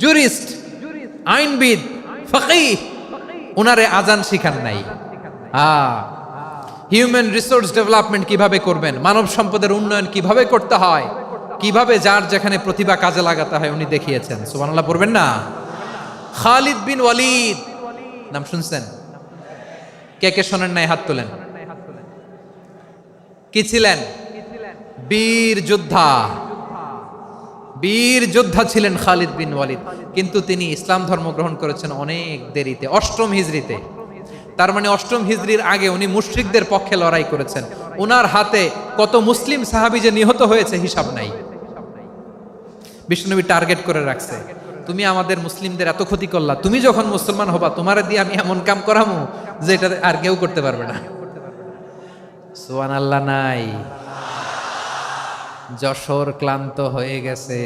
জুরিস্ট, আইনবিদ, ফাকিহ। উনারে আজান শিখান নাই। হিউম্যান রিসোর্স ডেভেলপমেন্ট কিভাবে করবেন, মানব সম্পদের উন্নয়ন কিভাবে করতে হয়, কিভাবে যার যেখানে প্রতিভা কাজে লাগাতে হয় উনি দেখিয়েছেন। সুবহানাল্লাহ পড়বেন না? খালিদ বিন ওয়ালিদ নাম শুনছেন? কে কে শোনেন নাই? হাত তোলেন। কি ছিলেন? বীর যোদ্ধা, বীর যোদ্ধা ছিলেন খালিদ বিন ওয়ালিদ, কিন্তু তিনি ইসলাম ধর্ম গ্রহণ করেছেন অনেক দেরিতে, 8ম হিজরিতে। তার মানে 8ম হিজরির আগে উনি মুশরিকদের পক্ষে লড়াই করেছেন। ওনার হাতে কত মুসলিম সাহাবী যে নিহত হয়েছে হিসাব নাই। বিষ্ণুনবী টার্গেট করে রাখছে, তুমি আমাদের মুসলিমদের এত ক্ষতি করলা, তুমি যখন মুসলমান হবা তোমার দিয়ে আমি এমন কাম করামু যে এটা আর কেউ করতে পারবে না। সুবহানাল্লাহ নাই? যশোর ক্লান্ত হয়ে গেছে।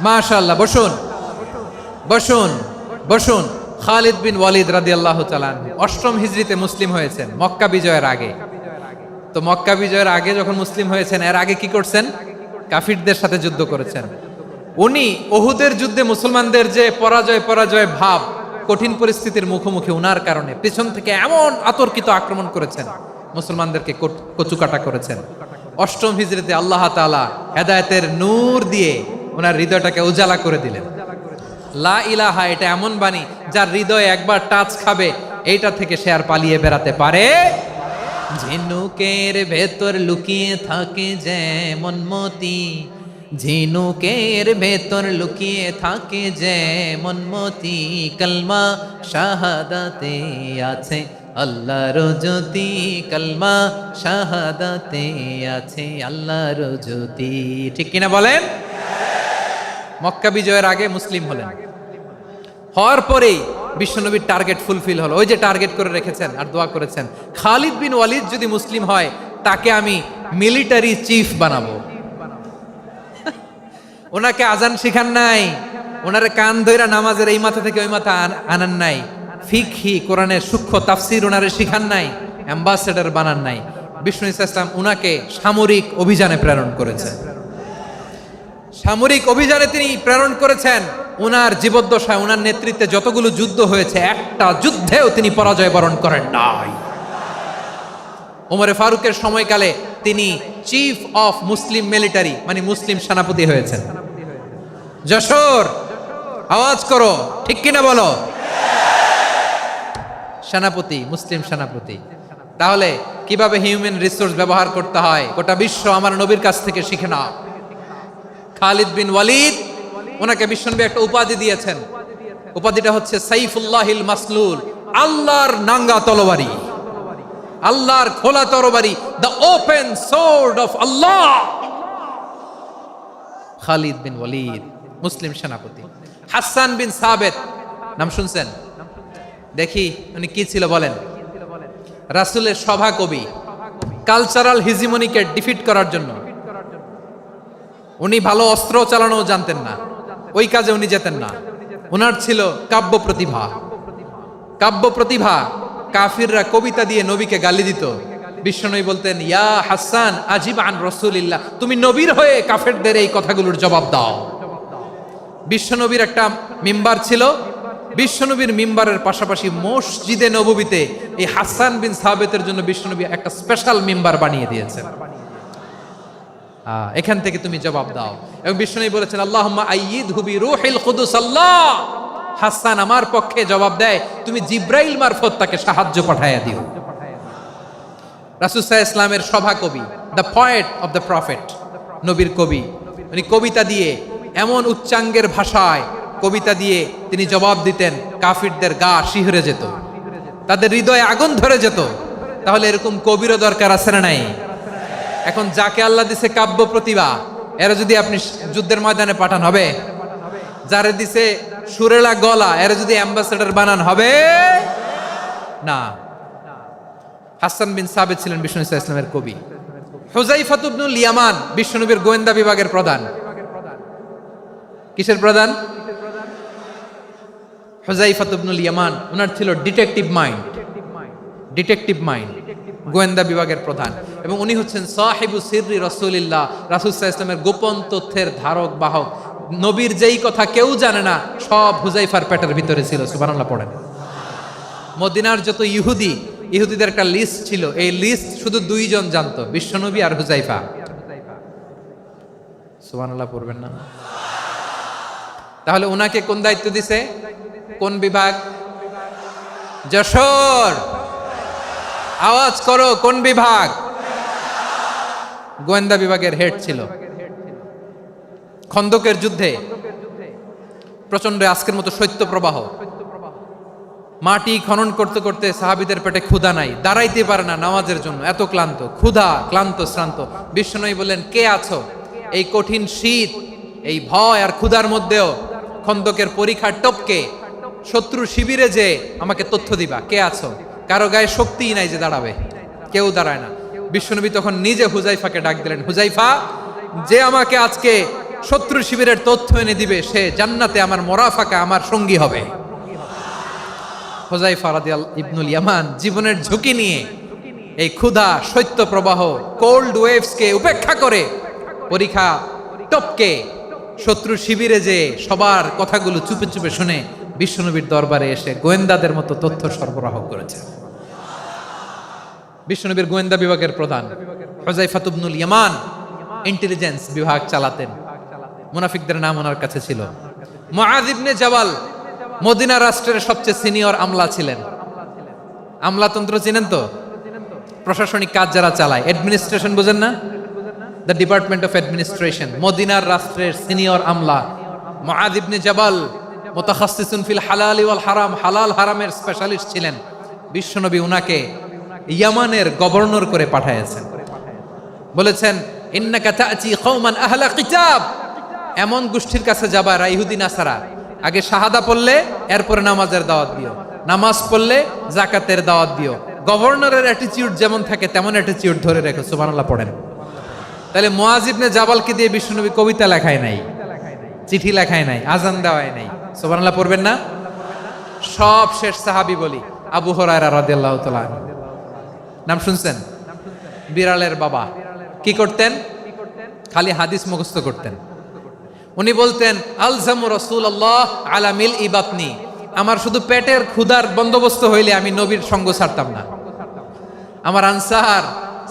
মাশাআল্লাহ, বসুন বসুন বসুন। খালিদ বিন ওয়ালিদ রাদিয়াল্লাহু তাআলা 8ম হিজরিতে মুসলিম হয়েছেন, মক্কা বিজয়ের আগে। তো মক্কা বিজয়ের আগে যখন মুসলিম হয়েছেন, এর আগে কি করছেন? কাফিরদের সাথে যুদ্ধ করেছেন। উনি উহুদের যুদ্ধে মুসলমানদের যে পরাজয় ভাব, কঠিন পরিস্থিতির মুখোমুখি উনার কারণে পেছন থেকে এমন আতর্কিত আক্রমণ করেছেন, মুসলমানদেরকে কচুকাটা করেছেন। 8ম হিজরিতে আল্লাহ তাআলা হেদায়েতের নূর দিয়ে ওনার হৃদয়টাকে উজালা করে দিলেন। লা ইলাহা এটা এমন বাণী যার হৃদয়ে একবার টাচ খাবে, এইটা থেকে সে আর পালিয়ে বেড়াতে পারে। ঝিনুকের ভেতর লুকিয়ে থাকে যেমন মতি, ঝিনুকের ভেতর লুকিয়ে থাকে যেমন মতি, কলমা শাহাদাতে আছে আল্লাহর জ্যোতি, কলমা শাহাদাতে আছে আল্লাহর জ্যোতি। ঠিক কিনা বলেন? মক্কা বিজয়ের আগে মুসলিম হলেন, হওয়ার পরেই বিশ্বনবীর টার্গেট ফুলফিল হলো। ওই যে টার্গেট করে রেখেছেন আর দোয়া করেছেন, খালিদ বিন ওয়ালিদ যদি মুসলিম হয় তাকে আমি মিলিটারি চিফ বানাবো। ওনাকে আজান শিখান নাই, ওনারে কান ধইরা নামাজের এই মাথা থেকে ওই মাথা আনান নাই, ফিকহি কোরআনের সূক্ষ্ম তাফসীর ওনারে শিখান নাই, অ্যাম্বাসেডর বানান নাই। বিষ্ণু ইসলাম উনাকে সামরিক অভিযানে প্রেরণ করেছেন। সামরিক অভিযানে তিনি প্রেরণ করেছেন। উনার জীবদ্দশায় উনার নেতৃত্বে যতগুলো যুদ্ধ হয়েছে, একটা যুদ্ধেও তিনি পরাজয় বরণ করেন নাই। ওমরে ফারুকের সময়কালে তিনি চিফ অফ মুসলিম মিলিটারি, মানে মুসলিম সেনাপতি হয়েছেন। যশোর আওয়াজ করো, ঠিক কিনা বলো? সেনাপতি, মুসলিম সেনাপতি। তাহলে কিভাবে হিউম্যান রিসোর্স ব্যবহার করতে হয় গোটা বিশ্ব আমার নবীর কাছ থেকে শিখে নাও। খালিদ বিন ওয়ালিদ, ওনাকে বিশ্বনবী একটা উপাধি দিয়েছেন। উপাধিটা হচ্ছে সাইফুল্লাহিল মাসলুল, আল্লাহর নাঙ্গা তরবারি, আল্লাহর খোলা তরবারি, দ্য ওপেন সোর্ড অফ আল্লাহ। খালিদ বিন ওয়ালিদ মুসলিম সেনাপতি। হাসান বিন সাবেত নাম শুনছেন? দেখি উনি কি ছিল বলেন? রাসূলের সভা কবি, কালচারাল হিজিমনিকে ডিফিট করার জন্য। উনি ভালো অস্ত্র চালানো জানতেন না, ওই কাজে উনি যেতেন না। ওনার ছিল কাব্য প্রতিভা। কাব্য প্রতিভা, কাফিররা কবিতা দিয়ে নবীকে গালি দিত। বিশ্বনবী বলতেন, ইয়া হাসান আজিব আন রাসূলিল্লাহ, তুমি নবীর হয়ে কাফেরদের এই কথাগুলোর জবাব দাও। বিশ্বনবীর একটা মিম্বার ছিল, বিশ্বনবীর মিম্বারের পাশাপাশি মসজিদে নববীতে এই হাসান বিন সাবেতের জন্য বিশ্বনবী একটা স্পেশাল মিম্বার বানিয়ে দিয়েছেন। এখান থেকে তুমি জবাব দাও। এবং বিশ্বনবী বলেছেন, আল্লাহুম্মা আইয়িদহু বিরূহিল কুদুস, আল্লাহ হাসান আমার পক্ষে জবাব দেয়, তুমি জিব্রাইল মারফত তাকে সাহায্য পাঠাইয়া দিও। রাসূল সাল্লাল্লাহু আলাইহি ওয়াসাল্লামের সভা কবি, the poet of the prophet, নবীর কবি। উনি কবিতা দিয়ে, এমন উচ্চাঙ্গের ভাষায় কবিতা দিয়ে তিনি জবাব দিতেন, কাফিরদের গা শিহরে যেত, তাদের হৃদয়ে আগুন ধরে যেত। তাহলে এরকম কবিরও দরকার আছে না নাই? এখন যাকে আল্লাহ দিছে কাব্য প্রতিভা, এরা যদি আপনি যুদ্ধের ময়দানে পাঠান হবে? যারে দিছে সুরেলা গলা, এরা যদি অ্যাম্বাসেডর বানান হবে না। হাসান বিন সাবেত ছিলেন বিষ্ণু ইসলামের কবি। হুযায়ফা ইবনুল ইয়ামান বিশ্বনবীর গোয়েন্দা বিভাগের প্রধান। কিসের প্রধান? হুযায়ফা ইবনুল ইয়ামান। ওনার ছিল ডিটেকটিভ মাইন্ড, ডিটেকটিভ মাইন্ড, গোয়েন্দা বিভাগের প্রধান। এবং উনি হচ্ছেন সাহিবু সিররি রাসূলিল্লাহ, রাসূল সাল্লাল্লাহু আলাইহি ওয়াসাল্লামের গোপন তথ্যের ধারক বাহক। নবীর যেই কথা কেউ জানে না সব হুজাইফার পেটের ভিতরে ছিল। সুবহানাল্লাহ পড়েন। মদিনার যত ইহুদিদের একটা লিস্ট ছিল, এই লিস্ট শুধু দুইজন জানতো, বিশ্বনবী আর হুজাইফা। সুবহানাল্লাহ পড়বেন না? তাহলে উনাকে কোন দায়িত্ব দিছে? কোন বিভাগ? যশোর। আওয়াজ করো, কোন বিভাগ? গোয়েন্দা বিভাগের হেড ছিল। খন্দকের যুদ্ধে প্রচন্ড আজকের মতো শৈত্য প্রবাহ, মাটি খনন করতে করতে সাহাবীদের পেটে ক্ষুধা নাই, দাঁড়াইতে পারে না নামাজের জন্য, এত ক্লান্ত, ক্ষুধা, ক্লান্ত, শ্রান্ত। বিশ্বনবী বললেন, কে আছো? এই কঠিন শীত, এই ভয় আর ক্ষুধার মধ্যেও খন্দকের পরীক্ষার টপকে শত্রু শিবিরে যে আমাকে তথ্য দিবা, কে আছো? কারো গায়ে শক্তিই নাই যে দাঁড়াবে, কেউ দাঁড়ায় না। বিশ্বনবী তখন নিজে হুজাইফাকে ডাক দিলেন, হুজাইফা, যে আমাকে আজকে শত্রু শিবিরের তথ্য এনে দিবে সে জান্নাতে আমার মোরাফাকা, আমার সঙ্গী হবে। হুজাইফা রাদিয়াল্লাহু ইবনুল ইয়ামান জীবনের ঝুঁকি নিয়ে এই ক্ষুধা, শৈত্য প্রবাহ, কোল্ড ওয়েভসকে উপেক্ষা করে পরীক্ষা টপকে শত্রু শিবিরে যে সবার কথাগুলো চুপে চুপে শুনে বিশ্বনবীর দরবারে এসে গোয়েন্দাদের মতো তথ্য সরবরাহ করেছে। বিশ্বনবীর গোয়েন্দা বিভাগের প্রধান হুজাইফা ইবনুল ইয়ামান ইন্টেলিজেন্স বিভাগ চালাতেন। মুনাফিকদের নাম ওনার কাছে ছিল। মুআয ইবনে জাবাল মদিনা রাষ্ট্রের সবচেয়ে সিনিয়র আমলা ছিলেন। আমলাতন্ত্র চিনেন তো? প্রশাসনিক কাজ যারা চালায়, অ্যাডমিনিস্ট্রেশন বুঝেন না? The department of administration. মদিনার রাষ্ট্রের সিনিয়র আমলা মুআয ইবনে জাবাল মুতাখাসসিসুন ফিল হালাল ওয়াল হারাম, হালাল হারামের স্পেশালিস্ট ছিলেন। বিশ্বনবী উনাকে ইয়ামানের গভর্নর করে পাঠিয়েছেন। বলেছেন, ইন্নাকা তা'তি কওমান আহলা কিতাব, এমন গোষ্ঠীর কাছে যাবা যারা ইহুদি নাসারা, আগে শাহাদা পড়লে এরপরে নামাজের দাওয়াত দিও, নামাজ পড়লে যাকাতের দাওয়াত দিও। গভর্নরের অ্যাটিটিউড যেমন থাকে তেমন অ্যাটিটিউড ধরে রেখো। সুবহানাল্লাহ পড়েন। তাহলে মুআয ইবনে জাবালকে দিয়ে বিশ্বনবী কবিতা লেখায় নাই, চিঠি লেখায় নাই, আজান দেওয়ায় নাই। সুবহানাল্লাহ পড়বেন না? সব শেষ সাহাবী বলি আবু হুরায়রা রাদিয়াল্লাহু তাআলা আনহু। নাম শুনছেন? বিড়ালের বাবা। কি করতেন? খালি হাদিস মুখস্থ করতেন। উনি বলতেন, আলজামু রাসূলুল্লাহ আলা মিল ইবাতনি, আমার শুধু পেটের ক্ষুধার বন্দোবস্ত হইলে আমি নবীর সঙ্গ ছাড়তাম না। আমার আনসার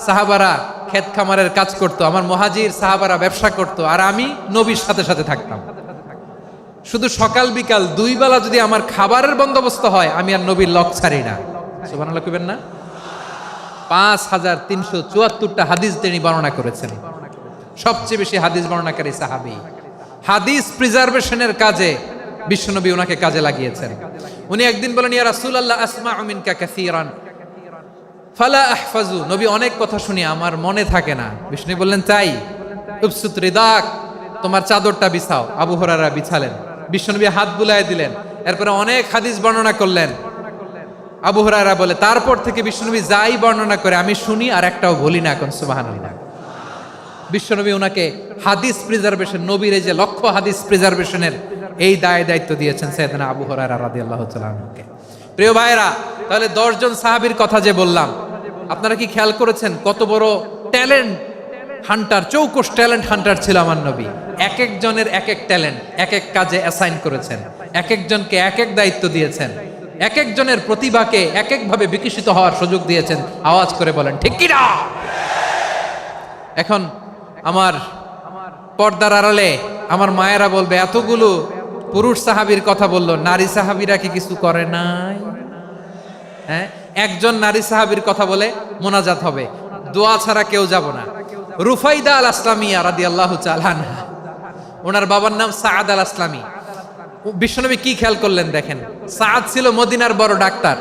সাহাবারা ক্ষেত খামারের কাজ করত, আমার মুহাজির সাহাবারা ব্যবসা করত, আর আমি নবীর সাথে সাথে থাকতাম। শুধু সকাল বিকাল দুই বেলা যদি আমার খাবারের বন্দোবস্ত হয় আমি আর নবীর লক ছাড়ি না। সুবহানাল্লাহ কইবেন না? 5374টা হাদিস তিনি বর্ণনা করেছেন। সবচেয়ে বেশি হাদিস বর্ণনাকারী সাহাবী। হাদিস প্রিজার্ভেশনের কাজে বিশ্বনবী ওনাকে কাজে লাগিয়েছেন। উনি একদিন বলেন, ইয়া রাসূলুল্লাহ আসমাউ মিনকা কাসীরান ফালা আহফাজু, নবী অনেক কথা শুনি আমার মনে থাকে না। বিষ্ণু বললেন, তাই? উবসুত রিদাক, তোমার চাদরটা বিছাও। আবু হুরায়রা বিছালেন, বিশ্বনবী হাত বুলায় দিলেন, এরপরে অনেক হাদিস বর্ণনা করলেন। আবু হুরায়রা বলে, তারপর থেকে বিশ্বনবী যাই বর্ণনা করে আমি শুনি আর একটাও বলি না। এখন সুবহানাল্লাহ। বিশ্বনবী ওনাকে হাদিস প্রিজার্ভেশন, নবীর এই যে লক্ষ্য হাদিস প্রিজার্ভেশনের এই দায়িত্ব দিয়েছেন সাইয়েদনা আবু হুরায়রা রাদিয়াল্লাহু তাআলা আনহুকে। প্রিয় ভাইরা, তাহলে 10 জন সাহাবীর কথা যে বললাম, আপনারা কি খেয়াল করেছেন কত বড় ট্যালেন্ট হান্টার, চৌকস ট্যালেন্ট হান্টার ছিল আমার নবী। এক একজনের এক এক ট্যালেন্ট, এক এক কাজে অ্যাসাইন করেছেন, এক একজনকে এক এক দায়িত্ব দিয়েছেন, এক একজনের প্রতিভাকে এক একভাবে বিকশিত হওয়ার সুযোগ দিয়েছেন। আওয়াজ করে বলেন ঠিক কি না? এখন আমার পর্দার আড়ালে আমার মায়েরা বলবে, এতগুলো পুরুষ সাহাবীর কথা বললো, নারী সাহাবীরা কি কিছু করে নাই? হ্যাঁ, একজন নারী সাহাবীর কথা বলে মোনাজাত হবে, দোয়া ছাড়া কেউ যাব না। রুফাইদা আল আসলামিয়া রাদিয়াল্লাহু তাআলা আনহা, ওনার বাবার নাম সাআদ আল আসলামি। বিশ্বনবী কি খেয়াল করলেন দেখেন, সাআদ ছিল মদিনার বড় ডাক্তার।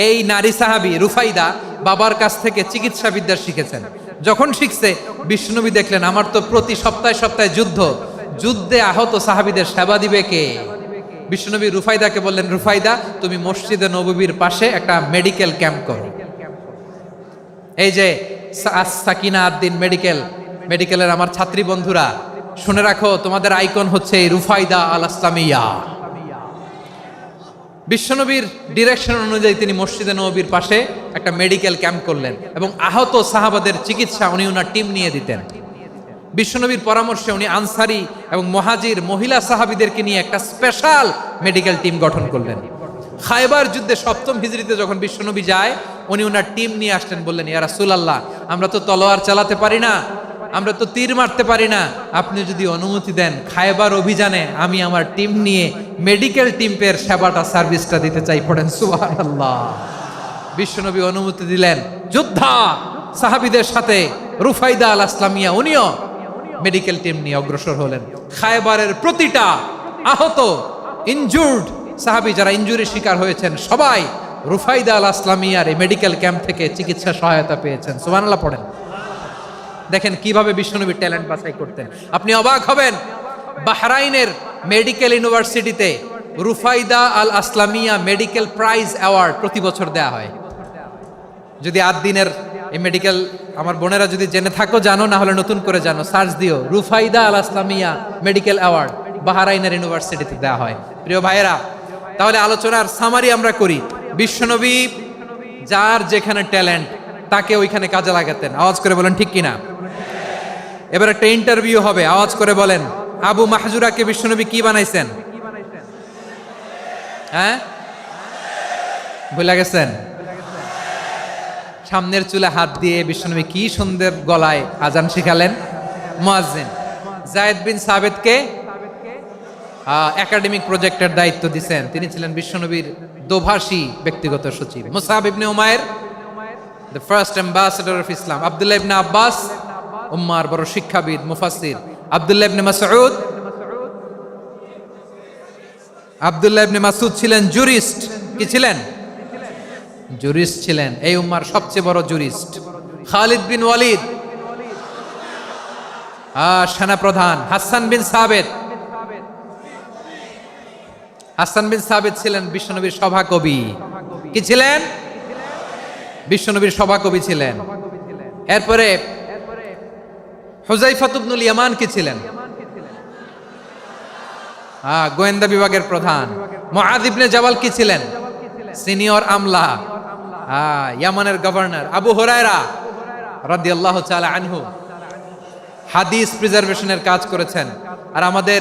এই নারী সাহাবী রুফাইদা বাবার কাছ থেকে চিকিৎসা বিদ্যা শিখেছেন। যখন শিখছে বিশ্বনবী দেখলেন, আমার তো প্রতি সপ্তাহে সপ্তাহে যুদ্ধে আহত সাহাবীদের সেবা দিবে কে? বিশ্বনবী রুফাইদাকে বললেন, রুফাইদা তুমি মসজিদে নববীর পাশে একটা মেডিকেল ক্যাম্প করো। এই যে সাকিনা আদ্দিন মেডিকেলের আমার ছাত্রী বন্ধুরা শুনে রাখো, তোমাদের আইকন হচ্ছে এই রুফাইদা আল আসলামিয়া। বিশ্বনবীর ডিরেকশন অনুযায়ী তিনি মসজিদে নববীর পাশে একটা মেডিকেল ক্যাম্প করলেন এবং আহত সাহাবাদের চিকিৎসা উনি ওনার টিম নিয়ে দিতেন। বিশ্বনবীর পরামর্শে উনি আনসারি এবং মুহাজির মহিলা সাহাবীদেরকে নিয়ে একটা স্পেশাল মেডিকেল টিম গঠন করলেন। খায়বার যুদ্ধে 7ম হিজরিতে যখন বিশ্বনবী যায়, উনি ওনার টিম নিয়ে আসলেন, বললেন, ইয়া রাসূলুল্লাহ, আমরা তো তলোয়ার চালাতে পারি না, আমরা তো তীর মারতে পারি না, আপনি যদি অনুমতি দেন খায়বার অভিযানে আমি আমার টিম নিয়ে মেডিকেল টিমের সেবাটা সার্ভিসটা দিতে চাই। পড়েন সুবহানাল্লাহ। বিশ্বনবী অনুমতি দিলেন। যোদ্ধা সাহাবীদের সাথে রুফাইদা আল আসলামিয়া উনিও মেডিকেল টিম নিয়ে অগ্রসর হলেন। খায়বারের প্রতিটা আহত ইনজুর্ড সাহাবী যারা ইনজুরি শিকার হয়েছেন সবাই রুফাইদা আল আসলামিয়ার এই মেডিকেল ক্যাম্প থেকে চিকিৎসা সহায়তা পেয়েছেন। সুবহানাল্লাহ পড়েন। দেখেন কিভাবে বিশ্বনবী ট্যালেন্ট বাছাই করতেন। আপনি অবাক হবেন, বাহরাইনের মেডিকেল ইউনিভার্সিটিতে রুফাইদা আল আসলামিয়া মেডিকেল প্রাইজ অ্যাওয়ার্ড প্রতি বছর দেয়া হয়। যদি 8 দিনের এই মেডিকেল আমার বোনেরা যদি জেনে থাকো জানো, না হলে নতুন করে জানো, সার্চ দিও রুফাইদা আল আসলামিয়া মেডিকেল অ্যাওয়ার্ড বাহরাইনের ইউনিভার্সিটিতে দেয়া হয়। প্রিয় ভাইয়েরা, তাহলে আলোচনার সামারি আমরা করি। বিশ্বনবী যার যেখানে ট্যালেন্ট তাকে ওইখানে কাজে লাগাতেন। আওয়াজ করে বলেন ঠিক কিনা? এবার একটা ইন্টারভিউ হবে, আওয়াজ করে বলেন, আবু মাহজুরাকে বিশ্বনবী কি বানাইছেন? হ্যাঁ, ভুলে গেছেন? সামনের চুলে হাত দিয়ে বিশ্বনবী কি সুন্দর গলায় আজান শিখালেন। মুয়াজ্জিন। যায়েদ বিন সাবিতকে একাডেমিক প্রজেক্টের দায়িত্ব দিয়েছেন, তিনি ছিলেন বিশ্বনবীর দোভাষী ব্যক্তিগত সচিব। মুসআব ইবনে উমাইর, the first ambassador of Islam. আব্দুল্লাহ ইবনে আব্বাস, উম্মার বড় শিক্ষাবিদ মুফাসসির। আব্দুল্লাহ ইবনে মাসউদ, আব্দুল্লাহ ইবনে মাসউদ ছিলেন জুরিস্ট। কি ছিলেন? জুরিস্ট ছিলেন, এই উম্মার সবচেয়ে বড় জুরিস্ট। খালিদ বিন ওয়ালিদ, সেনাপ্রধান। হাসান বিন সাবিত, হাসান বিন সাবিত ছিলেন বিশ্বনবীর সভাকবি। কি ছিলেন? বিশ্বনবীর সভাকবি ছিলেন। এরপরে হুযায়ফা ইবনুল ইয়ামান কি ছিলেন? গোয়েন্দা বিভাগের প্রধান। মুআয ইবনে জাবাল কি ছিলেন? সিনিয়র আমলা, ইয়ামানের গভর্নর। আবু হুরায়রা রাদিয়াল্লাহু তাআলা আনহু হাদিস প্রিজার্ভেশনের কাজ করেছেন। আর আমাদের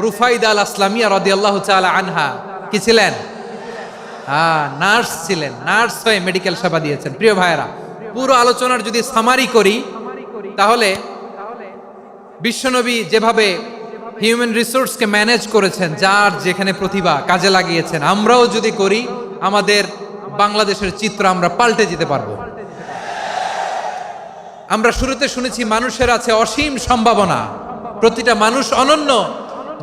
রুফাইদা আল আসলামিয়া রাদিয়াল্লাহু তাআলা আনহা কি ছিলেন? নার্স ছিলেন। নার্স হয়ে মেডিকেল সেবা দিয়েছেন। প্রিয় ভাইয়েরা, পুরো আলোচনার যদি সামারি করি তাহলে বিশ্বনবী যেভাবে হিউম্যান রিসোর্সকে ম্যানেজ করেছেন, যার যেখানে প্রতিভা কাজে লাগিয়েছেন, আমরাও যদি করি আমাদের বাংলাদেশের চিত্র আমরা পাল্টে যেতে পারবো। আমরা শুরুতে শুনেছি মানুষের আছে অসীম সম্ভাবনা, প্রতিটা মানুষ অনন্য,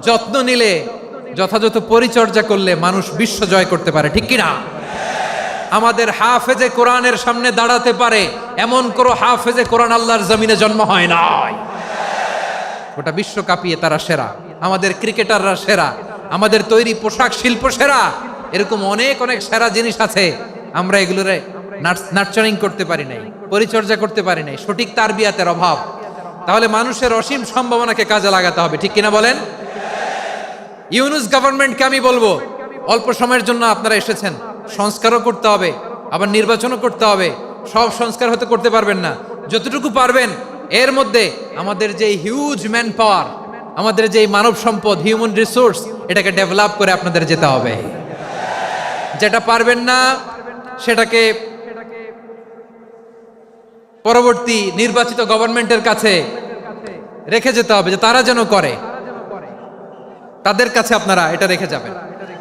যত্ন নিলে, যথাযথ পরিচর্যা করলে মানুষ বিশ্ব জয় করতে পারে। ঠিক কিনা? আমাদের হাফেজে কোরআনের সামনে দাঁড়াতে পারে এমন কোন হাফেজে কোরআন আল্লাহর জমিনে জন্ম হয় নাই। গোটা বিশ্ব কাঁপিয়ে তারা সেরা। আমাদের ক্রিকেটাররা সেরা, আমাদের তৈরি পোশাক শিল্প সেরা। এরকম অনেক অনেক সেরা জিনিস আছে, আমরা এগুলোরে নার্চারিং করতে পারি নাই, পরিচর্যা করতে পারি নাই, সঠিক তারবিয়াতের অভাব। তাহলে মানুষের অসীম সম্ভাবনাকে কাজে লাগাতে হবে। ঠিক কিনা বলেন? ইউনুস গভর্নমেন্টকে আমি বলবো, অল্প সময়ের জন্য আপনারা এসেছেন, সংস্কারও করতে হবে, আবার নির্বাচনও করতে হবে। সব সংস্কার হয়তো করতে পারবেন না, যতটুকু পারবেন এর মধ্যে আমাদের যে হিউজ ম্যান পাওয়ার, আমাদের যে মানব সম্পদ, হিউম্যান রিসোর্স, এটাকে ডেভেলপ করে আপনাদের যেতে হবে। যেটা পারবেন না সেটাকে পরবর্তী নির্বাচিত গভর্নমেন্টের কাছে রেখে যেতে হবে, যে তারা যেন করে, তাদের কাছে আপনারা এটা রেখে যাবেন।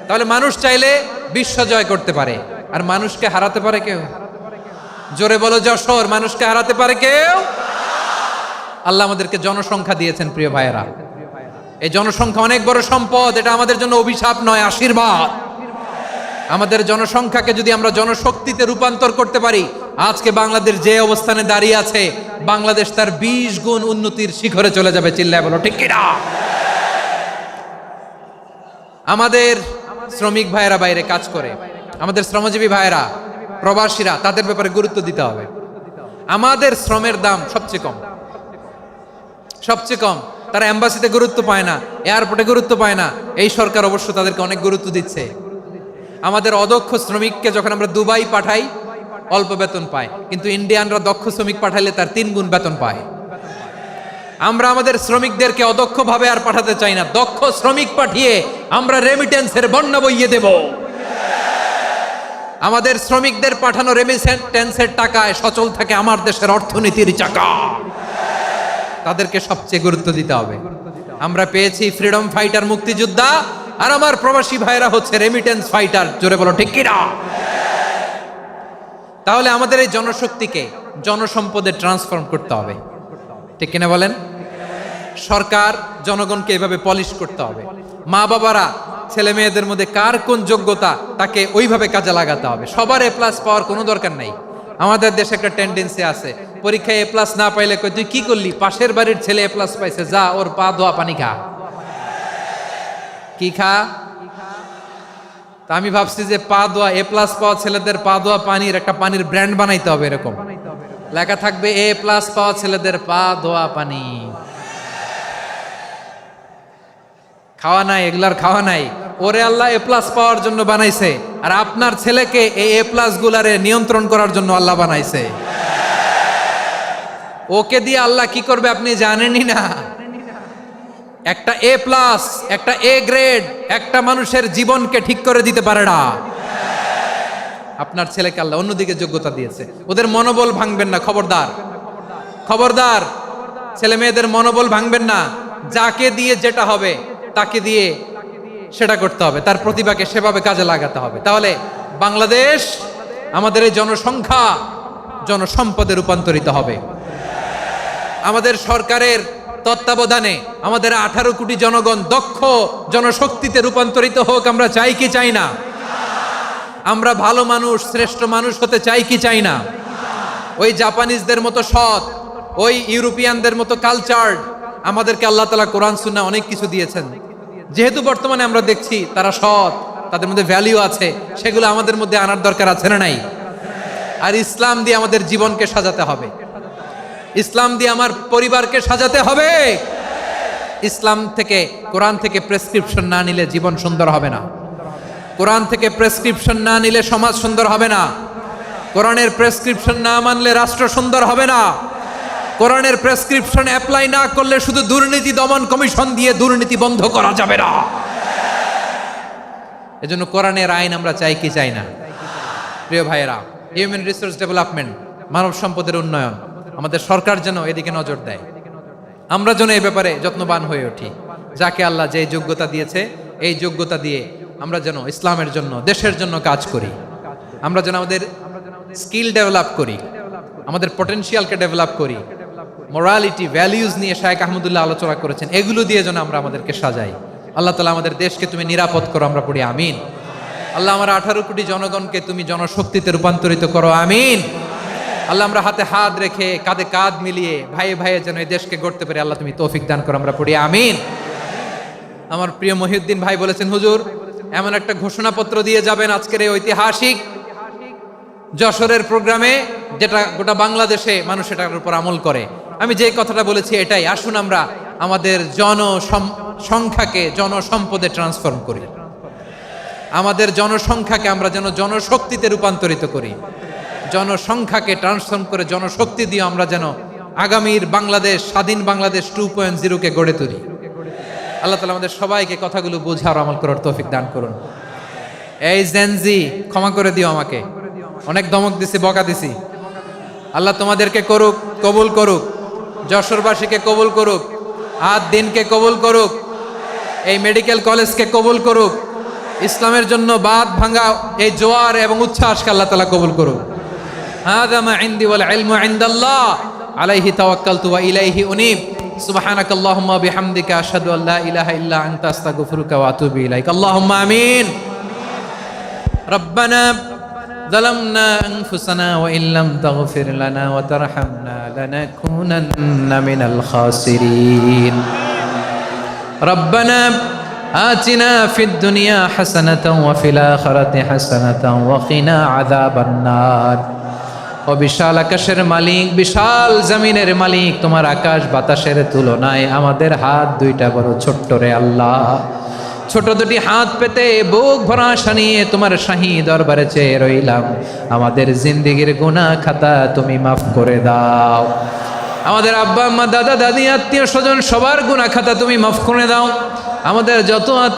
তাহলে মানুষ চাইলে বিশ্ব জয় করতে পারে। আর মানুষকে হারাতে পারে কেউ? জোরে বলো যশোর, মানুষকে হারাতে পারে কেউ? আল্লাহ আমাদেরকে জনসংখ্যা দিয়েছেন। প্রিয় ভাইয়েরা, এই জনসংখ্যা অনেক বড় সম্পদ, এটা আমাদের জন্য অভিশাপ নয়, আশীর্বাদ। আমাদের জনসংখ্যাকে যদি আমরা জনশক্তিতে রূপান্তর করতে পারি, আজকে বাংলাদেশ যে অবস্থানে দাঁড়িয়ে আছে, বাংলাদেশ তার 20 গুণ উন্নতির শিখরে চলে যাবে। চিল্লায় বলো ঠিক কিনা? আমাদের শ্রমিক ভাইয়েরা বাইরে কাজ করে, আমাদের শ্রমজীবী ভাইয়েরা, প্রবাসীরা, তাদের ব্যাপারে গুরুত্ব দিতে হবে। আমাদের শ্রমের দাম সবচেয়ে কম, সবচেয়ে কম। তারা এম্বাসিতে গুরুত্ব পায় না, এয়ারপোর্টে গুরুত্ব পায় না। এই সরকার অবশ্য তাদেরকে অনেক গুরুত্ব দিচ্ছে। আমাদের অদক্ষ শ্রমিককে যখন আমরা দুবাই পাঠাই অল্প বেতন পায়, কিন্তু ইন্ডিয়ানরা দক্ষ শ্রমিক পাঠাইলে তার 3 গুণ বেতন পায়। আমরা আমাদের শ্রমিকদেরকে অদক্ষভাবে আর পাঠাতে চাই না, দক্ষ শ্রমিক পাঠিয়ে আমরা রেমিটেন্সের বন্যা বইয়ে দেব। আমাদের শ্রমিকদের পাঠানো রেমিটেন্সের টাকায় সচল থাকে আমার দেশের অর্থনীতির চাকা। তাদেরকে সবচেয়ে গুরুত্ব দিতে হবে। আমরা পেয়েছি ফ্রিডম ফাইটার, মুক্তিযোদ্ধা, আর আমার প্রবাসী ভাইরা হচ্ছে রেমিটেন্স ফাইটার। জোরে বলো ঠিক কিনা? তাহলে আমাদের এই জনশক্তিকে জনসম্পদে ট্রান্সফর্ম করতে হবে, ঠিক কিনা বলেন? সরকার জনগণকে এভাবে পলিশ করতে হবে। মা বাবারা ছেলে মেয়েদের মধ্যে কার কোন যোগ্যতা তাকে ওইভাবে কাজে লাগাতে হবে। সবার এ প্লাস পাওয়ার কোনো দরকার নাই। আমাদের দেশে একটা টেন্ডেন্সি আছে, পরীক্ষায় এ প্লাস না পাইলে কই তুই কি করলি, পাশের বাড়ির ছেলে এ প্লাস পাইছে, যা ওর পা ধোয়া পানি খা। কি খা? তা আমি ভাবছি যে পা ধোয়া, এ প্লাস পাওয়া ছেলেদের পা ধোয়া পানির একটা পানির ব্র্যান্ড বানাইতে হবে। এরকম লেখা থাকবে, এ প্লাস পাওয়া ছেলেদের পা ধোয়া পানি। খাওয়া নাই, এগুলার খাওয়া নাই। ওরে আল্লাহ এ প্লাস পাওয়ার জন্য বানাইছে, আর আপনার ছেলেকে এই এ প্লাস গুলারে নিয়ন্ত্রণ করার জন্য আল্লাহ বানাইছে। ওকে দিয়ে আল্লাহ কি করবে আপনি জানেনই না। একটা এ প্লাস, একটা এ গ্রেড একটা মানুষের জীবনকে ঠিক করে দিতে পারে না। আপনার ছেলেকে আল্লাহ অন্যদিকে যোগ্যতা দিয়েছে। ওদের মনোবল ভাঙবেন না, খবরদার, খবরদার। ছেলে মেয়েদের মনোবল ভাঙবেন না। যাকে দিয়ে যেটা হবে তাকে দিয়ে সেটা করতে হবে, তার প্রতিভাকে সেভাবে কাজে লাগাতে হবে। তাহলে বাংলাদেশ, আমাদের এই জনসংখ্যা জনসম্পদে রূপান্তরিত হবে। আমাদের সরকারের তত্ত্বাবধানে আমাদের 18 কোটি জনগণ দক্ষ জনশক্তিতে রূপান্তরিত হোক। আমরা চাই কি চাই না? আমরা ভালো মানুষ, শ্রেষ্ঠ মানুষ হতে চাই কি চাই না? ওই জাপানিজদের মতো সৎ, ওই ইউরোপিয়ানদের মতো কালচার্ড। আমাদেরকে আল্লাহ তাআলা কোরআন সুন্নাহ অনেক কিছু দিয়েছেন। যেহেতু বর্তমানে আমরা দেখছি তারা সৎ, তাদের মধ্যে ভ্যালিউ আছে, সেগুলো আমাদের মধ্যে আনার দরকার আছে না নাই? আর ইসলাম দিয়ে আমাদের জীবনকে সাজাতে হবে, ইসলাম দিয়ে আমার পরিবারকে সাজাতে হবে। ইসলাম থেকে, কোরআন থেকে প্রেসক্রিপশন না নিলে জীবন সুন্দর হবে না। কোরআন থেকে প্রেসক্রিপশন না নিলে সমাজ সুন্দর হবে না। কোরআনের প্রেসক্রিপশন না মানলে রাষ্ট্র সুন্দর হবে না। কোরআনের প্রেসক্রিপশন অ্যাপ্লাই না করলে শুধু দুর্নীতি দমন কমিশন দিয়ে দুর্নীতি বন্ধ করা যাবে না। এজন্য কোরআনের আইন আমরা চাই কি চাই না? প্রিয় ভাইয়েরা, হিউম্যান রিসোর্স ডেভেলপমেন্ট, মানব সম্পদের উন্নয়ন, আমাদের সরকার যেন এদিকে নজর দেয়। আমরা যেন এই ব্যাপারে যত্নবান হয়ে উঠি। যাকে আল্লাহ যে যোগ্যতা দিয়েছে, এই যোগ্যতা দিয়ে আমরা যেন ইসলামের জন্য, দেশের জন্য কাজ করি। আমরা যেন আমাদের স্কিল ডেভেলপ করি, আমাদের পটেনশিয়ালকে ডেভেলপ করি। মোরালিটি, ভ্যালিউজ নিয়ে শায়েখ আহমদুল্লাহ আলোচনা করেছেন। এগুলো দিয়ে যেন আমরা আমাদেরকে সাজাই। আল্লাহ তাআলা আমাদের দেশকে তুমি নিরাপদ করো, আমরা পড়ি আমিন। আল্লাহ আমার 18 কোটি জনগণকে তুমি জনশক্তিতে রূপান্তরিত করো, আমিন। আল্লাহ আমরা হাতে হাত রেখে, কাঁধে কাঁধ মিলিয়ে ভাইয়ে ভাইয়ে যেন এই দেশকে গড়তে পারি, আল্লাহ তুমি তৌফিক দান করো, আমরা পড়ি আমিন। আমার প্রিয় মহিউদ্দিন ভাই বলেছেন, হুজুর এমন একটা ঘোষণাপত্র দিয়ে যাবেন আজকের এই ঐতিহাসিক যশোরের প্রোগ্রামে, যেটা গোটা বাংলাদেশে মানুষ এটার উপর আমল করে। আমি যে কথাটা বলেছি এটাই, আসুন আমরা আমাদের জনসংখ্যাকে জনসম্পদে ট্রান্সফর্ম করি। আমাদের জনসংখ্যাকে আমরা যেন জনশক্তিতে রূপান্তরিত করি। জনসংখ্যাকে ট্রান্সফর্ম করে জনশক্তি দিয়ে আমরা যেন আগামীর বাংলাদেশ, স্বাধীন বাংলাদেশ 2.0 কে গড়ে তুলি। আল্লাহ তাআলা আমাদের সবাইকে কথাগুলো বোঝার, আমল করার তৌফিক দান করুন। এই জেনজি, ক্ষমা করে দিও আমাকে, অনেক ধমক দিছি, বকা দিছি। আল্লাহ তোমাদেরকে করুক, কবুল করুক, যশোরবাসীকে কবুল করুক, আদ দিনকে কবুল করুক, এই মেডিকেল কলেজকে কবুল করুক, ইসলামের জন্য বাদ ভাঙা এই জোয়ার এবং উচ্ছ্বাসকে আল্লাহ তাআলা কবুল করুক। হাযা মা ইনদি ওয়াল ইলমু ইনদাল্লাহ আলাইহি তাওয়াক্কালতু ওয়া ইলাইহি উনীব। সুবহানাকাল্লাহুম্মা বিহামদিকা আশহাদু আল্লা ইলাহা ইল্লা আনতা আস্তাগফিরুকা ওয়া আতুবু ইলাইক। আল্লাহুম্মা আমিন। রব্বানা ظلمنا أنفسنا وإن لم تغفر لنا وترحمنا لنكونن من الخاسرين. ربنا آتنا في الدنيا حسنة وفي الآخرة حسنة وقنا عذاب النار. ও বিশাল আকাশের মালিক, বিশাল জমিনের মালিক, তোমার আকাশ বাতাসের তুলনায় আমাদের হাত দুইটা বড় ছোট্ট রে আল্লাহ। ছোট দুটি হাত পেতে বুক ভরা আশা নিয়ে তোমার শাহী দরবারে চেয়ে রইলাম। আমাদের জিন্দেগির গুনাহ খাতা তুমি মাফ করে দাও। আমাদের আব্বা আম্মা দাদা দাদি আত্মীয় স্বজন সবার গুনাহ খাতা তুমি মাফ করে দাও। আমাদের যত